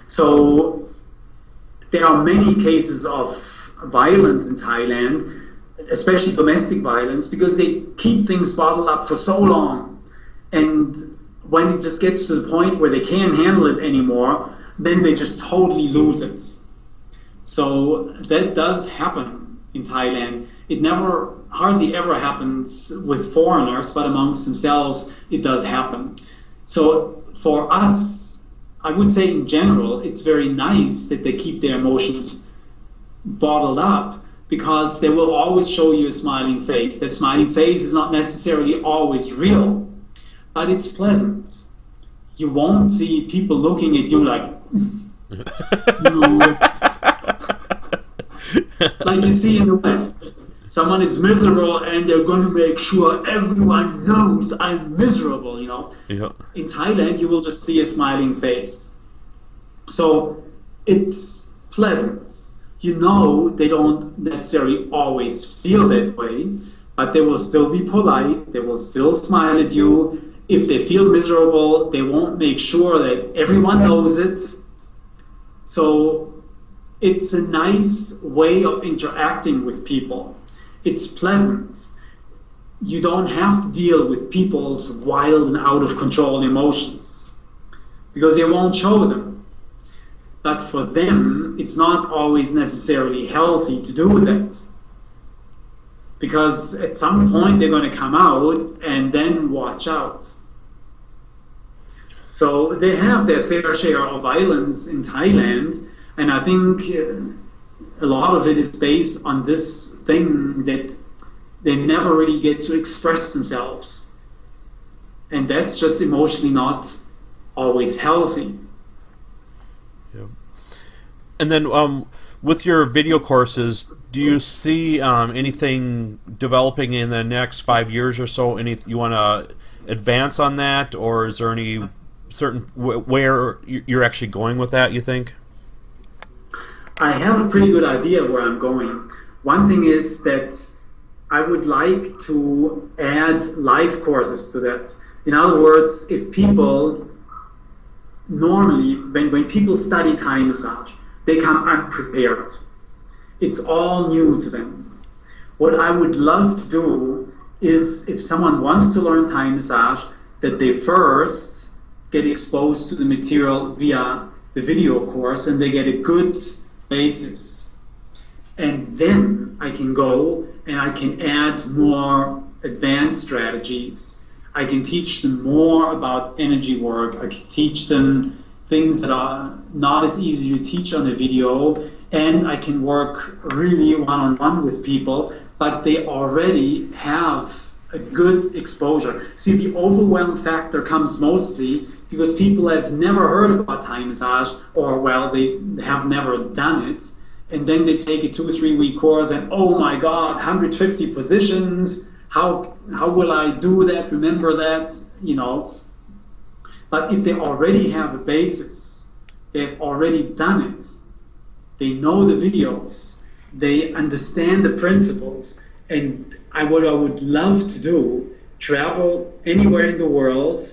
So there are many cases of violence in Thailand, especially domestic violence, because they keep things bottled up for so long. And when it just gets to the point where they can't handle it anymore, then they just totally lose it. So that does happen in Thailand. It hardly ever happens with foreigners, but amongst themselves it does happen. So for us, I would say in general, it's very nice that they keep their emotions bottled up, because they will always show you a smiling face. That smiling face is not necessarily always real, but it's pleasant. You won't see people looking at you like, like you see in the West. Someone is miserable and they're going to make sure everyone knows I'm miserable, you know. Yeah. In Thailand, you will just see a smiling face. So it's pleasant. You know, they don't necessarily always feel that way, but they will still be polite, they will still smile at you. If they feel miserable, they won't make sure that everyone knows it. So it's a nice way of interacting with people. It's pleasant. You don't have to deal with people's wild and out of control emotions, because they won't show them. But for them, it's not always necessarily healthy to do that, because at some point they're going to come out, and then watch out. So they have their fair share of violence in Thailand, and I think a lot of it is based on this thing that they never really get to express themselves, and that's just emotionally not always healthy. And then with your video courses, do you see anything developing in the next 5 years or so? You want to advance on that, or is there any certain where you're actually going with that, you think? I have a pretty good idea where I'm going. One thing is that I would like to add live courses to that. In other words, if people normally, when people study Thai massage, they come unprepared. It's all new to them. What I would love to do is, if someone wants to learn Thai massage, that they first get exposed to the material via the video course, and they get a good basis. And then I can go and I can add more advanced strategies. I can teach them more about energy work. I can teach them things that are not as easy to teach on a video, and I can work really one-on-one with people, but they already have a good exposure. See, the overwhelm factor comes mostly because people have never heard about Thai massage, or well, they have never done it, and then they take a 2 or 3 week course and, oh my God, 150 positions, how will I do that, remember that, you know. But if they already have a basis, they've already done it, they know the videos, they understand the principles, and what I would love to do, travel anywhere in the world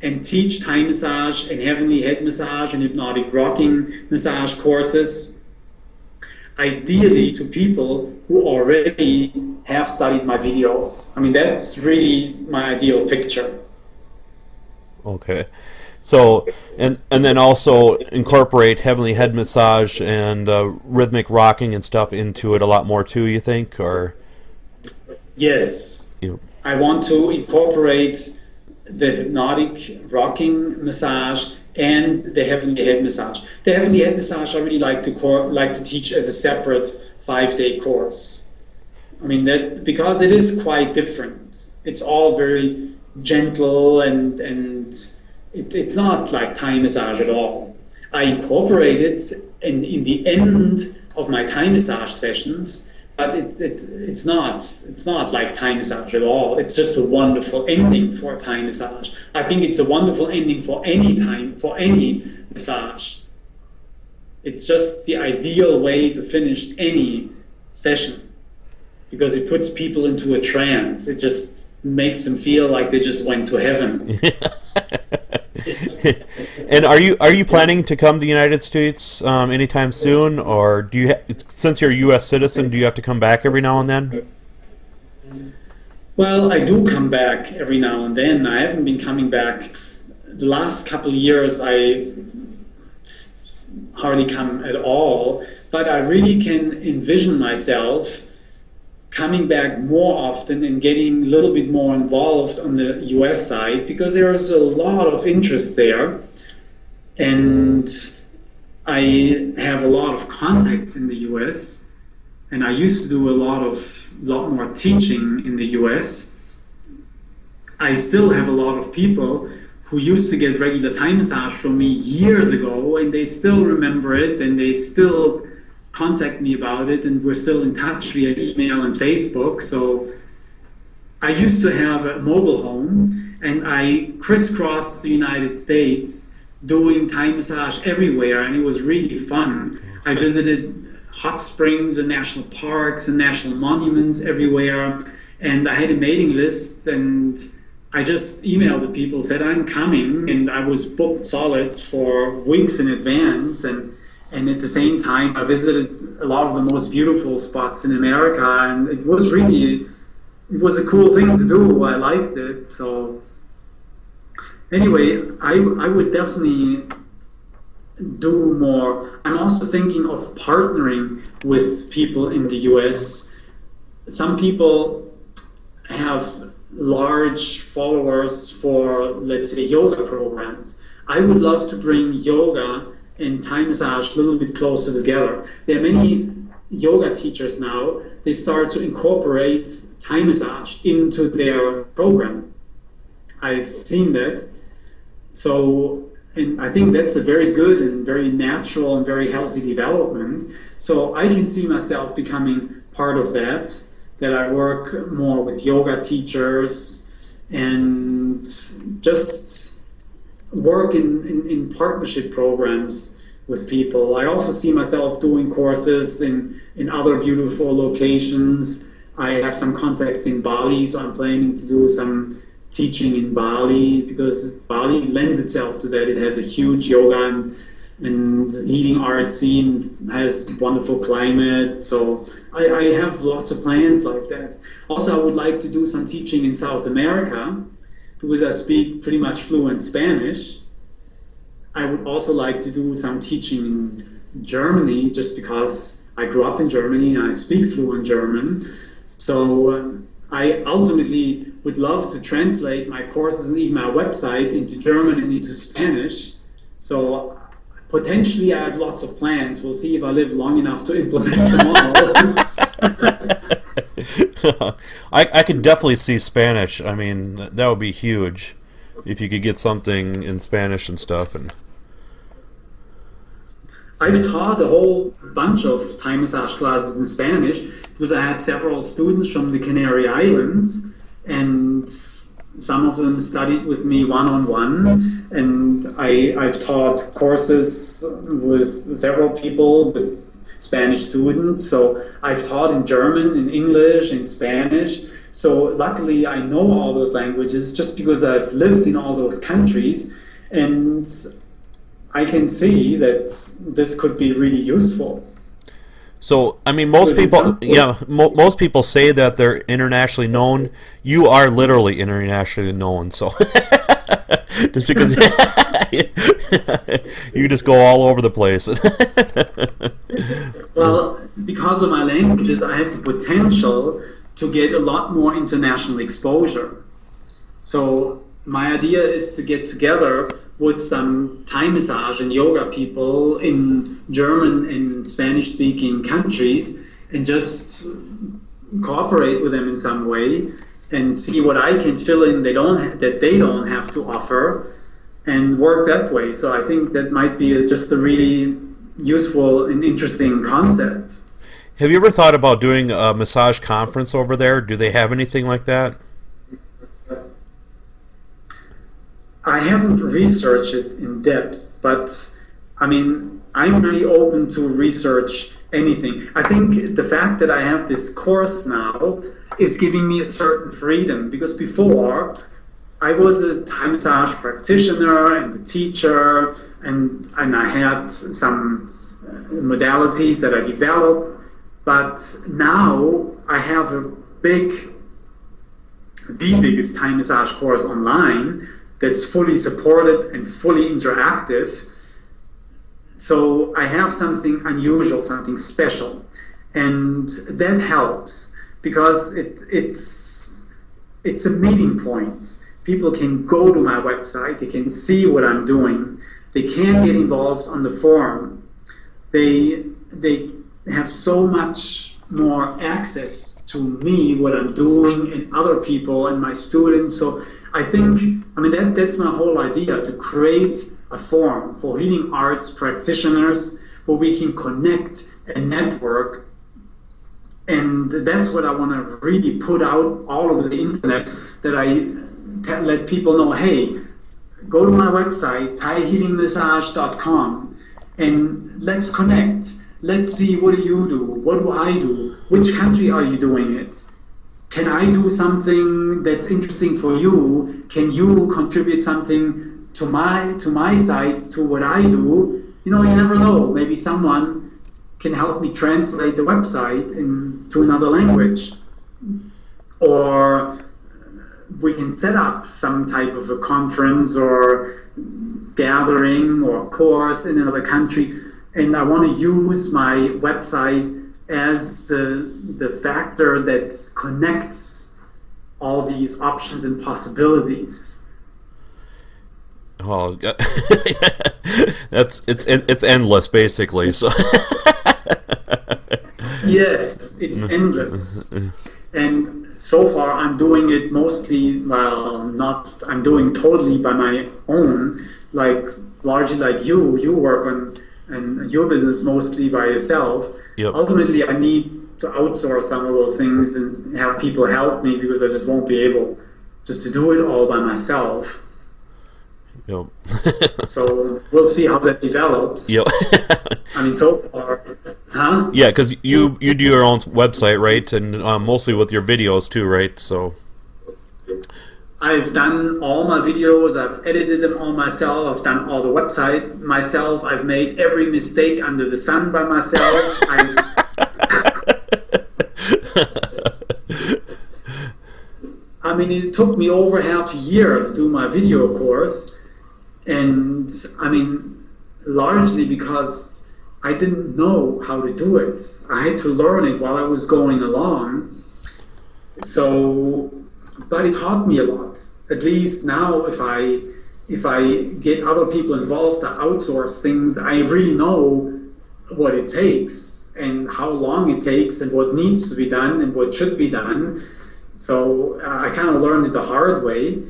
and teach Thai massage and heavenly head massage and hypnotic rocking massage courses, ideally to people who already have studied my videos. I mean, that's really my ideal picture. Okay, so and then also incorporate heavenly head massage and rhythmic rocking and stuff into it a lot more too, you think, or? Yes, you. I want to incorporate the hypnotic rocking massage and the heavenly head massage. The heavenly head massage I really like to teach as a separate 5-day course. I mean, that because it is quite different. It's all very gentle, and it's not like Thai massage at all. I incorporate it in the end of my Thai massage sessions, but it's not like Thai massage at all. It's just a wonderful ending for a Thai massage. I think it's a wonderful ending for any massage. It's just the ideal way to finish any session, because it puts people into a trance. It just makes them feel like they just went to heaven. And are you planning to come to the United States anytime soon, or do you since you're a U.S. citizen, do you have to come back every now and then? Well, I do come back every now and then. I haven't been coming back the last couple of years. I hardly come at all, but I really can envision myself coming back more often and getting a little bit more involved on the US side, because there is a lot of interest there, and I have a lot of contacts in the US, and I used to do a lot more teaching in the US. I still have a lot of people who used to get regular Thai massage from me years ago, and they still remember it, and they still contact me about it, and we're still in touch via email and Facebook. So I used to have a mobile home, and I crisscrossed the United States doing Thai massage everywhere, and it was really fun. I visited hot springs and national parks and national monuments everywhere, and I had a mailing list, and I just emailed the people, said I'm coming, and I was booked solid for weeks in advance, and at the same time I visited a lot of the most beautiful spots in America, and it was a cool thing to do. I liked it. So anyway, I would definitely do more. I'm also thinking of partnering with people in the US. Some people have large followers for, let's say, yoga programs. I would love to bring yoga and Thai massage a little bit closer together. There are many yoga teachers now, they start to incorporate Thai massage into their program. I've seen that. So, and I think that's a very good and very natural and very healthy development. So I can see myself becoming part of that I work more with yoga teachers and just work in partnership programs with people. I also see myself doing courses in other beautiful locations. I have some contacts in Bali, so I'm planning to do some teaching in Bali, because Bali lends itself to that. It has a huge yoga and healing art scene, has wonderful climate. So I have lots of plans like that. Also, I would like to do some teaching in South America, because I speak pretty much fluent Spanish. I would also like to do some teaching in Germany, just because I grew up in Germany and I speak fluent German. So I ultimately would love to translate my courses and even my website into German and into Spanish. So potentially I have lots of plans. We'll see if I live long enough to implement them all. I could definitely see Spanish. I mean, that would be huge if you could get something in Spanish and stuff. And I've taught a whole bunch of Thai massage classes in Spanish, because I had several students from the Canary Islands, and some of them studied with me one-on-one, and I've taught courses with several people, with Spanish students. So I've taught in German, in English, in Spanish. So luckily I know all those languages just because I've lived in all those countries, and I can see that this could be really useful. So, I mean, most people, most people say that they're internationally known. You are literally internationally known, so just because you just go all over the place. Well, because of my languages, I have the potential to get a lot more international exposure. So my idea is to get together with some Thai massage and yoga people in German and Spanish-speaking countries, and just cooperate with them in some way and see what I can fill in that they don't have to offer, and work that way. So I think that might be just a really useful and interesting concept. Have you ever thought about doing a massage conference over there? Do they have anything like that? I haven't researched it in depth, but I mean, I'm really open to research anything. I think the fact that I have this course now is giving me a certain freedom, because before I was a Thai massage practitioner and a teacher, and I had some modalities that I developed, but now I have the biggest Thai massage course online that's fully supported and fully interactive. So I have something unusual, something special, and that helps because it's a meeting point. People can go to my website, they can see what I'm doing, they can get involved on the forum. They have so much more access to me, what I'm doing, and other people and my students. So I think, that's my whole idea, to create a forum for healing arts practitioners where we can connect and network. And that's what I want to really put out all over the internet, that I let people know, hey, go to my website, thaihealingmassage.com, and let's connect. Let's see, what do you do? What do I do? Which country are you doing it? Can I do something that's interesting for you? Can you contribute something to my site, to what I do? You never know. Maybe someone can help me translate the website into another language. Or we can set up some type of a conference or gathering or course in another country, and I want to use my website as the factor that connects all these options and possibilities. Oh, it's endless, basically. So yes, it's endless. And so far I'm doing it mostly, I'm doing totally by my own, largely like you work on and your business mostly by yourself. Yep. Ultimately, I need to outsource some of those things and have people help me, because I just won't be able just to do it all by myself. Yep. So we'll see how that develops. Yep. So far, huh? Yeah, because you do your own website, right? And mostly with your videos too, right? So I've done all my videos, I've edited them all myself, I've done all the website myself, I've made every mistake under the sun by myself. It took me over half a year to do my video course, and largely because I didn't know how to do it. I had to learn it while I was going along. But it taught me a lot. At least now, if I get other people involved to outsource things, I really know what it takes and how long it takes and what needs to be done and what should be done. So I kind of learned it the hard way,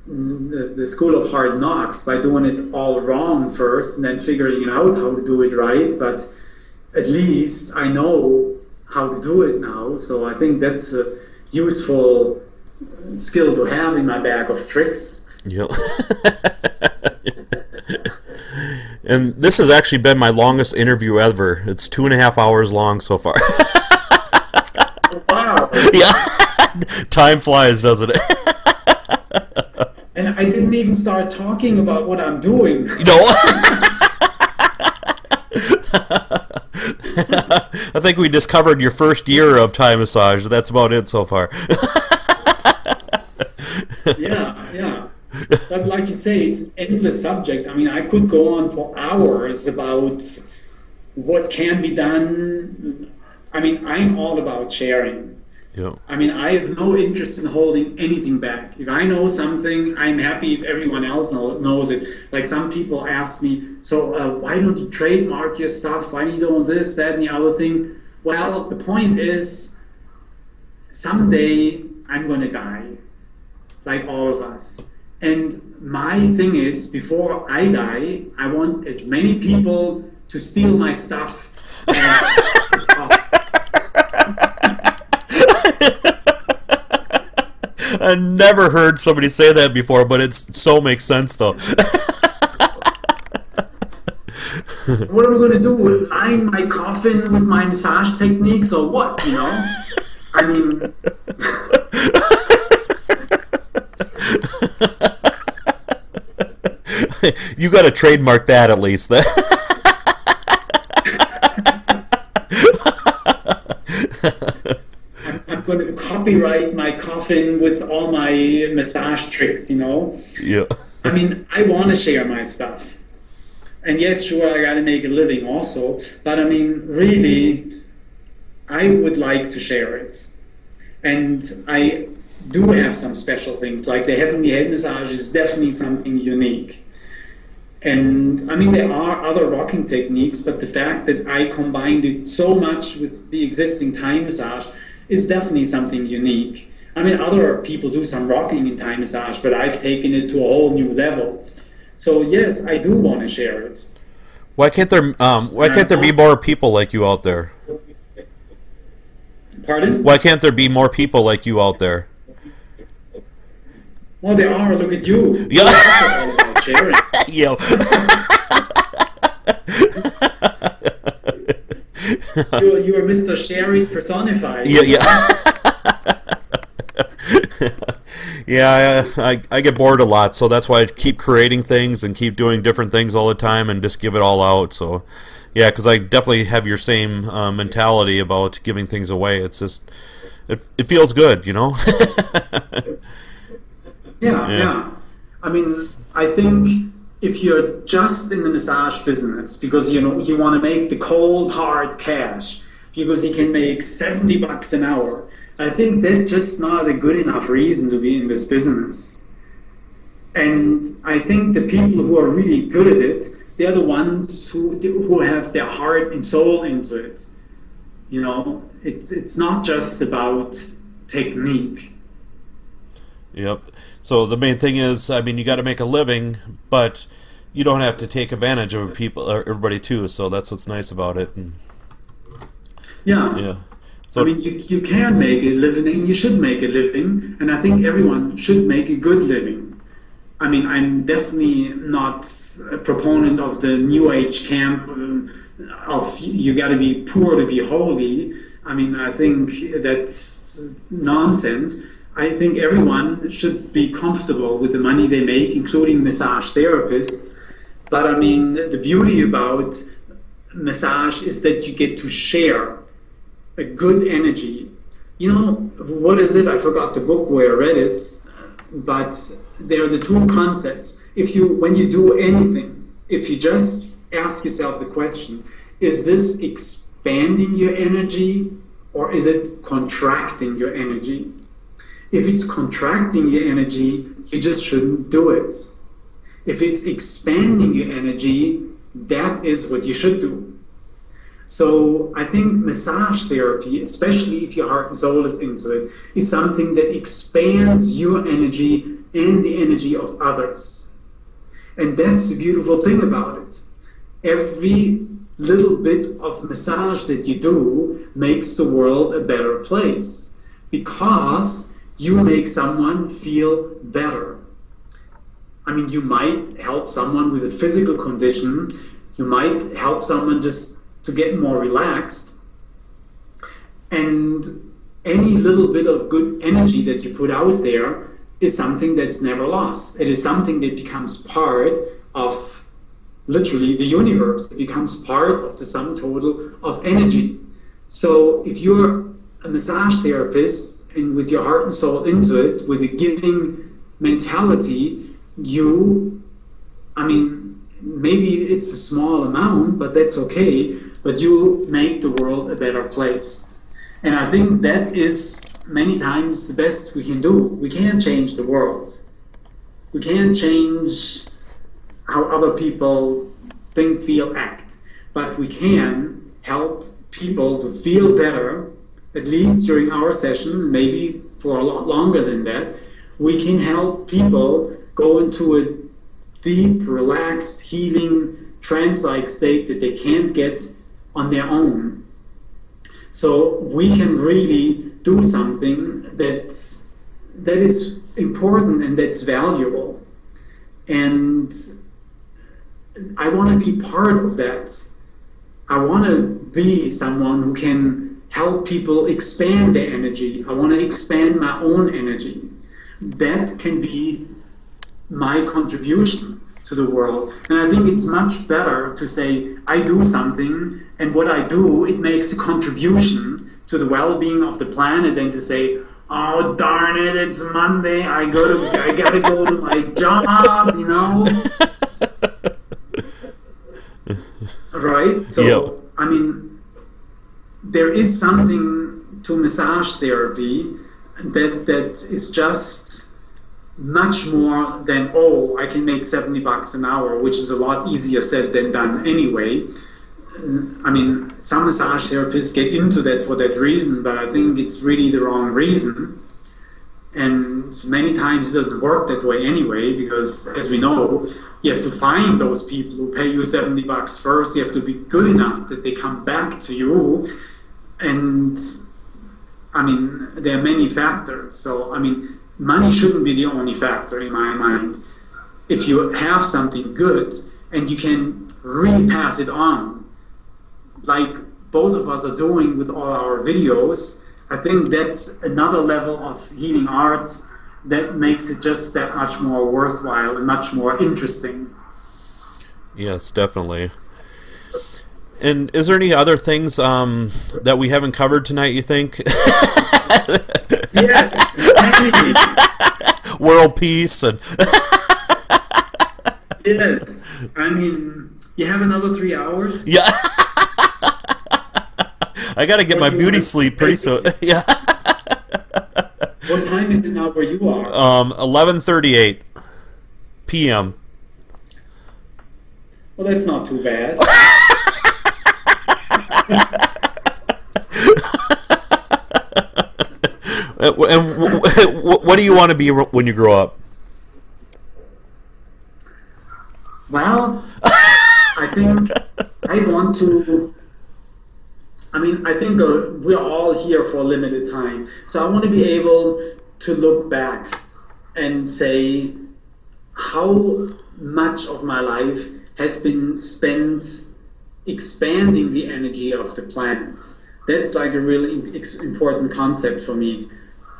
the school of hard knocks, by doing it all wrong first and then figuring out how to do it right. But at least I know how to do it now. So I think that's a useful skill to have in my bag of tricks. Yep. And this has actually been my longest interview ever. It's 2.5 hours long so far. Wow. Yeah. Time flies, doesn't it? And I didn't even start talking about what I'm doing. I think we discovered your first year of Thai massage. That's about it so far. Yeah. But like you say, it's an endless subject. I could go on for hours about what can be done. I'm all about sharing. Yeah. I have no interest in holding anything back. If I know something, I'm happy if everyone else knows it. Like some people ask me, so why don't you trademark your stuff? Why don't you do this, that, and the other thing? Well, the point is, someday I'm going to die, like all of us. And my thing is, before I die, I want as many people to steal my stuff as possible. I never heard somebody say that before, but it so makes sense though. What are we going to do? Line my coffin with my massage techniques or what, You got to trademark that at least. I'm going to copyright my coffin with all my massage tricks, you know? Yeah. I mean, I want to share my stuff. And yes, sure, I got to make a living also. But I mean, really, I would like to share it. And I do have some special things, like the heavenly head massage is definitely something unique. And I mean, there are other rocking techniques, but the fact that I combined it so much with the existing Thai massage is definitely something unique. I mean, other people do some rocking in Thai massage, but I've taken it to a whole new level. So yes, I do want to share it. Why can't there be more people like you out there? Pardon? Why can't there be more people like you out there? Well, there are. Look at you. Yeah. Sharing. Yo. You are Mr. Sharing personified. Yeah, yeah. Yeah, I get bored a lot, so that's why I keep creating things and keep doing different things all the time and just give it all out. So, yeah, because I definitely have your same mentality about giving things away. It's just, it feels good, you know? Yeah. I mean, I think if you're just in the massage business because, you know, you want to make the cold, hard cash, because you can make $70 an hour, I think that's just not a good enough reason to be in this business. And I think the people who are really good at it, they're the ones who have their heart and soul into it. You know, it's not just about technique. Yep. So the main thing is, I mean, you got to make a living, but you don't have to take advantage of people, everybody too. So that's what's nice about it. And, yeah. So, I mean, you can make a living, and you should make a living, and I think everyone should make a good living. I mean, I'm definitely not a proponent of the New Age camp of you got to be poor to be holy. I mean, I think that's nonsense. I think everyone should be comfortable with the money they make, including massage therapists. But I mean, the beauty about massage is that you get to share a good energy. You know, what is it? I forgot the book where I read it, but there are the two concepts. When you do anything, if you just ask yourself the question, is this expanding your energy or is it contracting your energy? If it's contracting your energy, you just shouldn't do it. If it's expanding your energy, that is what you should do. So I think massage therapy, especially if your heart and soul is into it, is something that expands your energy and the energy of others. And that's the beautiful thing about it. Every little bit of massage that you do makes the world a better place because you make someone feel better. I mean, you might help someone with a physical condition, you might help someone just to get more relaxed, and any little bit of good energy that you put out there is something that's never lost. It is something that becomes part of literally the universe. It becomes part of the sum total of energy. So if you're a massage therapist and with your heart and soul into it, with a giving mentality, maybe it's a small amount, but that's okay, but you make the world a better place. And I think that is many times the best we can do. We can't change the world. We can't change how other people think, feel, act, but we can help people to feel better, at least during our session, maybe for a lot longer than that. We can help people go into a deep, relaxed, healing, trance-like state that they can't get on their own. So we can really do something that is important and that's valuable. And I want to be part of that. I want to be someone who can help people expand their energy. I want to expand my own energy. That can be my contribution. to the world. And I think it's much better to say, I do something, and what I do, it makes a contribution to the well-being of the planet, than to say, oh darn it, it's Monday, I gotta go to my job, you know? Right? So, yep. I mean, there is something to massage therapy that is just much more than, oh, I can make $70 an hour, which is a lot easier said than done anyway. I mean, some massage therapists get into that for that reason, but I think it's really the wrong reason. And many times it doesn't work that way anyway, because as we know, you have to find those people who pay you $70 first. You have to be good enough that they come back to you. And I mean, there are many factors. So, I mean, money shouldn't be the only factor in my mind. If you have something good and you can really pass it on, like both of us are doing with all our videos, I think that's another level of healing arts that makes it just that much more worthwhile and much more interesting. Yes, definitely. And is there any other things that we haven't covered tonight, you think? Yes. World peace and yes. I mean, you have another 3 hours? yeah. I gotta get my beauty sleep pretty soon. Yeah. What time is it now where you are? 11:38 p.m. Well, that's not too bad. And what do you want to be when you grow up? Well, I think I want to. I mean, I think we're all here for a limited time. So I want to be able to look back and say how much of my life has been spent expanding the energy of the planet. That's like a really important concept for me.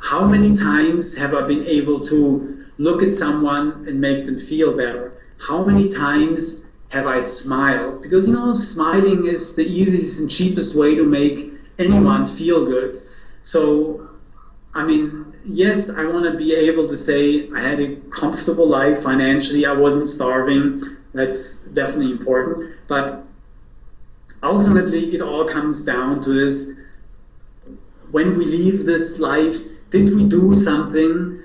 How many times have I been able to look at someone and make them feel better? How many times have I smiled? Because, you know, smiling is the easiest and cheapest way to make anyone feel good. So, I mean, yes, I want to be able to say I had a comfortable life financially. I wasn't starving. That's definitely important. But ultimately, it all comes down to this. When we leave this life, did we do something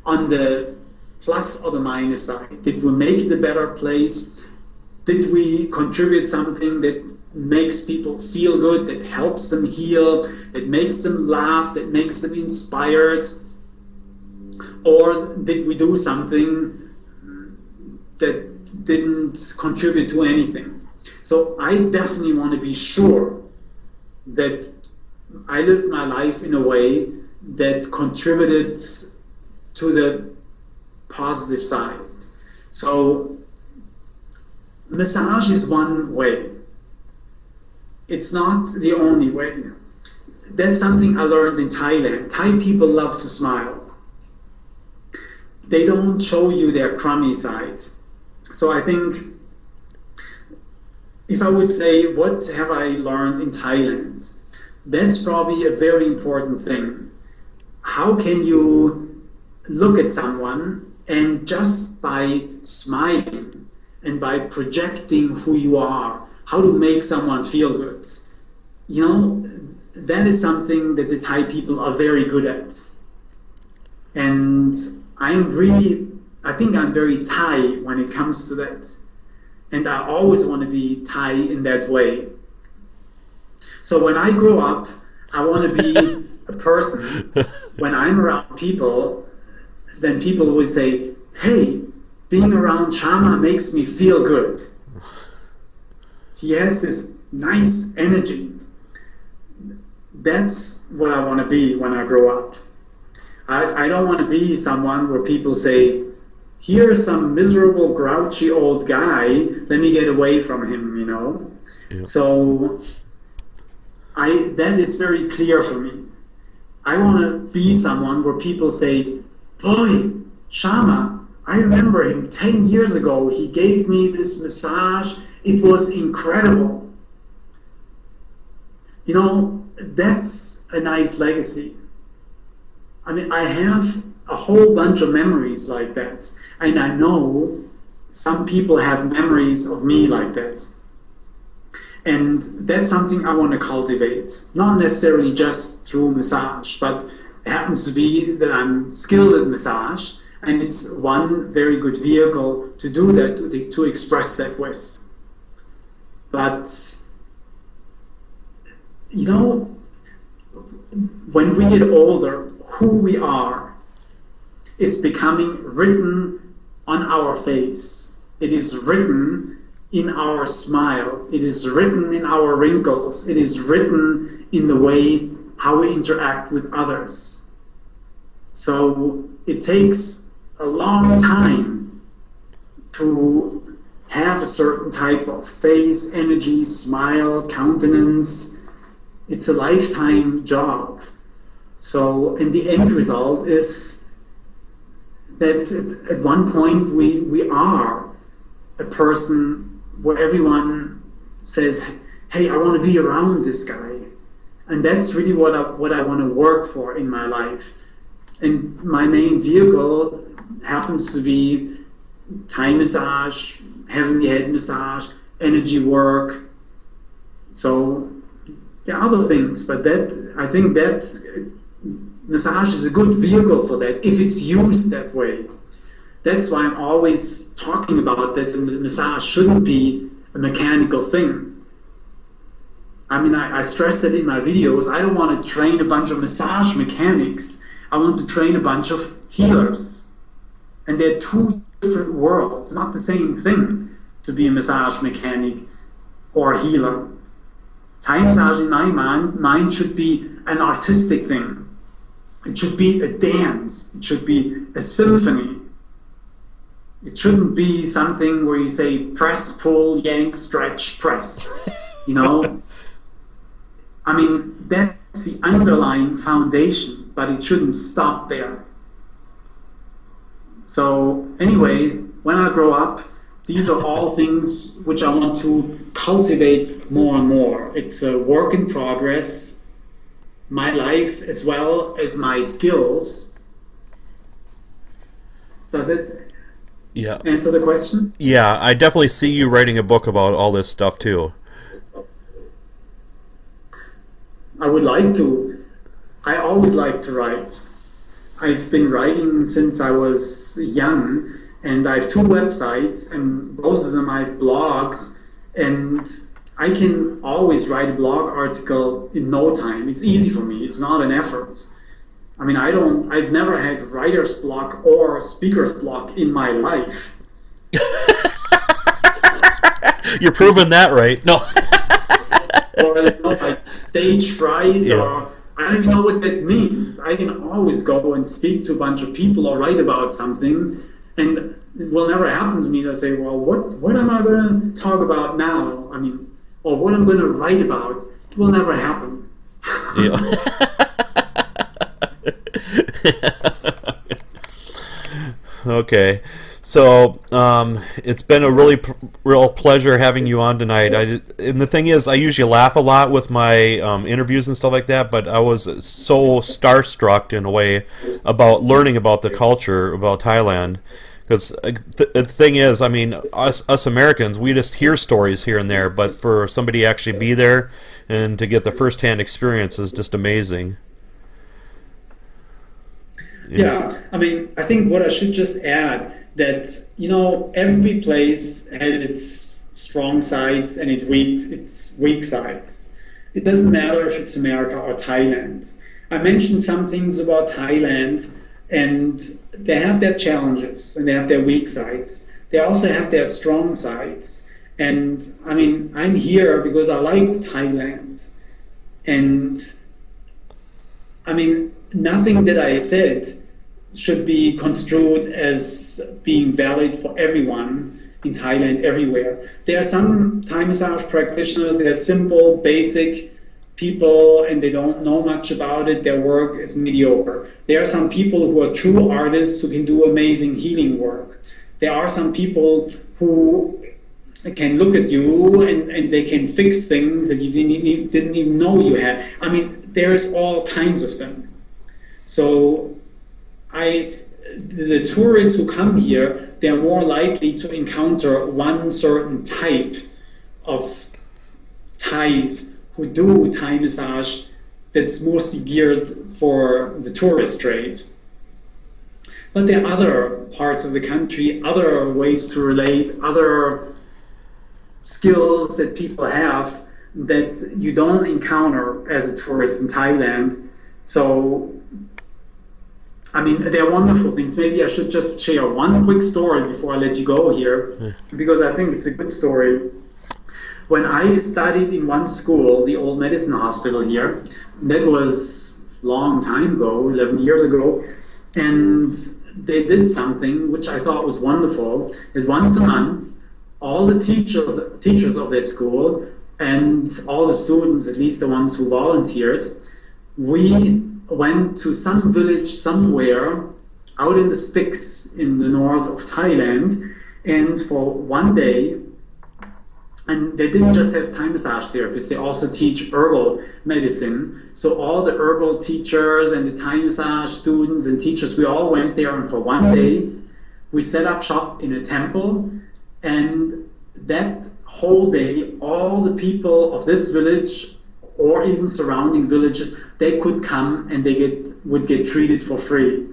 on the plus or the minus side? Did we make it a better place? Did we contribute something that makes people feel good, that helps them heal, that makes them laugh, that makes them inspired? Or did we do something that didn't contribute to anything? So I definitely want to be sure that I lived my life in a way that contributed to the positive side. So massage is one way. It's not the only way. That's something I learned in Thailand. Thai people love to smile. They don't show you their crummy side. So I think if I would say, what have I learned in Thailand? That's probably a very important thing. How can you look at someone and just by smiling and by projecting who you are, how to make someone feel good? You know, that is something that the Thai people are very good at. And I think I'm very Thai when it comes to that. And I always want to be Thai in that way. So when I grow up, I want to be a person, when I'm around people, then people will say, hey, being around Shama makes me feel good. He has this nice energy. That's what I want to be when I grow up. I don't want to be someone where people say, here's some miserable, grouchy old guy, let me get away from him, you know? Yep. So that is very clear for me. I want to be someone where people say, boy, Shama, I remember him 10 years ago. He gave me this massage. It was incredible. You know, that's a nice legacy. I mean, I have a whole bunch of memories like that. And I know some people have memories of me like that. And that's something I want to cultivate. Not necessarily just through massage, but it happens to be that I'm skilled at massage, and it's one very good vehicle to do that, to express that with. But, you know, when we get older, who we are is becoming written on our face. It is written in our smile. It is written in our wrinkles. It is written in the way how we interact with others. So it takes a long time to have a certain type of face, energy, smile, countenance. It's a lifetime job. So, and the end result is that at one point we are a person where everyone says, hey, I want to be around this guy. And that's really what I want to work for in my life. And my main vehicle happens to be Thai massage, heavenly head massage, energy work. So there are other things, but I think massage is a good vehicle for that if it's used that way. That's why I'm always talking about that massage shouldn't be a mechanical thing. I mean, I stress that in my videos. I don't want to train a bunch of massage mechanics. I want to train a bunch of healers. And they're two different worlds, not the same thing to be a massage mechanic or a healer. Thai massage in my mind should be an artistic thing. It should be a dance. It should be a symphony. It shouldn't be something where you say press, pull, yank, stretch, press. You know? I mean, that's the underlying foundation, but it shouldn't stop there. So anyway, when I grow up, these are all things which I want to cultivate more and more. It's a work in progress, my life as well as my skills. Does it answer the question? Yeah, I definitely see you writing a book about all this stuff too. I would like to. I always like to write. I've been writing since I was young, and I have 2 websites, and both of them I have blogs, and I can always write a blog article in no time. It's easy for me. It's not an effort. I mean, I've never had writer's block or speaker's block in my life. You're proving that right. No. Or like stage fright, or I don't even know what that means. I can always go and speak to a bunch of people or write about something, and it will never happen to me to say, well, what am I going to talk about now? I mean, or what I'm going to write about. It will never happen. Okay, so it's been a real pleasure having you on tonight. And the thing is, I usually laugh a lot with my interviews and stuff like that, but I was so starstruck in a way about learning about the culture about Thailand. Because the thing is, I mean, us Americans, we just hear stories here and there, but for somebody to actually be there and to get the first-hand experience is just amazing. Yeah, I mean, I think what I should just add that, you know, every place has its strong sides and its weak sides. It doesn't matter if it's America or Thailand. I mentioned some things about Thailand, and they have their challenges and they have their weak sides. They also have their strong sides. And I mean, I'm here because I like Thailand. And I mean, nothing that I said should be construed as being valid for everyone in Thailand, everywhere. There are some Thai massage practitioners, they're simple, basic people and they don't know much about it, their work is mediocre. There are some people who are true artists who can do amazing healing work. There are some people who can look at you and they can fix things that you didn't even know you had. I mean, there's all kinds of them. So the tourists who come here, they're more likely to encounter one certain type of Thais who do Thai massage that's mostly geared for the tourist trade. But there are other parts of the country, other ways to relate, other skills that people have that you don't encounter as a tourist in Thailand. So, I mean, they're wonderful things. Maybe I should just share one quick story before I let you go here, because I think it's a good story. When I studied in one school, the old medicine hospital here, that was a long time ago, 11 years ago, and they did something which I thought was wonderful, that once a month, all the teachers of that school and all the students, at least the ones who volunteered, we went to some village somewhere out in the sticks in the north of Thailand, and for one day, and they didn't just have Thai massage therapists, they also teach herbal medicine. So all the herbal teachers and the Thai massage students and teachers, we all went there, and for one day, we set up shop in a temple, and that whole day, all the people of this village or even surrounding villages, they could come and they would get treated for free.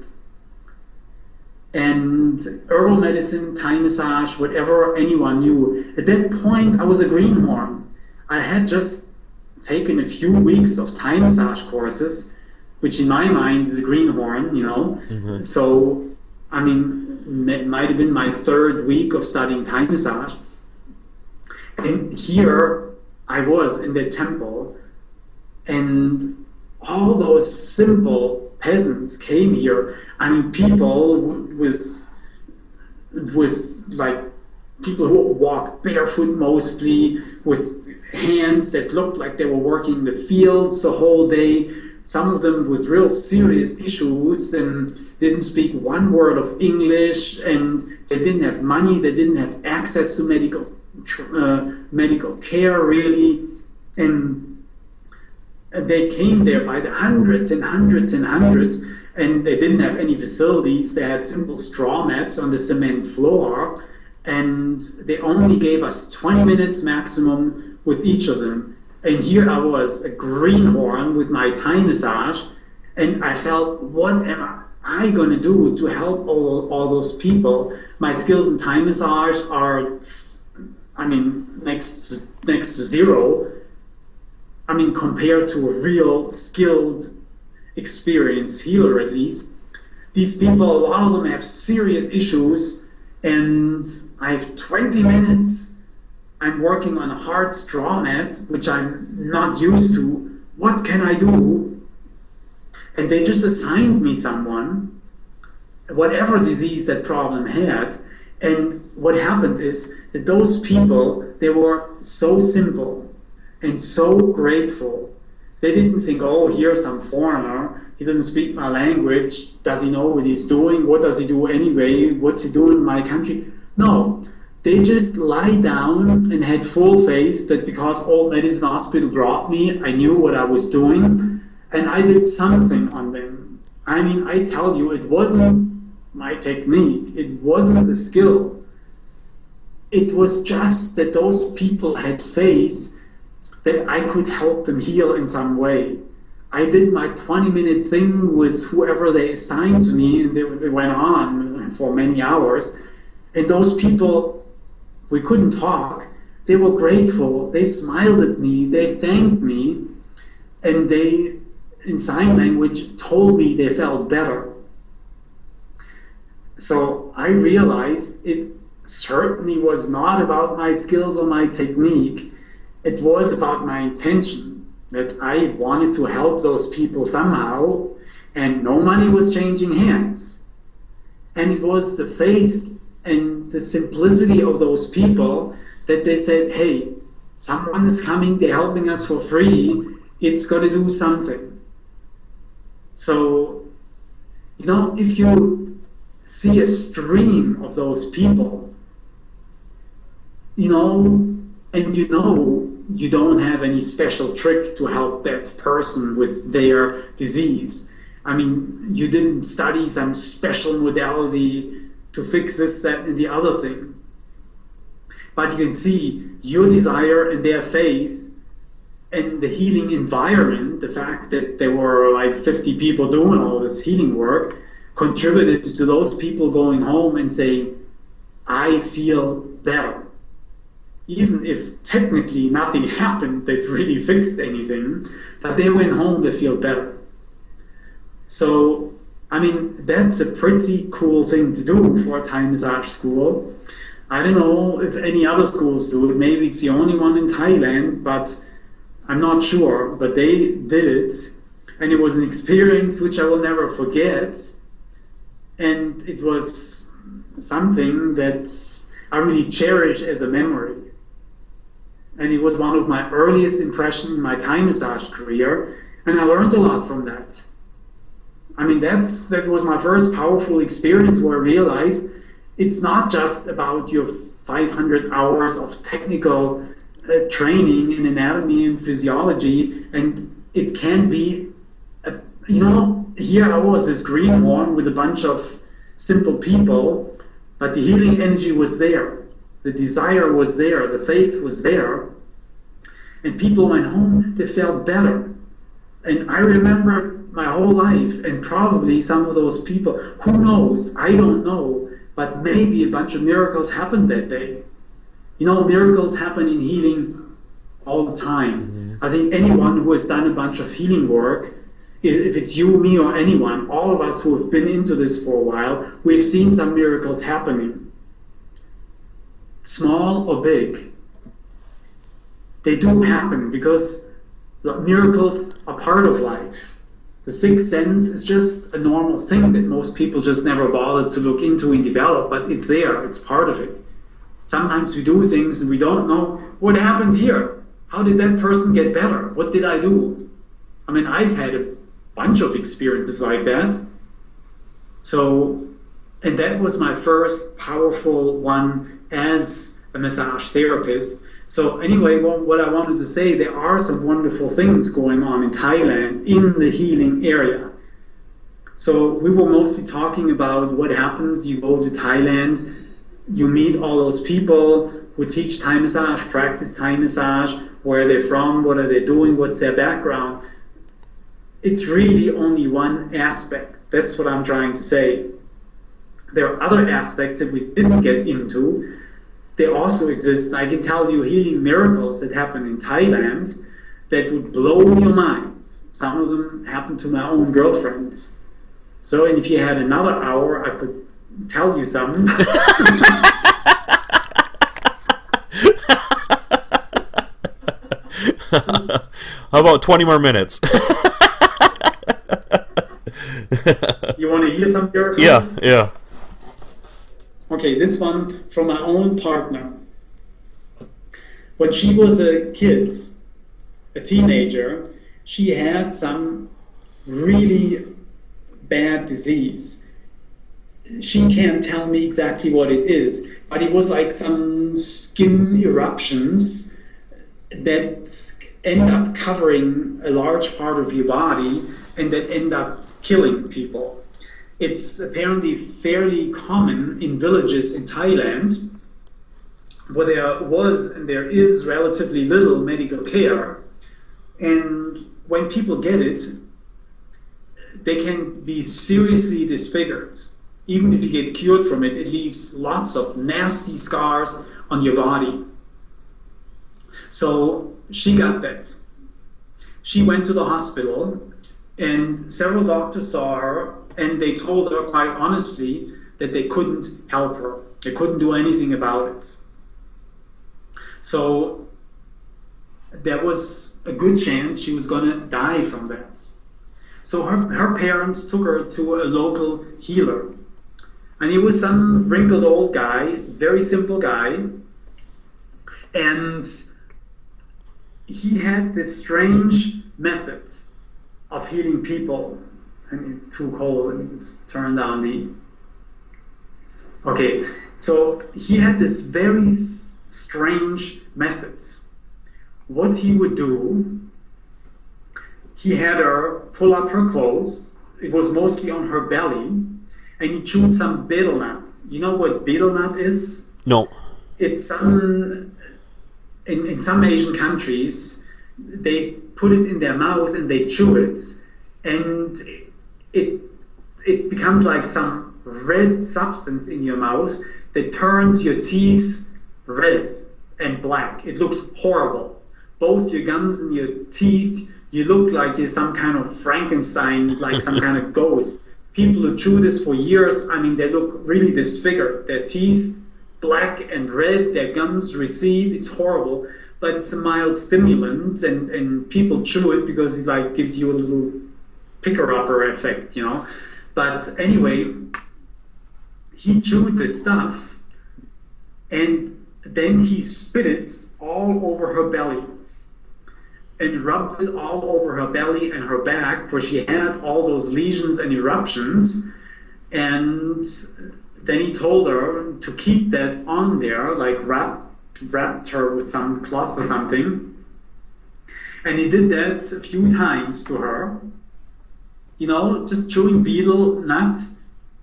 And herbal medicine, Thai massage, whatever anyone knew. At that point, I was a greenhorn. I had just taken a few weeks of Thai massage courses, which in my mind is a greenhorn, you know. Mm-hmm. So, I mean, it might have been my third week of studying Thai massage. And here I was in the temple, and all those simple peasants came here. I mean, people with like people who walk barefoot mostly, with hands that looked like they were working in the fields the whole day. Some of them with real serious issues and didn't speak one word of English, and they didn't have money, they didn't have access to medical care really, and they came there by the hundreds and hundreds and hundreds, and they didn't have any facilities. They had simple straw mats on the cement floor, and they only gave us 20 minutes maximum with each of them. And here I was, a greenhorn with my Thai massage, and I felt, what am I going to do to help all those people? My skills in Thai massage are, I mean, next to zero. I mean, compared to a real skilled, experienced healer at least. These people, a lot of them have serious issues, and I have 20 minutes. I'm working on a hard straw mat, which I'm not used to. What can I do? And they just assigned me someone, whatever disease that problem had. And what happened is that those people, they were so simple and so grateful. They didn't think, oh, here's some foreigner. He doesn't speak my language. Does he know what he's doing? What does he do anyway? What's he doing in my country? No. They just lie down and had full faith that because Old Medicine Hospital brought me, I knew what I was doing, and I did something on them. I mean, I tell you, it wasn't my technique, it wasn't the skill. It was just that those people had faith that I could help them heal in some way. I did my 20-minute thing with whoever they assigned to me, and they went on for many hours, and those people, we couldn't talk. They were grateful. They smiled at me. They thanked me. And they, in sign language, told me they felt better. So I realized it certainly was not about my skills or my technique. It was about my intention, that I wanted to help those people somehow, and no money was changing hands. And it was the faith and the simplicity of those people that they said, hey, someone is coming, they're helping us for free, it's got to do something. So, you know, if you see a stream of those people, you know, and you know you don't have any special trick to help that person with their disease. I mean, you didn't study some special modality to fix this, that, and the other thing. But you can see your desire and their faith and the healing environment, the fact that there were like 50 people doing all this healing work, contributed to those people going home and saying, I feel better. Even if technically nothing happened that really fixed anything, but they went home to feel better. So, I mean, that's a pretty cool thing to do for a Thai massage school. I don't know if any other schools do it. Maybe it's the only one in Thailand, but I'm not sure. But they did it, and it was an experience which I will never forget. And it was something that I really cherish as a memory. And it was one of my earliest impressions in my Thai massage career, and I learned a lot from that. I mean, that was my first powerful experience where I realized it's not just about your 500 hours of technical training in anatomy and physiology, and it can be, you know, here I was, this greenhorn with a bunch of simple people, but the healing energy was there, the desire was there, the faith was there, and people went home, they felt better. And I remember my whole life, and probably some of those people, who knows, I don't know, but maybe a bunch of miracles happened that day. You know, miracles happen in healing all the time. Mm-hmm. I think anyone who has done a bunch of healing work, if it's you, me, or anyone, all of us who have been into this for a while, we've seen some miracles happening. Small or big. They do happen because miracles are part of life. The sixth sense is just a normal thing that most people just never bothered to look into and develop, but it's there, it's part of it. Sometimes we do things and we don't know what happened here. How did that person get better? What did I do? I mean, I've had a bunch of experiences like that. So, and that was my first powerful one as a massage therapist. So anyway, what I wanted to say, there are some wonderful things going on in Thailand in the healing area. So we were mostly talking about what happens. You go to Thailand, you meet all those people who teach Thai massage, practice Thai massage, where are they from, what are they doing, what's their background. It's really only one aspect. That's what I'm trying to say. There are other aspects that we didn't get into. They also exist. I can tell you healing miracles that happen in Thailand that would blow your mind. Some of them happened to my own girlfriend. So, and if you had another hour, I could tell you some. How about 20 more minutes? You want to hear some miracles? Yeah, yeah. Okay, this one from my own partner. When she was a kid, a teenager, she had some really bad disease. She can't tell me exactly what it is, but it was like some skin eruptions that end up covering a large part of your body and that end up killing people. It's apparently fairly common in villages in Thailand where there was and there is relatively little medical care. And when people get it, they can be seriously disfigured. Even if you get cured from it, it leaves lots of nasty scars on your body. So she got that. She went to the hospital and several doctors saw her and they told her quite honestly that they couldn't help her. They couldn't do anything about it. So there was a good chance she was going to die from that. So her parents took her to a local healer. And he was some wrinkled old guy, very simple guy. And he had this strange method of healing people. And it's too cold. Let me just turn down the... Okay, so he had this very strange method. What he would do, he had her pull up her clothes. It was mostly on her belly, and he chewed some betel nut. You know what betel nut is? No. It's some... In some Asian countries, they put it in their mouth and they chew it, and it becomes like some red substance in your mouth that turns your teeth red and black. It looks horrible. Both your gums and your teeth, you look like you're some kind of Frankenstein, like some kind of ghost. People who chew this for years, I mean, they look really disfigured. Their teeth black and red, their gums recede. It's horrible, but it's a mild stimulant, and people chew it because it like gives you a little picker-upper effect, you know. But anyway, he chewed this stuff, and then he spit it all over her belly and rubbed it all over her belly and her back, where she had all those lesions and eruptions. And then he told her to keep that on there, like wrapped her with some cloth or something. And he did that a few times to her. You know, just chewing betel nut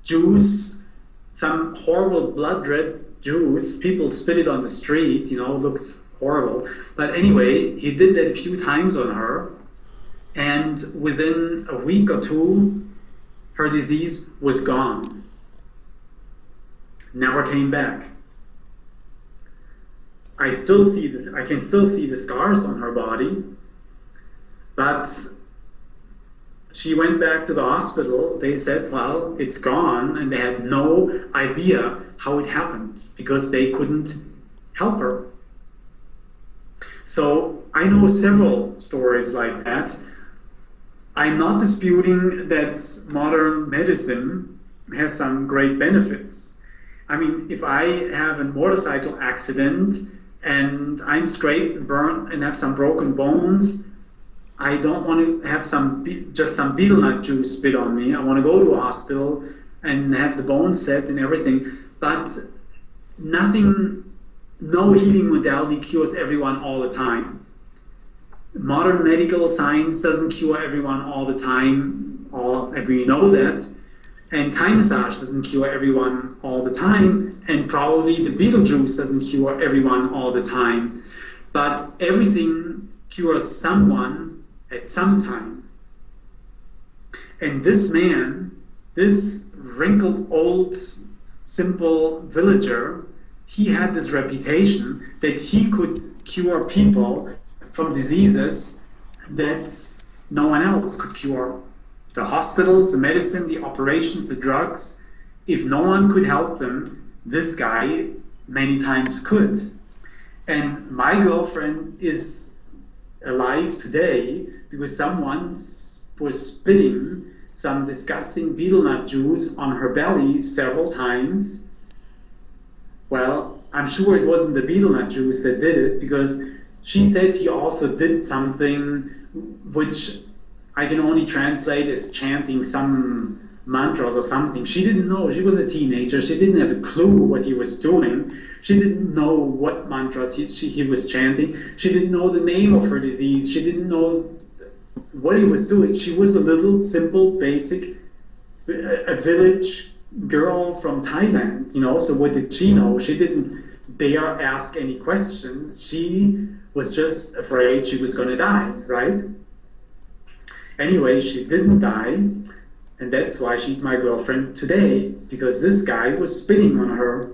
juice, some horrible blood red juice. People spit it on the street, you know, looks horrible. But anyway, he did that a few times on her, and within a week or two, her disease was gone. Never came back. I still see this. I can still see the scars on her body, but she went back to the hospital. They said, well, it's gone, and they had no idea how it happened because they couldn't help her. So I know several stories like that. I'm not disputing that modern medicine has some great benefits. I mean, if I have a motorcycle accident and I'm scraped and burnt and have some broken bones, I don't want to have just some betel nut juice spit on me. I want to go to a hospital and have the bones set and everything. But no healing modality cures everyone all the time. Modern medical science doesn't cure everyone all the time, we know that. And Thai massage doesn't cure everyone all the time, and probably the betel juice doesn't cure everyone all the time. But everything cures someone at some time. And this man, this wrinkled old simple villager, he had this reputation that he could cure people from diseases that no one else could cure. The hospitals, the medicine, the operations, the drugs, if no one could help them, this guy many times could. And my girlfriend is alive today because someone was spitting some disgusting betel nut juice on her belly several times. Well, I'm sure it wasn't the betel nut juice that did it, because she said he also did something which I can only translate as chanting some mantras or something. She didn't know. She was a teenager. She didn't have a clue what he was doing. She didn't know what mantras he was chanting. She didn't know the name of her disease. She didn't know what he was doing. She was a little simple, basic, a village girl from Thailand, you know. So what did she know? She didn't dare ask any questions. She was just afraid she was going to die, right? Anyway, she didn't die, and that's why she's my girlfriend today, because this guy was spitting on her.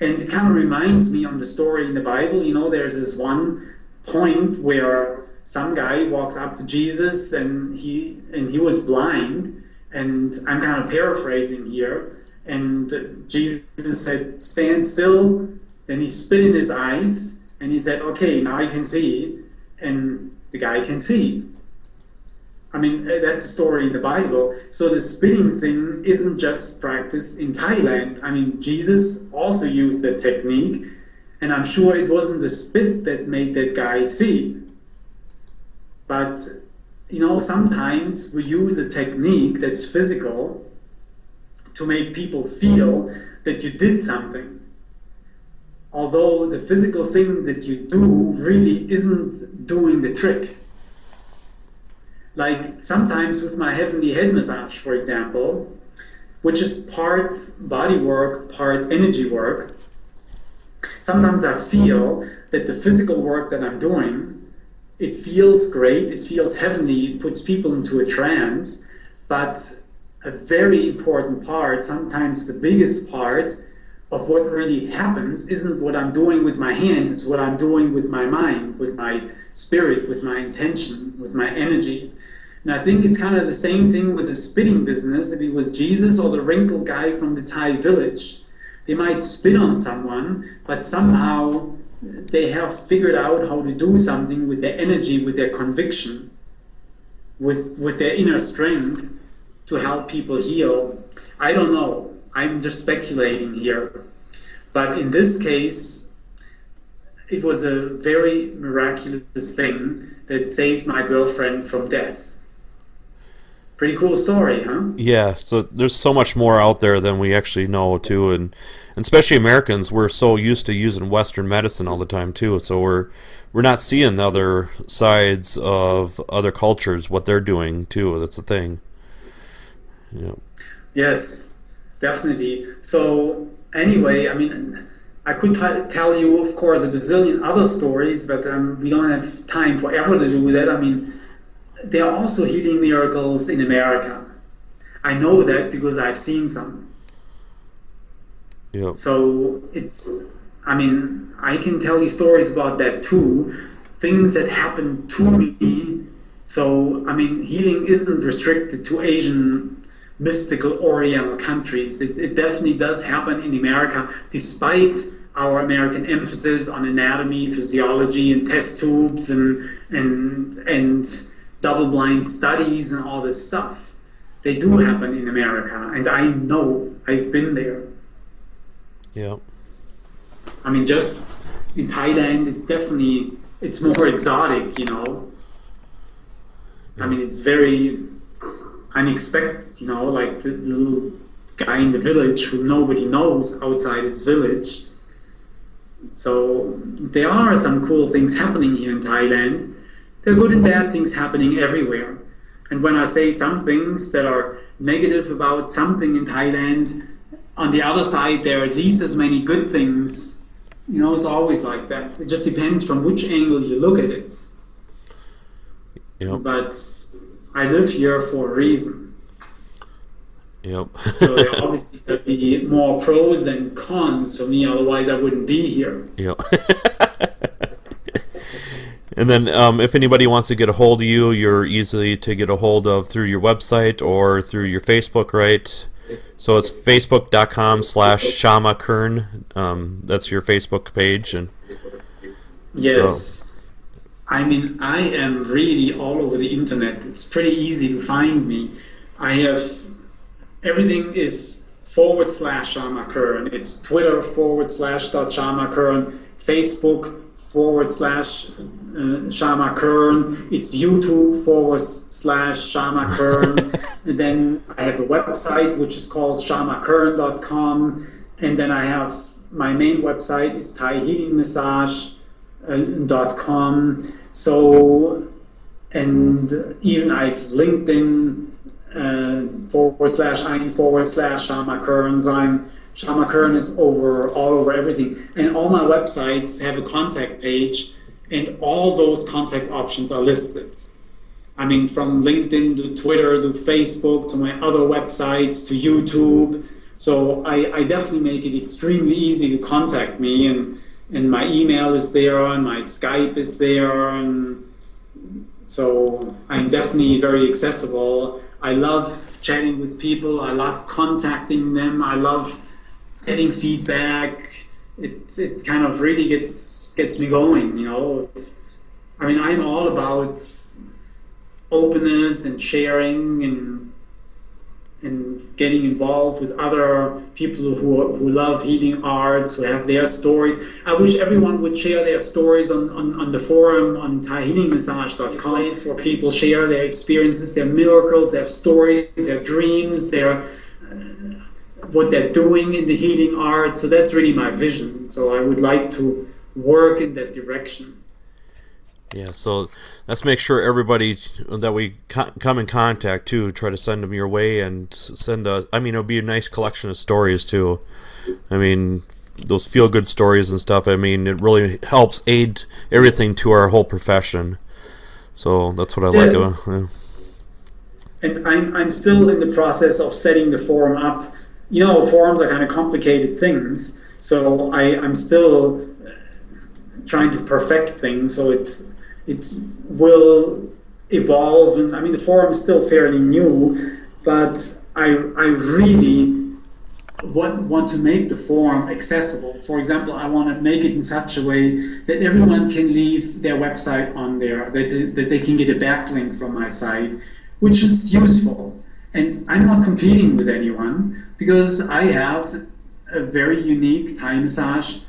And it kind of reminds me on the story in the Bible. You know, there's this one point where some guy walks up to Jesus, and he was blind, and I'm kind of paraphrasing here, and Jesus said, "Stand still." Then he spit in his eyes, and he said, "Okay, now I can see," and the guy can see. I mean, that's a story in the Bible. So the spitting thing isn't just practiced in Thailand. I mean, Jesus also used that technique, and I'm sure it wasn't the spit that made that guy see. But sometimes we use a technique that's physical to make people feel that you did something, although the physical thing that you do really isn't doing the trick. Like sometimes with my heavenly head massage, for example, which is part body work, part energy work, sometimes I feel that the physical work that I'm doing, it feels great, it feels heavenly, it puts people into a trance, but a very important part, sometimes the biggest part of what really happens isn't what I'm doing with my hands, it's what I'm doing with my mind, with my spirit, with my intention, with my energy. And I think it's kind of the same thing with the spitting business. If it was Jesus or the wrinkled guy from the Thai village, they might spit on someone, but somehow they have figured out how to do something with their energy, with their conviction, with their inner strength to help people heal. I don't know. I'm just speculating here. But in this case, it was a very miraculous thing that saved my girlfriend from death. Pretty cool story, huh? Yeah, so there's so much more out there than we actually know, too, and especially Americans, we're so used to using Western medicine all the time, too, so we're not seeing other sides of other cultures, what they're doing, too. That's the thing. Yeah. Yes, definitely. So, anyway, I mean, I could tell you, of course, a bazillion other stories, but we don't have time forever to do that. I mean, there are also healing miracles in America. I know that because I've seen some. Yep. So I can tell you stories about that too. Things that happened to me. So, healing isn't restricted to Asian mystical Oriental countries. It definitely does happen in America, despite our American emphasis on anatomy, physiology, and test tubes and double-blind studies and all this stuff. They do happen in America, and I know, I've been there. Yeah. Just in Thailand, it's more exotic, Yeah. It's very unexpected, like the little guy in the village who nobody knows outside his village. So there are some cool things happening here in Thailand. There are good and bad things happening everywhere. And when I say some things that are negative about something in Thailand, on the other side, there are at least as many good things. It's always like that. It just depends from which angle you look at it. Yep. But I live here for a reason. Yep. So there obviously could be more pros than cons for me, otherwise I wouldn't be here. Yep. And then if anybody wants to get a hold of you, you're easily to get a hold of through your website or through your Facebook, right? So it's facebook.com/Shama Kern. That's your Facebook page. And yes. So. I am really all over the internet. It's pretty easy to find me. Everything is /Shama Kern. It's Twitter /Shama Kern, Facebook /Shama Kern. It's YouTube /Shama Kern. And then I have a website which is called shamakern.com. And then I have my main website is thaihealingmassage.com. So, and even I've LinkedIn /Shama Kern. So Shama Kern is all over everything. And all my websites have a contact page, and all those contact options are listed. From LinkedIn to Twitter to Facebook to my other websites to YouTube. So I definitely make it extremely easy to contact me, and my email is there, and my Skype is there, and so I'm definitely very accessible. I love chatting with people. I love contacting them. I love getting feedback. It kind of really gets me going, I'm all about openness and sharing, and getting involved with other people who love healing arts, who have their stories. I wish everyone would share their stories on the forum on ThaiHealingMassage.com, place where people share their experiences, their miracles, their stories, their dreams, their what they're doing in the healing art. So that's really my vision. So I would like to work in that direction. Yeah, so let's make sure everybody that we come in contact too, try to send them your way and send I mean, it'll be a nice collection of stories too. I mean, those feel-good stories and stuff, I mean, it really helps aid everything to our whole profession. So that's what I like about it. Yeah. And I'm still in the process of setting the forum up. You know, forums are kind of complicated things, so I'm still trying to perfect things, so it will evolve. And I mean, the forum is still fairly new, but I really want to make the forum accessible. For example, I want to make it in such a way that everyone can leave their website on there, that they can get a backlink from my site, which is useful. And I'm not competing with anyone because I have a very unique Thai massage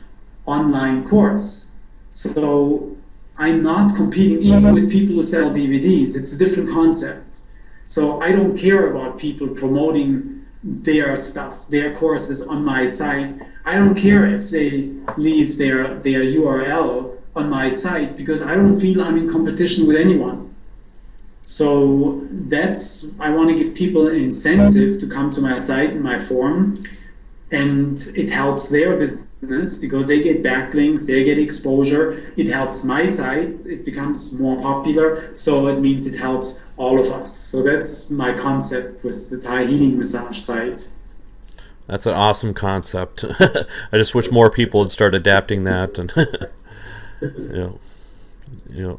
online course. So I'm not competing even with people who sell DVDs. It's a different concept. So I don't care about people promoting their stuff, their courses on my site. I don't care if they leave their URL on my site because I don't feel I'm in competition with anyone. So I want to give people an incentive to come to my site and my forum, and it helps their business because they get backlinks, they get exposure. It helps my site, it becomes more popular, so it means it helps all of us. So that's my concept with the Thai Healing Massage site. That's an awesome concept. I just wish more people would start adapting that. And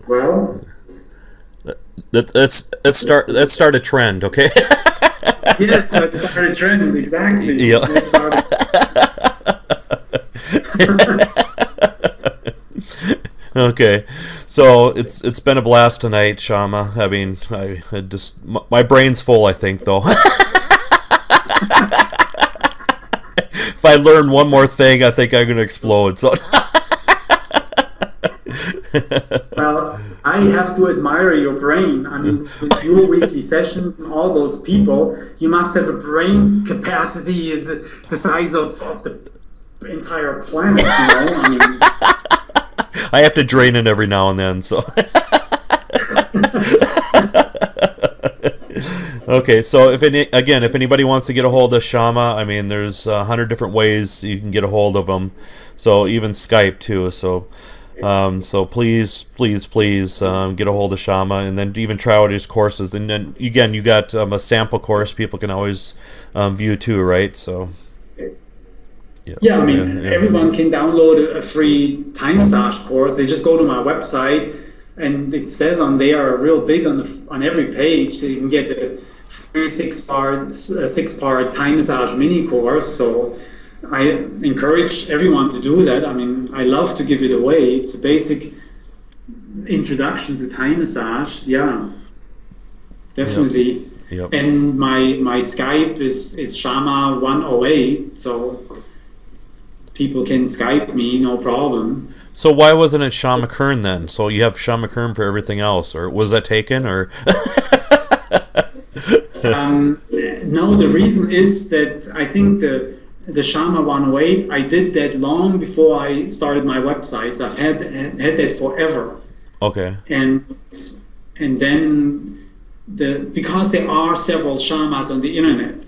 Well, let's start a trend, okay? Yes, let's start a trend, exactly. Yeah. Okay, so it's been a blast tonight, Shama. I mean, I just my brain's full, I think, though. If I learn one more thing, I think I'm gonna explode. So. Well, I have to admire your brain. I mean, with your weekly sessions and all those people, you must have a brain capacity the size of the entire planet, you know? I mean, I have to drain it every now and then, so. Okay, so if anybody wants to get a hold of Shama, I mean, there's 100 different ways you can get a hold of him. So even Skype too. So please get a hold of Shama, and then even try out his courses. And then again, you got a sample course people can always view too, right? So yeah, I mean, everyone can download a free Thai massage course. They just go to my website, and it says on there, real big on every page, that you can get a free six-part Thai massage mini course. So I encourage everyone to do that. I mean, I love to give it away. It's a basic introduction to Thai massage. Yeah, definitely. Yep. And my Skype is Shama 108, so people can Skype me, no problem. So why wasn't it Shama Kern then? So you have Shama Kern for everything else, or was that taken, or? No, the reason is that I think the Shama 108, I did that long before I started my websites. I've had that forever. Okay. And then because there are several Shamas on the internet,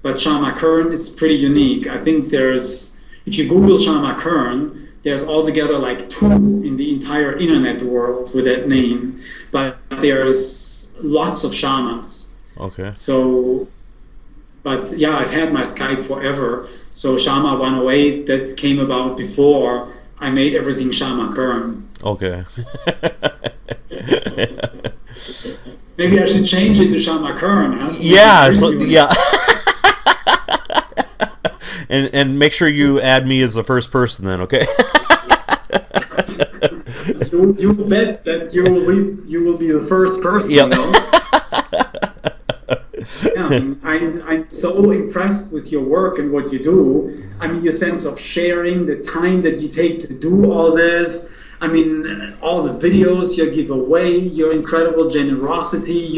but Shama Kern is pretty unique. I think if you Google Shama Kern, there's altogether like 2 in the entire internet world with that name, but there's lots of Shamas. Okay. So, but yeah, I've had my Skype forever. So Shama 108, that came about before I made everything Shama Kern. Okay. Maybe I should change it to Shama Kern. Huh? Yeah. Yeah. And make sure you add me as the first person then, okay? You bet that you will be the first person. Yep. You know? Yeah. I'm so impressed with your work and what you do. I mean, your sense of sharing, the time that you take to do all this. I mean, all the videos you give away, your incredible generosity,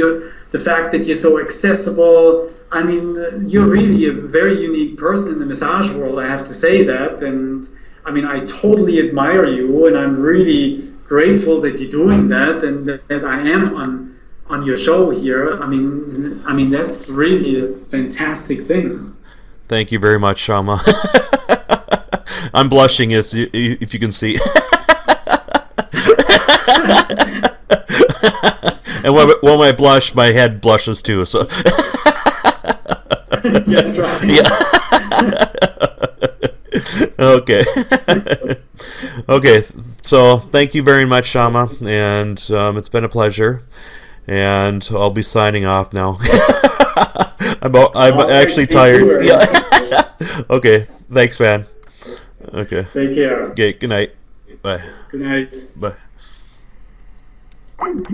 the fact that you're so accessible. I mean, you're really a very unique person in the massage world, I have to say that. And I mean, I totally admire you, and I'm really grateful that you're doing that, and that I am on your show here. I mean, that's really a fantastic thing. Thank you very much, Shama. I'm blushing if you can see. And when I blush, my head blushes too. So. That's right. Yeah. Okay. Okay. So thank you very much, Shama, and it's been a pleasure. And I'll be signing off now. I'm actually tired. Yeah. Okay. Thanks, man. Okay. Take care. Okay. Good night. Bye. Good night. Bye.